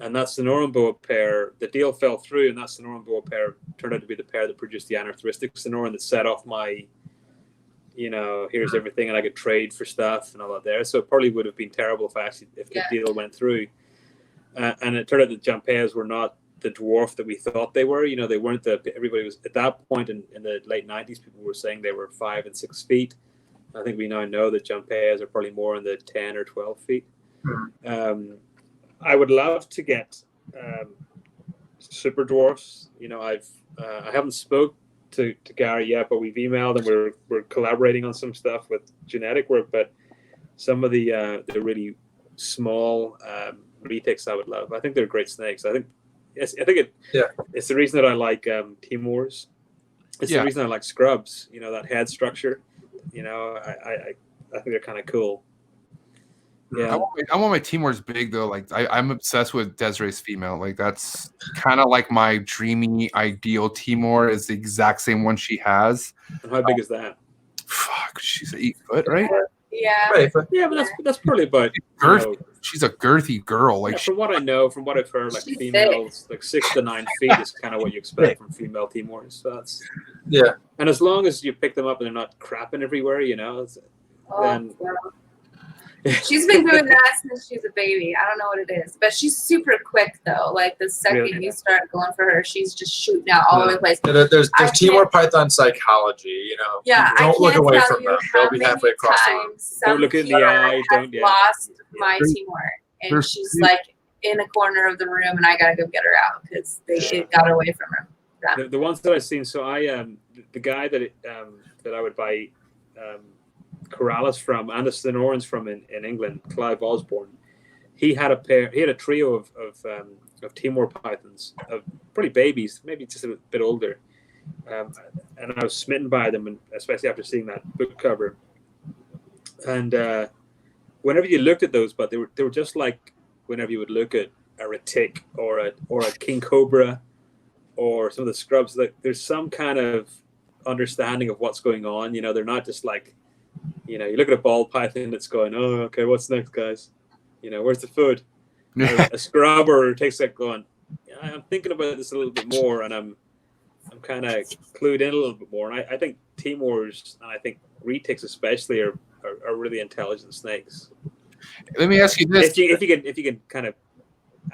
And that Sonoran boa pair, the deal fell through, and that Sonoran boa pair turned out to be the pair that produced the anearthristic Sonoran that set off my, here's everything, and I could trade for stuff and all that there. So it probably would have been terrible if the deal went through. And it turned out that Jampeas were not the dwarf that we thought they were. They weren't everybody was, at that point in the late 90s, people were saying they were 5 and 6 feet. I think we now know that Jampeas are probably more in the 10 or 12 feet. I would love to get super dwarfs. I haven't spoke to Gary yet, but we've emailed and we're collaborating on some stuff with genetic work. But some of the really small retics I would love. I think they're great snakes. It's the reason that I like Timors. It's the reason I like scrubs. That head structure. I think they're kind of cool. Yeah, I want my Timors big though. Like I'm obsessed with Desiree's female. Like that's kind of like my dreamy ideal Timor is the exact same one she has. And how big is that? Fuck, she's 8 foot, right? Yeah. Yeah, but that's probably about. She's a girthy girl. Like from what I know, from what I've heard, like females, like 6 to 9 feet is kind of what you expect from female Timors. So that's And as long as you pick them up and they're not crapping everywhere, then. She's been doing that since she's a baby. I don't know what it is, but she's super quick though. Like the second you start going for her, she's just shooting out all over the place. There's Timor Python psychology, Yeah, don't look away from them. They'll be halfway across the room. Don't look in the eye. Lost my Timor, and she's like in a corner of the room, and I gotta go get her out because it got away from her. The ones that I've seen, so the guy that I would buy. Corallus from and the Sonorans from in England, Clive Osborne. He had a trio of Timor pythons, of pretty babies, maybe just a bit older, and I was smitten by them, and especially after seeing that book cover. And whenever you looked at those, but they were just like whenever you would look at a retic or a king cobra or some of the scrubs. Like there's some kind of understanding of what's going on. They're not just like. You look at a ball python that's going, oh, okay, what's next, guys? Where's the food? A scrub or takes that going, I'm thinking about this a little bit more, and I'm kind of clued in a little bit more. And I think Timors and I think retics especially are really intelligent snakes. Let me ask you this: if you can kind of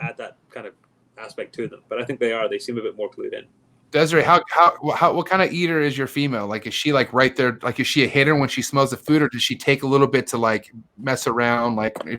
add that kind of aspect to them, but I think they seem a bit more clued in. Desiree, what kind of eater is your female? Like, is she like right there? Like, is she a hitter when she smells the food, or does she take a little bit to like mess around? Like, no,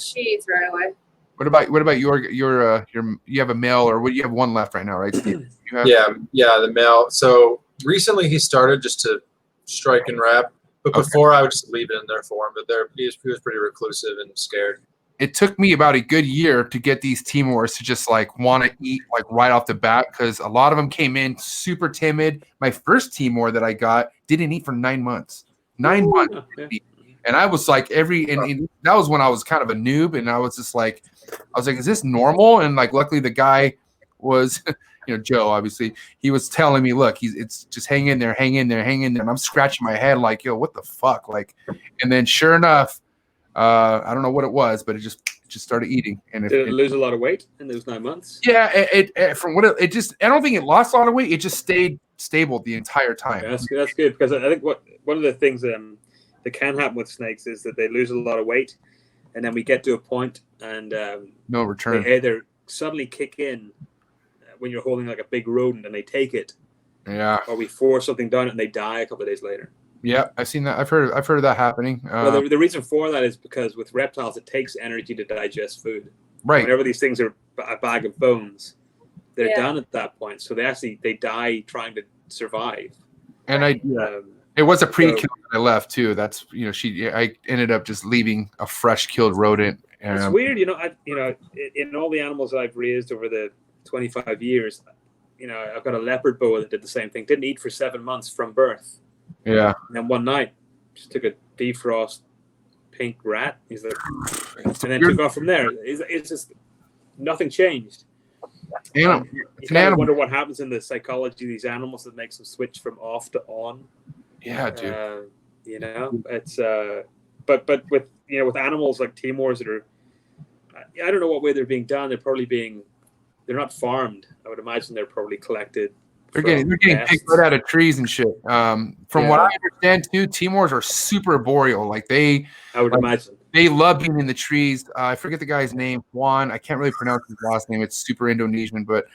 she eats right away. What about your you have a male, or you have one left right now, right, Steve? The male. So recently he started just to strike and wrap, but before I would just leave it in there for him. But he was pretty reclusive and scared. It took me about a good year to get these Timors to just like want to eat like right off the bat, because a lot of them came in super timid. My first Timor that I got didn't eat for 9 months. 9 months. And I was like and that was when I was kind of a noob, and I was like, is this normal? And like luckily the guy was Joe, obviously, he was telling me, look, it's just hang in there. And I'm scratching my head like, yo, what the fuck? Like, and then sure enough, I don't know what it was, but it just started eating. And did it lose a lot of weight in those 9 months? Yeah, it from what it just, I don't think it lost a lot of weight. It just stayed stable the entire time. Yeah, that's good, because I think one of the things that can happen with snakes is that they lose a lot of weight, and then we get to a point and no return. They either suddenly kick in when you're holding like a big rodent and they take it, or we force something down and they die a couple of days later. Yeah, I've seen that. I've heard of that happening. Well, the reason for that is because with reptiles, it takes energy to digest food. Right. Whenever these things are a bag of bones, they're done at that point. So they die trying to survive. And it was a pre-kill that I left too. That's I ended up just leaving a fresh killed rodent. It's weird, in all the animals that I've raised over the 25 years, I've got a leopard boa that did the same thing. Didn't eat for 7 months from birth. Yeah. And then one night, just took a defrost pink rat. He's like, and then took off from there. It's just nothing changed. You kind of wonder what happens in the psychology of these animals that makes them switch from off to on. Yeah, dude. It's but with with animals like Timors that are, I don't know what way they're being done. They're not farmed. I would imagine they're probably collected. They're getting picked right out of trees and shit. From what I understand too, Timors are super arboreal. Like I would imagine they love being in the trees. I forget the guy's name, Juan. I can't really pronounce his last name. It's super Indonesian, but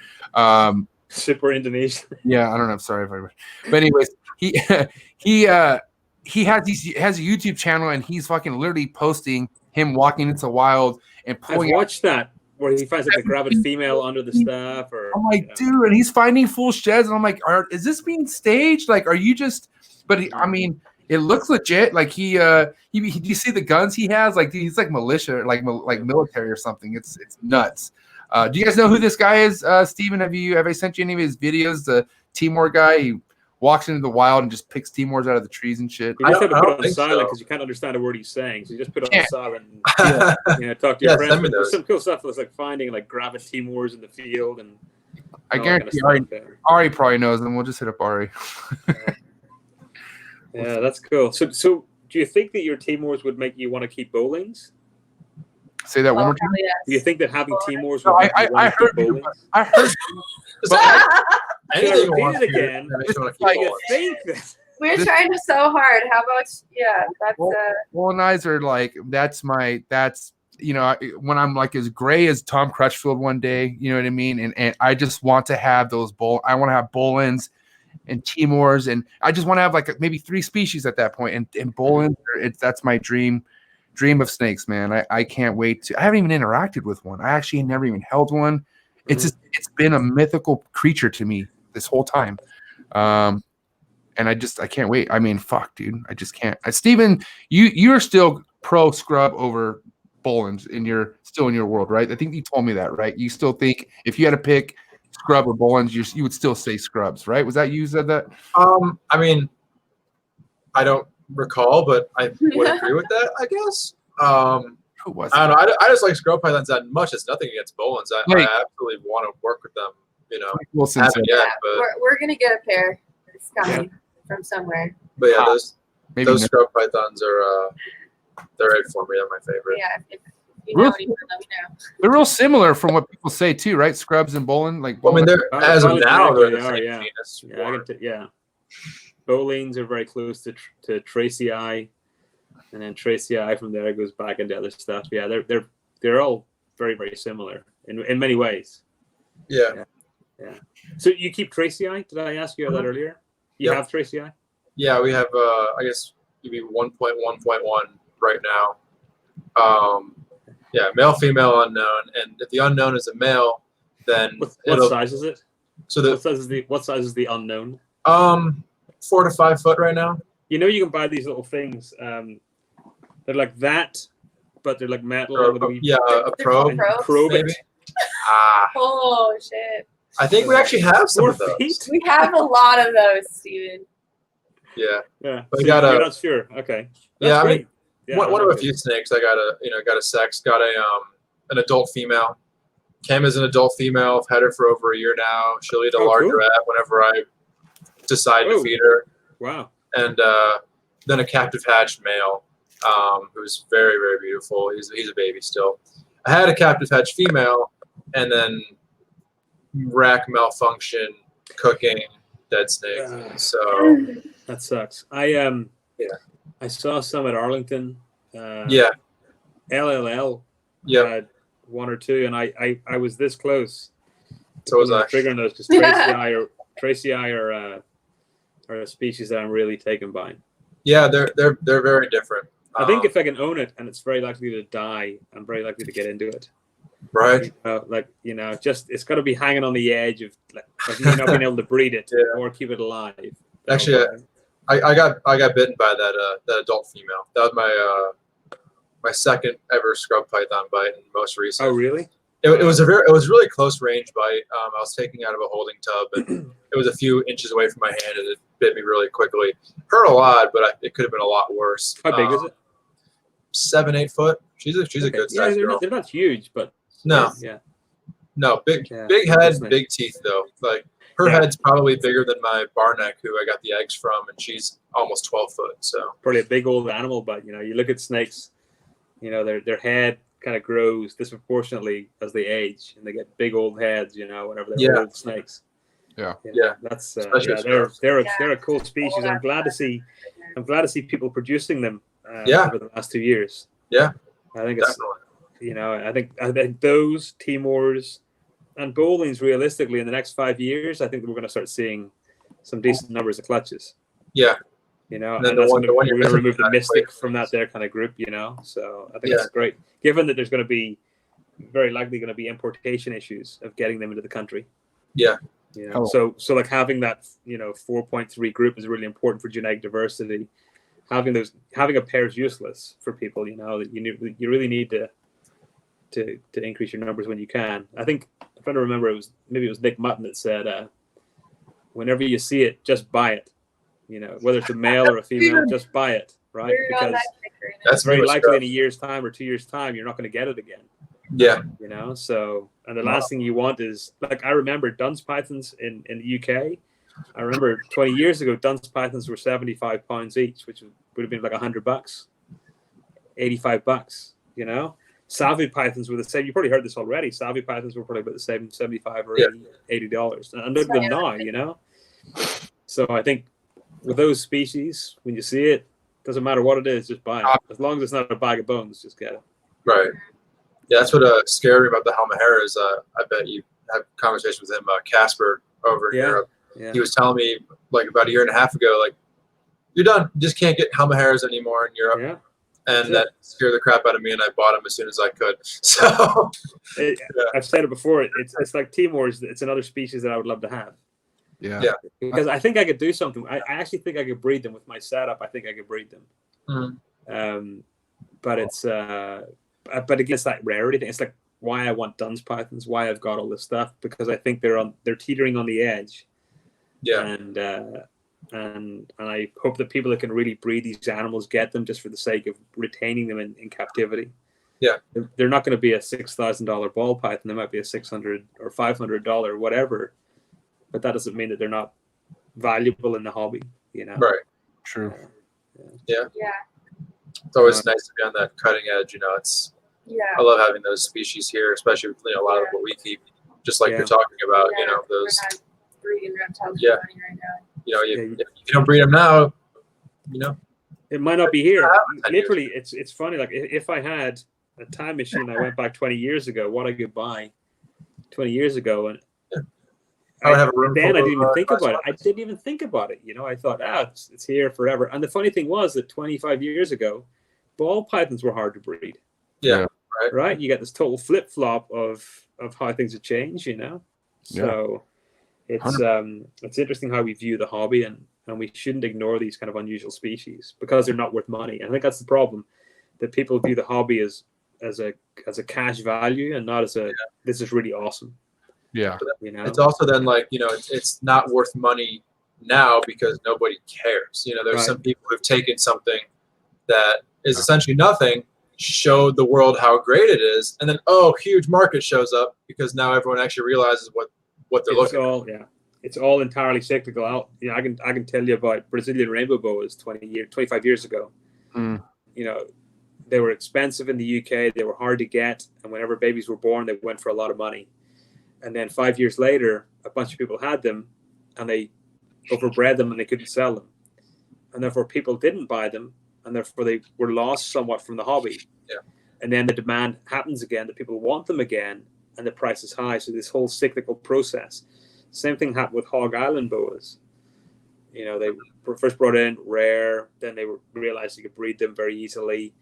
super Indonesian. Yeah, I don't know. I'm sorry if I. But anyways, he has a YouTube channel and he's fucking literally posting him walking into the wild and pulling. I've watched that. Where he finds like a Gravid female under the stuff, or I'm like, dude, and he's finding full sheds, and I'm like, is this being staged? Like, are you just? But it looks legit. Like do you see the guns he has? Like, dude, he's like militia, like military or something. It's nuts. Do you guys know who this guy is, Steven? Have I sent you any of his videos? The Timor guy. He walks into the wild and just picks Timors out of the trees and shit. You just have to put on silent because you can't understand a word he's saying. So you just put it on silent and talk to your friends. There's some cool stuff that's like finding like Gravid Timors in the field, and I guarantee Ari probably knows them. We'll just hit up Ari. Yeah, that's cool. So do you think that your Timors would make you want to keep bowlings? Say that one more time. Yes. Do you think that having Timors would make you want to keep bowlings? I heard. Anything repeat it again. We're trying to so hard. How about that's Bowling eyes are like that's when I'm like as gray as Tom Crutchfield one day, you know what I mean? And I just want to have those I want to have Bolins and Timors, and I just want to have like maybe 3 species at that point. And Bolins, that's my dream of snakes, man. I can't wait to. I haven't even interacted with one. I actually never even held one. It's been a mythical creature to me this whole time. And I can't wait. I mean, fuck, dude. I just can't. Steven, you're still pro scrub over Bolins still in your world, right? I think you told me that, right? You still think if you had to pick scrub or Bolins, you would still say scrubs, right? Was that you said that? I mean, I don't recall, but I would agree with that, I guess. Who was I don't know. I just like scrub pythons that much. It's nothing against Bolins. I absolutely want to work with them. Haven't yet, but we're gonna get a pair. It's coming from somewhere. But yeah, those scrub pythons are they're right for me. They're my favorite. Yeah, if you know anyone, let me know. They're real similar from what people say too, right? Scrubs and Bolin, they're as of now they're the same genus. Yeah. Bolines are very close to Tracii, and then Tracii from there goes back into other stuff. Yeah, they're all very, very similar in many ways. Yeah. So you keep Tracii? Did I ask you that earlier? You have Tracii? Yeah, we have I guess maybe 1.1.1 right now. Male, female, unknown, and if the unknown is a male, then what size is it? So what size is the unknown? 4 to 5 foot right now. You can buy these little things. They're like that, but they're like metal. A probe. Probe maybe. Oh shit! I think we actually have some of those. We have a lot of those, Steven. Yeah. But so you're not sure. Okay. That's great. One of a few snakes. I got a sex, got an adult female, Cam is an adult female. I've had her for over a year now. She'll eat a larger cool. rat whenever I decide to feed her. Wow. And then a captive hatched male, who's very, very beautiful. He's a baby still. I had a captive hatched female, and then rack malfunction, cooking, dead snake. So that sucks. I saw some at Arlington. LLL. Yeah. One or two, and I was this close. So was I. Triggering those because Tracy I are a species that I'm really taken by. Yeah, they're very different. I think if I can own it and it's very likely to die, I'm very likely to get into it. Right. Just it's got to be hanging on the edge of me not being able to breed it or keep it alive. Actually, I got bitten by that adult female. That was my second ever scrub python bite, and most recent. Oh, really? It was really close range bite. I was taking out of a holding tub, and it was a few inches away from my hand, and it bit me really quickly. Hurt a lot, but it could have been a lot worse. How big is it? 7-8 foot. She's a good size girl. They're not huge, but no, big head, big teeth though. Like her head's probably bigger than my bar neck, who I got the eggs from, and she's almost 12 foot. So probably a big old animal, but you look at snakes, their head kind of grows disproportionately as they age, and they get big old heads, whenever they're old snakes. Yeah. That's they're a cool species. I'm glad to see people producing them over the last 2 years. Yeah, I think it's I think those Timors and Bowlings, realistically, in the next 5 years, I think we're going to start seeing some decent numbers of clutches. Yeah. And that's we're going to remove the mystic from that there kind of group, So I think that's great. Given that there's going to be very likely going to be importation issues of getting them into the country. Yeah. So like having that 4.3 group is really important for genetic diversity. Having a pair is useless for people. That you really need to increase your numbers when you can. I think I'm trying to remember it was Nick Mutton that said, whenever you see it, just buy it. Whether it's a male or a female, just buy it, right? Because that's very likely in a year's time or 2 years' time, you're not going to get it again. Yeah. So, and the last thing you want is, like, I remember Dunn's pythons in the UK. I remember 20 years ago, Dunn's pythons were 75 pounds each, which would have been like $100, $85, Salvia pythons were the same. You probably heard this already. Salvia pythons were probably about the same, $75 or $80. And look at them now, So I think with those species, when you see it, doesn't matter what it is, just buy it. As long as it's not a bag of bones, just get it. Right. Yeah, that's what scared me about the Halmahera is I bet you had conversations with him, Casper, over in Europe. Yeah. He was telling me, like, about a year and a half ago, like, you're done. You just can't get Halmaheras anymore in Europe. Yeah. And that scared the crap out of me, and I bought them as soon as I could. So I've said it before. It's like Timors. It's another species that I would love to have. Yeah. Because I think I could do something. I actually think I could breed them with my setup. I think I could breed them. Mm-hmm. But it's but again, it's that rarity thing. It's like why I want Dunn's pythons, why I've got all this stuff, because I think they're teetering on the edge. Yeah. And I hope that people that can really breed these animals get them just for the sake of retaining them in captivity. Yeah. They're not going to be a $6,000 ball python. They might be a $600 or $500, whatever. But that doesn't mean that they're not valuable in the hobby, Right. True. Yeah. It's always nice to be on that cutting edge, I love having those species here, especially with a lot of what we keep, just like you're talking about, those we're not breeding reptiles right now. If you don't breed them now, it might not be here. Literally, it's funny. Like if I had a time machine, I went back 20 years ago, what I could buy 20 years ago, and I didn't even think about it. I didn't even think about it. I thought, it's here forever. And the funny thing was that 25 years ago, ball pythons were hard to breed. Yeah. Right. You get this total flip flop of how things have changed. So it's interesting how we view the hobby, and we shouldn't ignore these kind of unusual species because they're not worth money. And I think that's the problem, that people view the hobby as a cash value and not as this is really awesome. Yeah. It's also then it's not worth money now because nobody cares. There's some people who've taken something that is essentially nothing showed the world how great it is, and then huge market shows up because now everyone actually realizes what they're looking at. It's all entirely cyclical. I can tell you about Brazilian rainbow boas 25 years ago. Mm. They were expensive in the UK. They were hard to get, and whenever babies were born, they went for a lot of money. And then 5 years later, a bunch of people had them, and they overbred them, and they couldn't sell them, and therefore people didn't buy them, and therefore they were lost somewhat from the hobby. Yeah. And then the demand happens again, that people want them again, and the price is high. So this whole cyclical process. Same thing happened with Hog Island boas. They were first brought in rare, then they realized you could breed them very easily.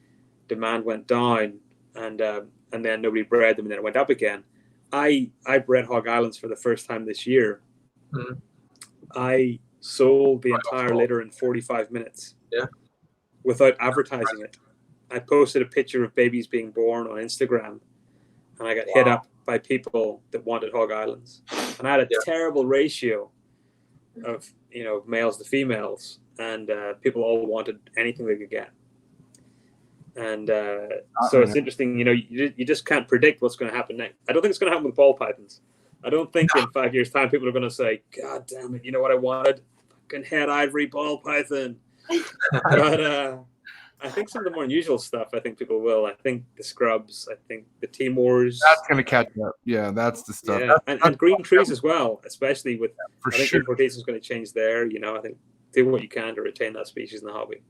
Demand went down, and then nobody bred them, and then it went up again. I bred Hog Islands for the first time this year. Mm-hmm. I sold the entire litter in 45 minutes. Yeah. Without advertising it. I posted a picture of babies being born on Instagram, and I got hit up by people that wanted Hog Islands. And I had a terrible ratio of males to females, and people all wanted anything they could get. And so it's interesting, you just can't predict what's going to happen next. I don't think it's going to happen with ball pythons. I don't think in 5 years' time people are going to say, God damn it, you know what I wanted? Fucking head ivory ball python. But I think some of the more unusual stuff, I think people will. I think the scrubs, I think the Timors. That's going to catch up. Yeah, that's the stuff. Yeah. And green trees as well, especially with, for I think sure. importation is going to change there. I think do what you can to retain that species in the hobby.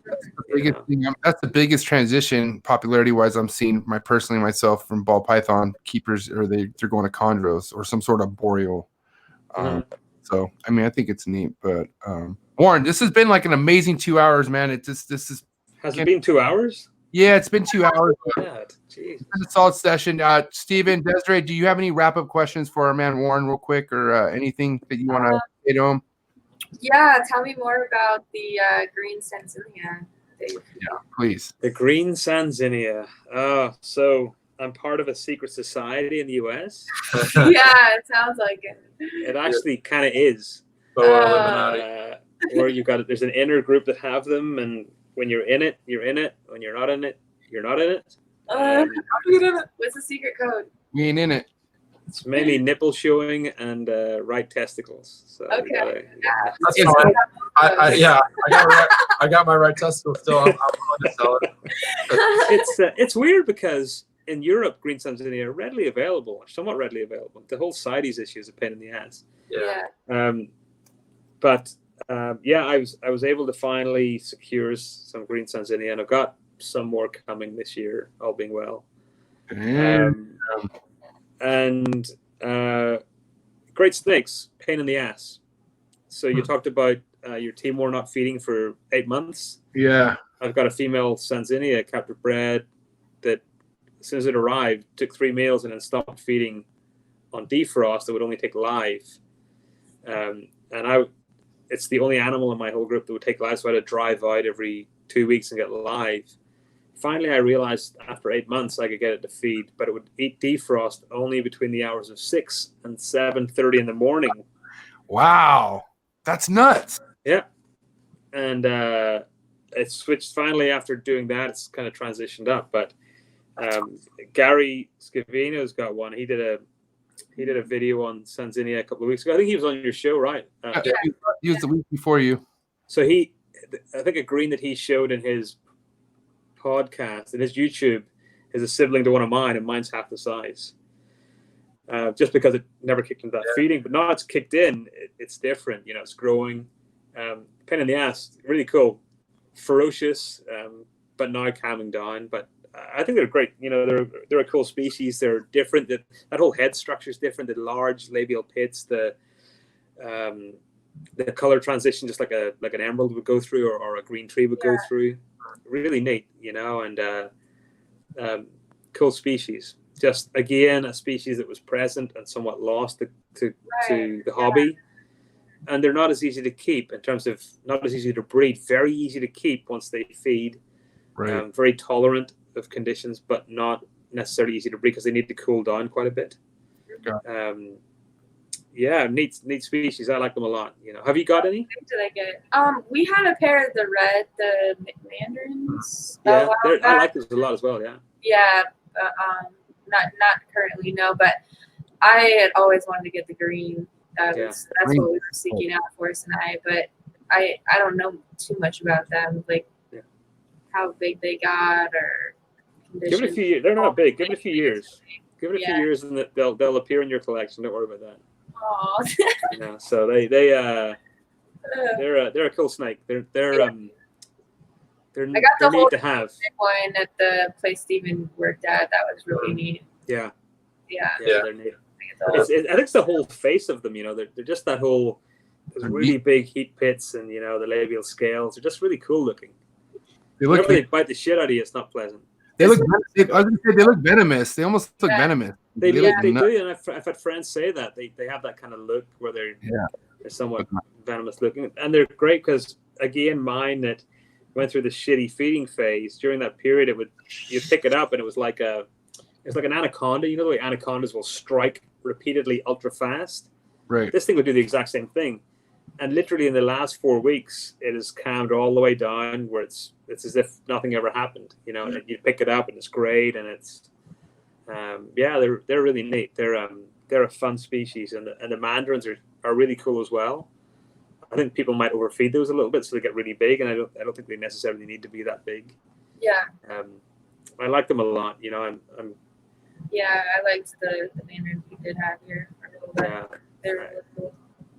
That's the biggest thing. That's the biggest transition popularity-wise I'm seeing myself from ball python keepers, or they're going to chondros or some sort of boreal. So I think it's neat. But Warren, this has been like an amazing 2 hours, man. Has it been 2 hours? Yeah, it's been 2 hours. God, jeez. It's been a solid session. Steven, Desiree, do you have any wrap-up questions for our man Warren real quick, or anything that you want to say to him? Yeah, tell me more about the green Sansinia. Yeah, please. The green Sansinia. So I'm part of a secret society in the US. Yeah, it sounds like it. It actually kind of is. Illuminati. Where there's an inner group that have them, and when you're in it, you're in it. When you're not in it, you're not in it. How do you get in it? What's the secret code? We ain't in it. It's mainly nipple showing and right testicles. So okay. That's fine. I got my right testicle still. I'm willing to sell it. It's weird because in Europe, green Sansinia are readily available, or somewhat readily available. The whole CITES issue is a pain in the ass. Yeah. I was able to finally secure some green Sansinia, and I've got some more coming this year, all being well. And great snakes, pain in the ass. So you talked about your Timor not feeding for 8 months. Yeah. I've got a female Sansinia captive bred that, as soon as it arrived, took 3 meals and then stopped feeding on defrost. It would only take live. It's the only animal in my whole group that would take live, so I had to drive out every 2 weeks and get live. Finally, I realized after 8 months I could get it to feed, but it would eat defrost only between the hours of 6 and 7:30 in the morning. Wow, that's nuts. Yeah, and it switched finally after doing that. It's kind of transitioned up, but Gary Scavino's got one. He did a video on Sansinia a couple of weeks ago. I think he was on your show, right? He was the week before you. So I think a green that he showed in his podcast and his YouTube is a sibling to one of mine, and mine's half the size. Just because it never kicked into that feeding, but now it's kicked in. It's different, it's growing. Pain in the ass, really cool, ferocious, but now calming down. But I think they're great. They're a cool species. They're different. That whole head structure is different. The large labial pits, the color transition, just like an emerald would go through, or a green tree would go through. Really neat, and cool species. Just again, a species that was present and somewhat lost to the hobby, and they're not as easy to keep in terms of not as easy to breed. Very easy to keep once they feed. Right. Very tolerant of conditions, but not necessarily easy to breed because they need to cool down quite a bit. Yeah, neat species. I like them a lot. You know, have you got any? What did I get? We had a pair of the mandarins. Yeah, I like those a lot as well. Yeah. Yeah, not currently, no, but I had always wanted to get the green. That's what we were seeking out, Forrest and I. But I don't know too much about them, like how big they got or condition. Give it a few years. They're not big. Give it a few years. Give it a few years, and they'll appear in your collection. Don't worry about that. Oh. You know, so they're a cool snake. They're I got the whole neat to have. one at the place Steven worked at. That was really neat. Yeah. Yeah. They're neat. I think it's the whole face of them. You know, they're just that whole. There's really big heat pits, and you know the labial scales. They're just really cool looking. Whenever they bite the shit out of you, it's not pleasant. They look venomous. They almost look venomous. They do, and I've had friends say that they have that kind of look where they're somewhat venomous looking, and they're great because again, mine that went through the shitty feeding phase during that period, you'd pick it up and it was like an anaconda. You know the way anacondas will strike repeatedly ultra fast. Right. This thing would do the exact same thing, and literally in the last 4 weeks, it has calmed all the way down where it's as if nothing ever happened. You know, and you pick it up and it's great, and it's. They're really neat. They're a fun species, and the mandarins are really cool as well. I think people might overfeed those a little bit, so they get really big, and I don't think they necessarily need to be that big. Yeah. I like them a lot. You know, I'm. Yeah, I liked the mandarins we did have here a little bit. Yeah. They're really cool.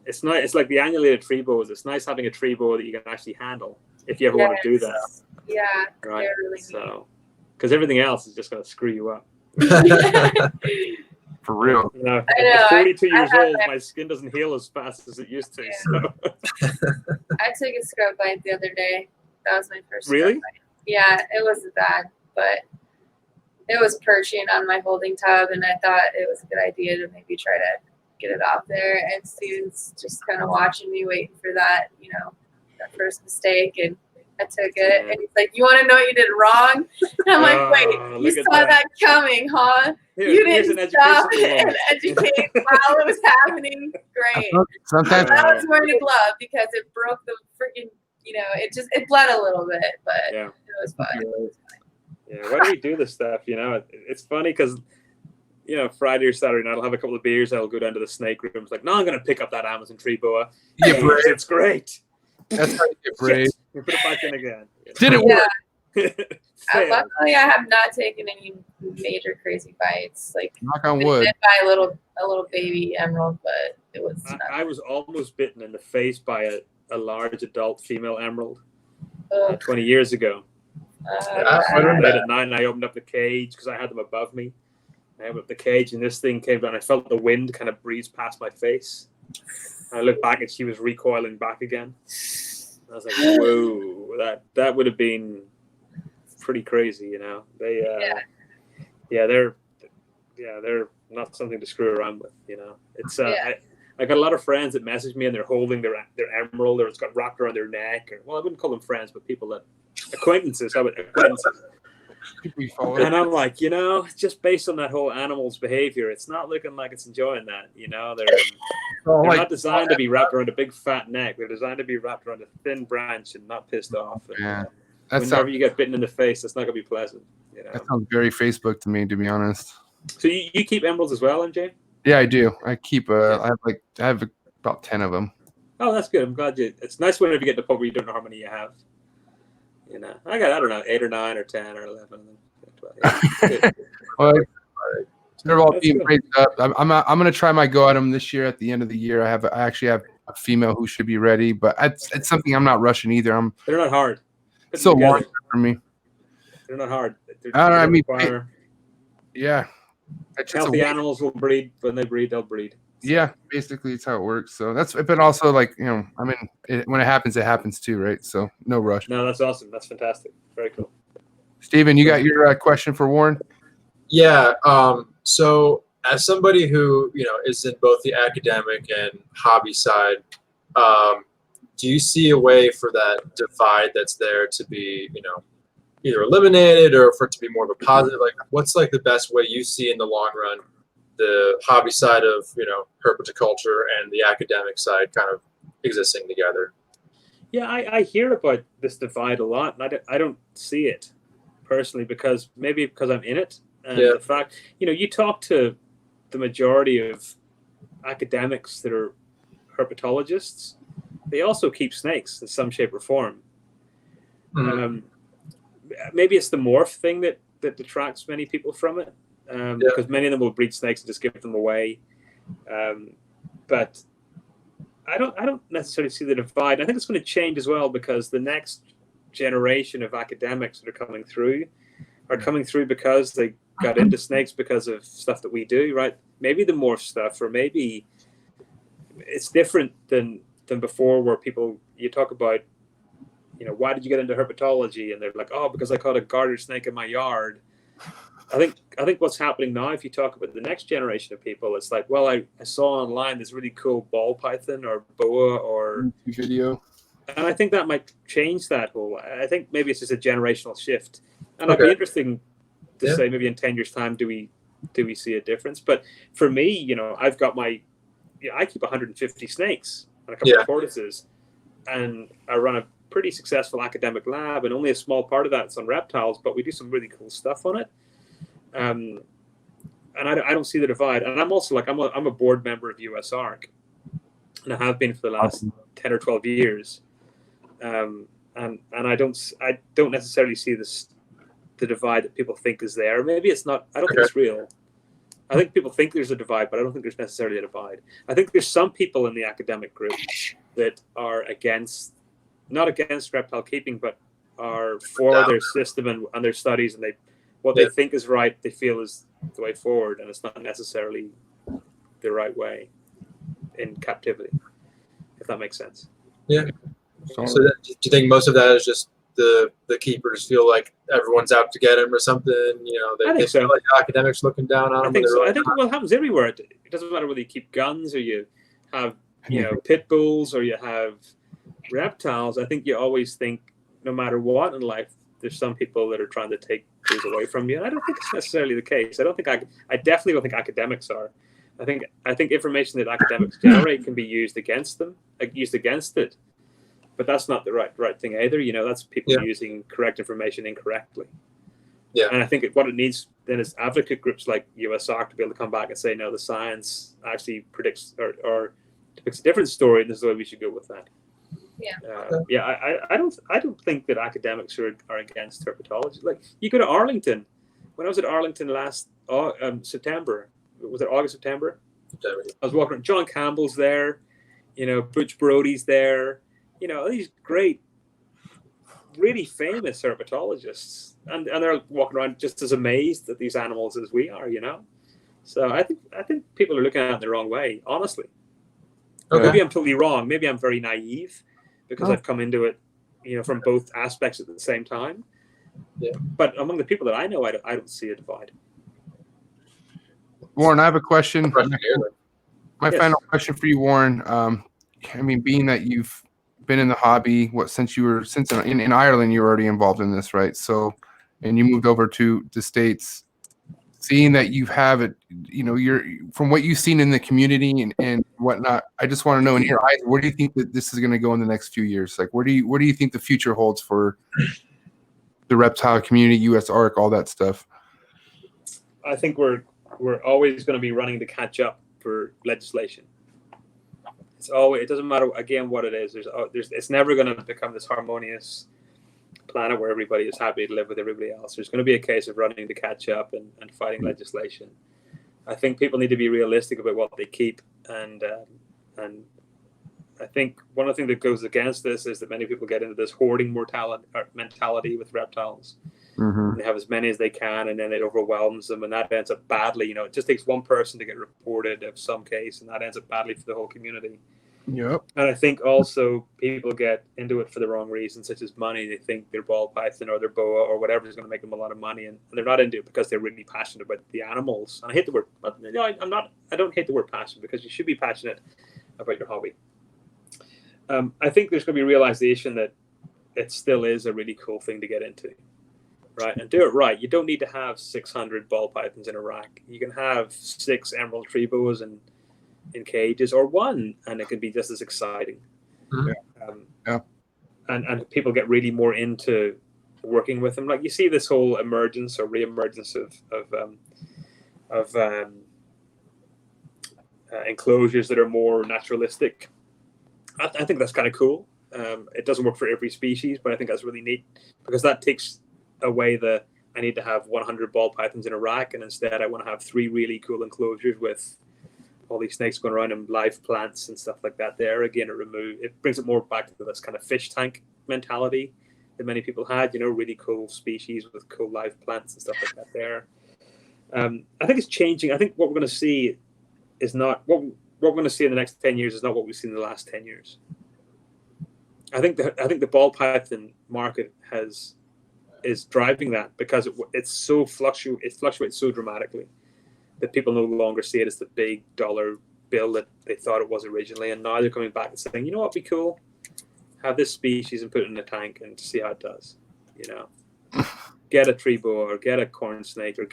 It's nice. It's like the annulated tree boas. It's nice having a tree boa that you can actually handle if you ever want to do that. Yeah. Right. They're really so, because everything else is just going to screw you up. For real. You know, at 42 years old, my skin doesn't heal as fast as it used to. Yeah. So. I took a scrub bite the other day. That was my first Really? scrub bite. Yeah, it wasn't bad, but it was perching on my holding tub, and I thought it was a good idea to maybe try to get it off there. And Steven's just kind of watching me, waiting for that, that first mistake. And I took it, and he's like, "You want to know what you did wrong?" And I'm like, "Wait, you saw that coming, huh? You didn't stop and educate while it was happening. Great." Sometimes I was wearing a glove because it broke the freaking. It bled a little bit, but it was fun. Yeah, why do we do this stuff? It's funny because, Friday or Saturday night, I'll have a couple of beers. I'll go down to the snake room. It's like, no, I'm going to pick up that Amazon tree boa. It's great. That's how you get brave. We put it back in again. Did it work? Luckily, I have not taken any major crazy bites. Like, knock on wood. Bit by a little baby emerald, but it was. I was almost bitten in the face by a large adult female emerald 20 years ago. Late at night, and I opened up the cage because I had them above me. I opened up the cage, and this thing came down. I felt the wind kind of breeze past my face. I looked back, and she was recoiling back again. I was like, "Whoa, that would have been pretty crazy." They're not something to screw around with. It's I got a lot of friends that message me, and they're holding their emerald, or it's got wrapped around their neck. I wouldn't call them friends, but people that acquaintances. How about acquaintances? And I'm like, just based on that whole animal's behavior, it's not looking like it's enjoying that. They're not designed to be wrapped around a big fat neck. They're designed to be wrapped around a thin branch and not pissed off. And, whenever you get bitten in the face, it's not going to be pleasant. That sounds very Facebook to me, to be honest. So you keep emeralds as well, MJ? Yeah, I do. I keep I have about 10 of them. Oh, that's good. I'm glad it's nice whenever you get to the point where you don't know how many you have. I got 8 or 9 or 10 or 11. Well, they're all being raised up. I'm gonna try my go at them this year. At the end of the year, I actually have a female who should be ready, but it's something I'm not rushing either. They're not hard. It's so long for me. They're not hard. I don't know. Yeah. Healthy animals will breed. When they breed, they'll breed. Yeah, basically it's how it works. So but also when it happens too, right? So no rush. No, that's awesome. That's fantastic. Very cool. Steven, you got your question for Warren? Yeah. So as somebody who, is in both the academic and hobby side, do you see a way for that divide that's there to be, either eliminated or for it to be more of a positive? Like, what's the best way you see in the long run the hobby side of, herpetoculture and the academic side kind of existing together. Yeah, I hear about this divide a lot, and I don't see it personally because I'm in it. And the fact, you talk to the majority of academics that are herpetologists, they also keep snakes in some shape or form. Mm-hmm. Maybe it's the morph thing that detracts many people from it, because many of them will breed snakes and just give them away. But I don't necessarily see the divide. I think it's going to change as well because the next generation of academics that are coming through because they got into snakes because of stuff that we do, right? Maybe the morph stuff, or maybe it's different than before, where you talk about, why did you get into herpetology? And they're like, oh, because I caught a garter snake in my yard. I think what's happening now, if you talk about the next generation of people, it's like, well, I saw online this really cool ball python or boa or video, and I think that might change that whole. I think maybe it's just a generational shift, and it'd be interesting to say maybe in 10 years' time, do we see a difference? But for me, I've got I keep 150 snakes and a couple of tortoises, and I run a pretty successful academic lab, and only a small part of that's on reptiles, but we do some really cool stuff on it. And I don't see the divide. And I'm also I'm a board member of USARC, and I have been for the last 10 or 12 years. And I don't necessarily see the divide that people think is there. Maybe it's not. I don't think it's real. I think people think there's a divide, but I don't think there's necessarily a divide. I think there's some people in the academic group that are not against reptile keeping, but are for their system and their studies, and they think is right, they feel is the way forward, and it's not necessarily the right way in captivity, if that makes sense. Yeah. So do you think most of that is just the keepers feel like everyone's out to get them or something? They feel like academics looking down on them. I think so. I think it happens everywhere. It doesn't matter whether you keep guns or you have pit bulls or you have reptiles. I think you always think, no matter what in life, there's some people that are trying to take things away from you. And I don't think it's necessarily the case. I definitely don't think academics are. I think information that academics generate can be used against them, used against it. But that's not the right thing either. That's people using correct information incorrectly. Yeah. And I think what it needs then is advocate groups like USARC to be able to come back and say, no, the science actually predicts or depicts a different story, and this is the way we should go with that. Yeah. I don't think that academics are against herpetology. Like, you go to Arlington. When I was at Arlington last September, was it August, September? I was walking around. John Campbell's there. Butch Brody's there. These great, really famous herpetologists, and they're walking around just as amazed at these animals as we are. So I think people are looking at it the wrong way, honestly. Okay. Maybe I'm totally wrong. Maybe I'm very naive because I've come into it, from both aspects at the same time. Yeah. But among the people that I know, I don't see a divide. Warren, I have a question. My final question for you, Warren. Being that you've been in the hobby, since in Ireland, you're already involved in this, right? So, and you moved over to the States. Seeing that you have it, you're from what you've seen in the community and whatnot. I just want to know, in your eyes, where do you think that this is going to go in the next few years? Like, where do you think the future holds for the reptile community, USARC, all that stuff? I think we're always going to be running to catch up for legislation. It doesn't matter again what it is. It's never going to become this harmonious planet where everybody is happy to live with everybody else. There's going to be a case of running to catch up and fighting legislation. I think people need to be realistic about what they keep, and I think one of the things that goes against this is that many people get into this hoarding mentality with reptiles. Mm-hmm. They have as many as they can, and then it overwhelms them, and that ends up badly. It just takes one person to get reported of some case, and that ends up badly for the whole community. Yep. And I think also people get into it for the wrong reasons, such as money. They think their ball python or their boa or whatever is going to make them a lot of money, and they're not into it because they're really passionate about the animals. And I hate the word, but I don't hate the word passion, because you should be passionate about your hobby. I think there's going to be a realization that it still is a really cool thing to get into. right? And do it right. You don't need to have 600 ball pythons in a rack. You can have 6 emerald tree boas in cages, or 1, and it can be just as exciting. And people get really more into working with them. Like you see this whole emergence or re-emergence of enclosures that are more naturalistic. I think that's kind of cool. It doesn't work for every species, but I think that's really neat because that takes away I need to have 100 ball pythons in a rack, and instead I want to have 3 really cool enclosures with all these snakes going around and live plants and stuff like that. There again, it brings it more back to this kind of fish tank mentality that many people had. Really cool species with cool live plants and stuff like that. There, I think it's changing. I think what we're going to see is not what we're going to see in the next 10 years is not what we've seen in the last 10 years. I think the ball python market is driving that because it fluctuates so dramatically that people no longer see it as the big dollar bill that they thought it was originally, and now they're coming back and saying, you know what would be cool? Have this species and put it in a tank and see how it does. Get a tree boa or get a corn snake or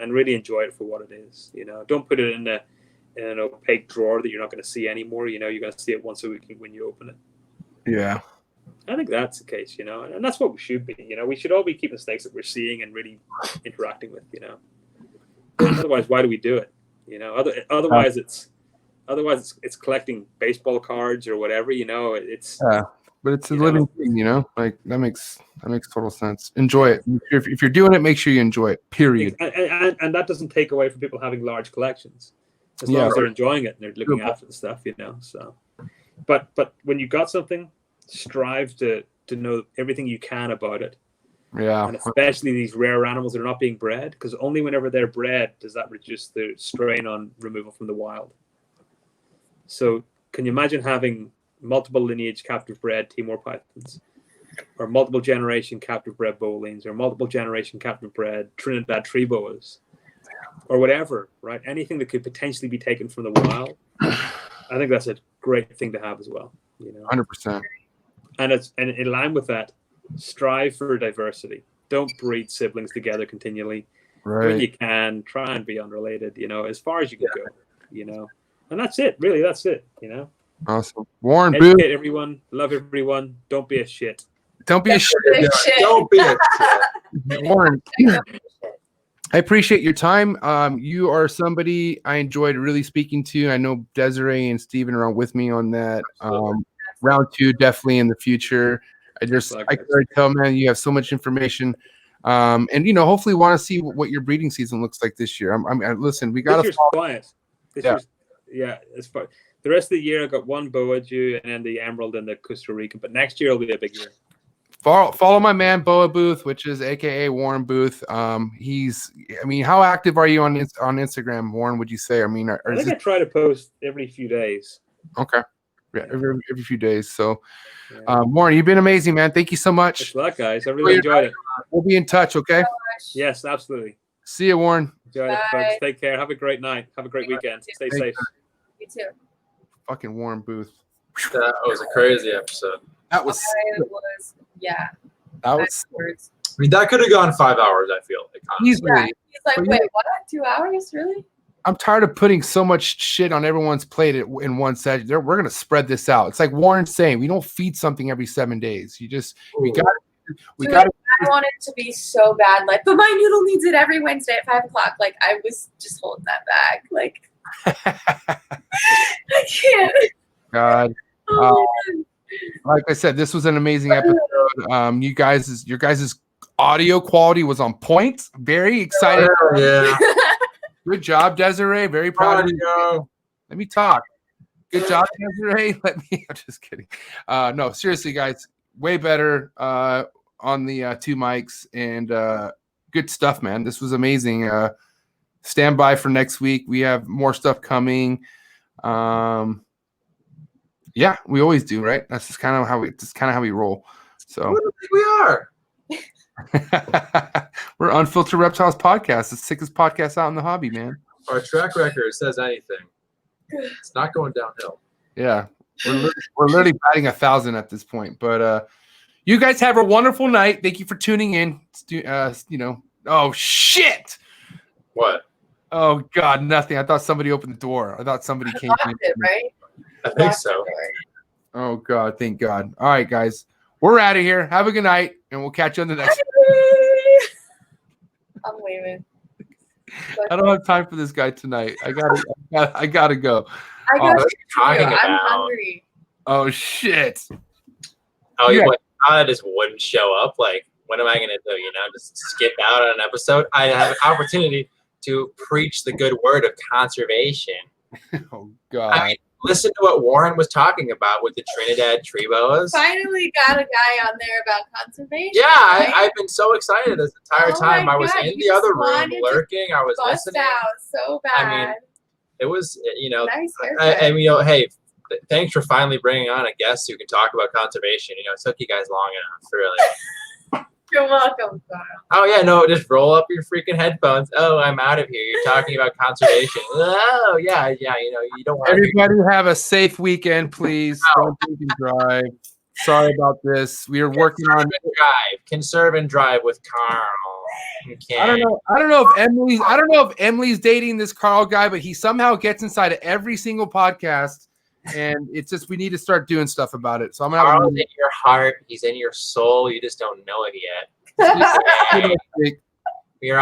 and really enjoy it for what it is. Don't put it in an opaque drawer that you're not going to see anymore. You're going to see it once a week when you open it. Yeah. I think that's the case, and that's what we should be. We should all be keeping snakes that we're seeing and really interacting with, Otherwise, why do we do it? Otherwise it's collecting baseball cards or whatever, it's but it's a living thing, like that makes total sense. Enjoy it. If you're doing it, make sure you enjoy it, period. And that doesn't take away from people having large collections as long as they're enjoying it and they're looking after the stuff, so but when you got something, strive to know everything you can about it. Yeah. And especially these rare animals that are not being bred, because only whenever they're bred does that reduce the strain on removal from the wild. So can you imagine having multiple lineage captive bred Timor pythons, or multiple generation captive bred bowlines, or multiple generation captive bred Trinidad tree boas, or whatever, right? Anything that could potentially be taken from the wild. I think that's a great thing to have as well. 100%. And in line with that, strive for diversity. Don't breed siblings together continually. Right. When you can, try and be unrelated, as far as you can go, And that's it. Really, that's it, Awesome. Warren Educate Booth. everyone. Love everyone. Don't be a shit. Don't be a shit. Don't be a shit. Warren, I appreciate your time. You are somebody I enjoyed really speaking to. I know Desiree and Steven are with me on that. Round 2, definitely in the future. I can already tell, man, you have so much information. And hopefully want to see what your breeding season looks like this year. Listen, we got this year's quiet. It's fun. The rest of the year I got 1 boa due and then the emerald and the Costa Rican, but next year will be a big year. Follow my man Boa Booth, which is AKA Warren Booth. How active are you on Instagram, Warren? Would you say? I think I try to post every few days. Okay. Yeah, every few days. So, Warren, you've been amazing, man. Thank you so much. Thanks a lot, guys. I really enjoyed it. We'll be in touch, okay? Yes, absolutely. See you, Warren. Enjoy it, folks. Take care. Have a great night. Have a great weekend. Stay safe. You too. Fucking Warren Booth. That was a crazy episode. That was. That was words. That could have gone 5 hours, I feel like. Easily. Yeah. He's like, wait, what? 2 hours? Really? I'm tired of putting so much shit on everyone's plate in one session. We're going to spread this out. It's like Warren's saying, we don't feed something every 7 days. We got I want it to be so bad. Like, but my noodle needs it every Wednesday at 5 o'clock. Like, I was just holding that back. Like, I can't. God. Like I said, this was an amazing episode. Your guys' audio quality was on point. Very excited. Yeah. Good job, Desiree. Very proud of you. Let me talk. Good job, Desiree. I'm just kidding. No, seriously, guys, way better on the 2 mics, and good stuff, man. This was amazing. Stand by for next week. We have more stuff coming. Yeah, we always do, right? That's just kind of how we roll. So who do you think we are? We're Unfiltered Reptiles Podcast, the sickest podcast out in the hobby, man. Our track record says anything. It's not going downhill. Yeah, we're literally batting 1,000 at this point. But You guys have a wonderful night. Thank you for tuning in. Oh shit! What? Oh God, nothing. I thought somebody opened the door. I thought somebody came in. It, right? I think so. Oh God, thank God. All right, guys, we're out of here. Have a good night, and we'll catch you on the next. I'm leaving. I don't have time for this guy tonight. I gotta go. I got what are you talking I'm about? hungry. Oh shit! Oh, Yeah. I just wouldn't show up. Like, what am I gonna do? Just skip out on an episode? I have an opportunity to preach the good word of conservation. Oh God! I mean, listen to what Warren was talking about with the Trinidad tree boas. Finally got a guy on there about conservation. Yeah, right? I've been so excited this entire time. my I was God, in you the other just room wanted to lurking. I was Bust listening. out so bad. I mean, it was, Nice haircut. and hey, thanks for finally bringing on a guest who can talk about conservation. It took you guys long enough, really. You're welcome, Carl. Oh yeah, no, just roll up your freaking headphones. Oh, I'm out of here. You're talking about conservation. Oh yeah, you don't want. Everybody have a safe weekend, please. Don't drink and drive. Sorry about this. We are working on. Conserve and drive with Carl. Okay. I don't know if Emily's dating this Carl guy, but he somehow gets inside of every single podcast, and it's just we need to start doing stuff about it. So I'm gonna. Carl's in your heart. He's in your soul. You just don't know it yet. Have a- You're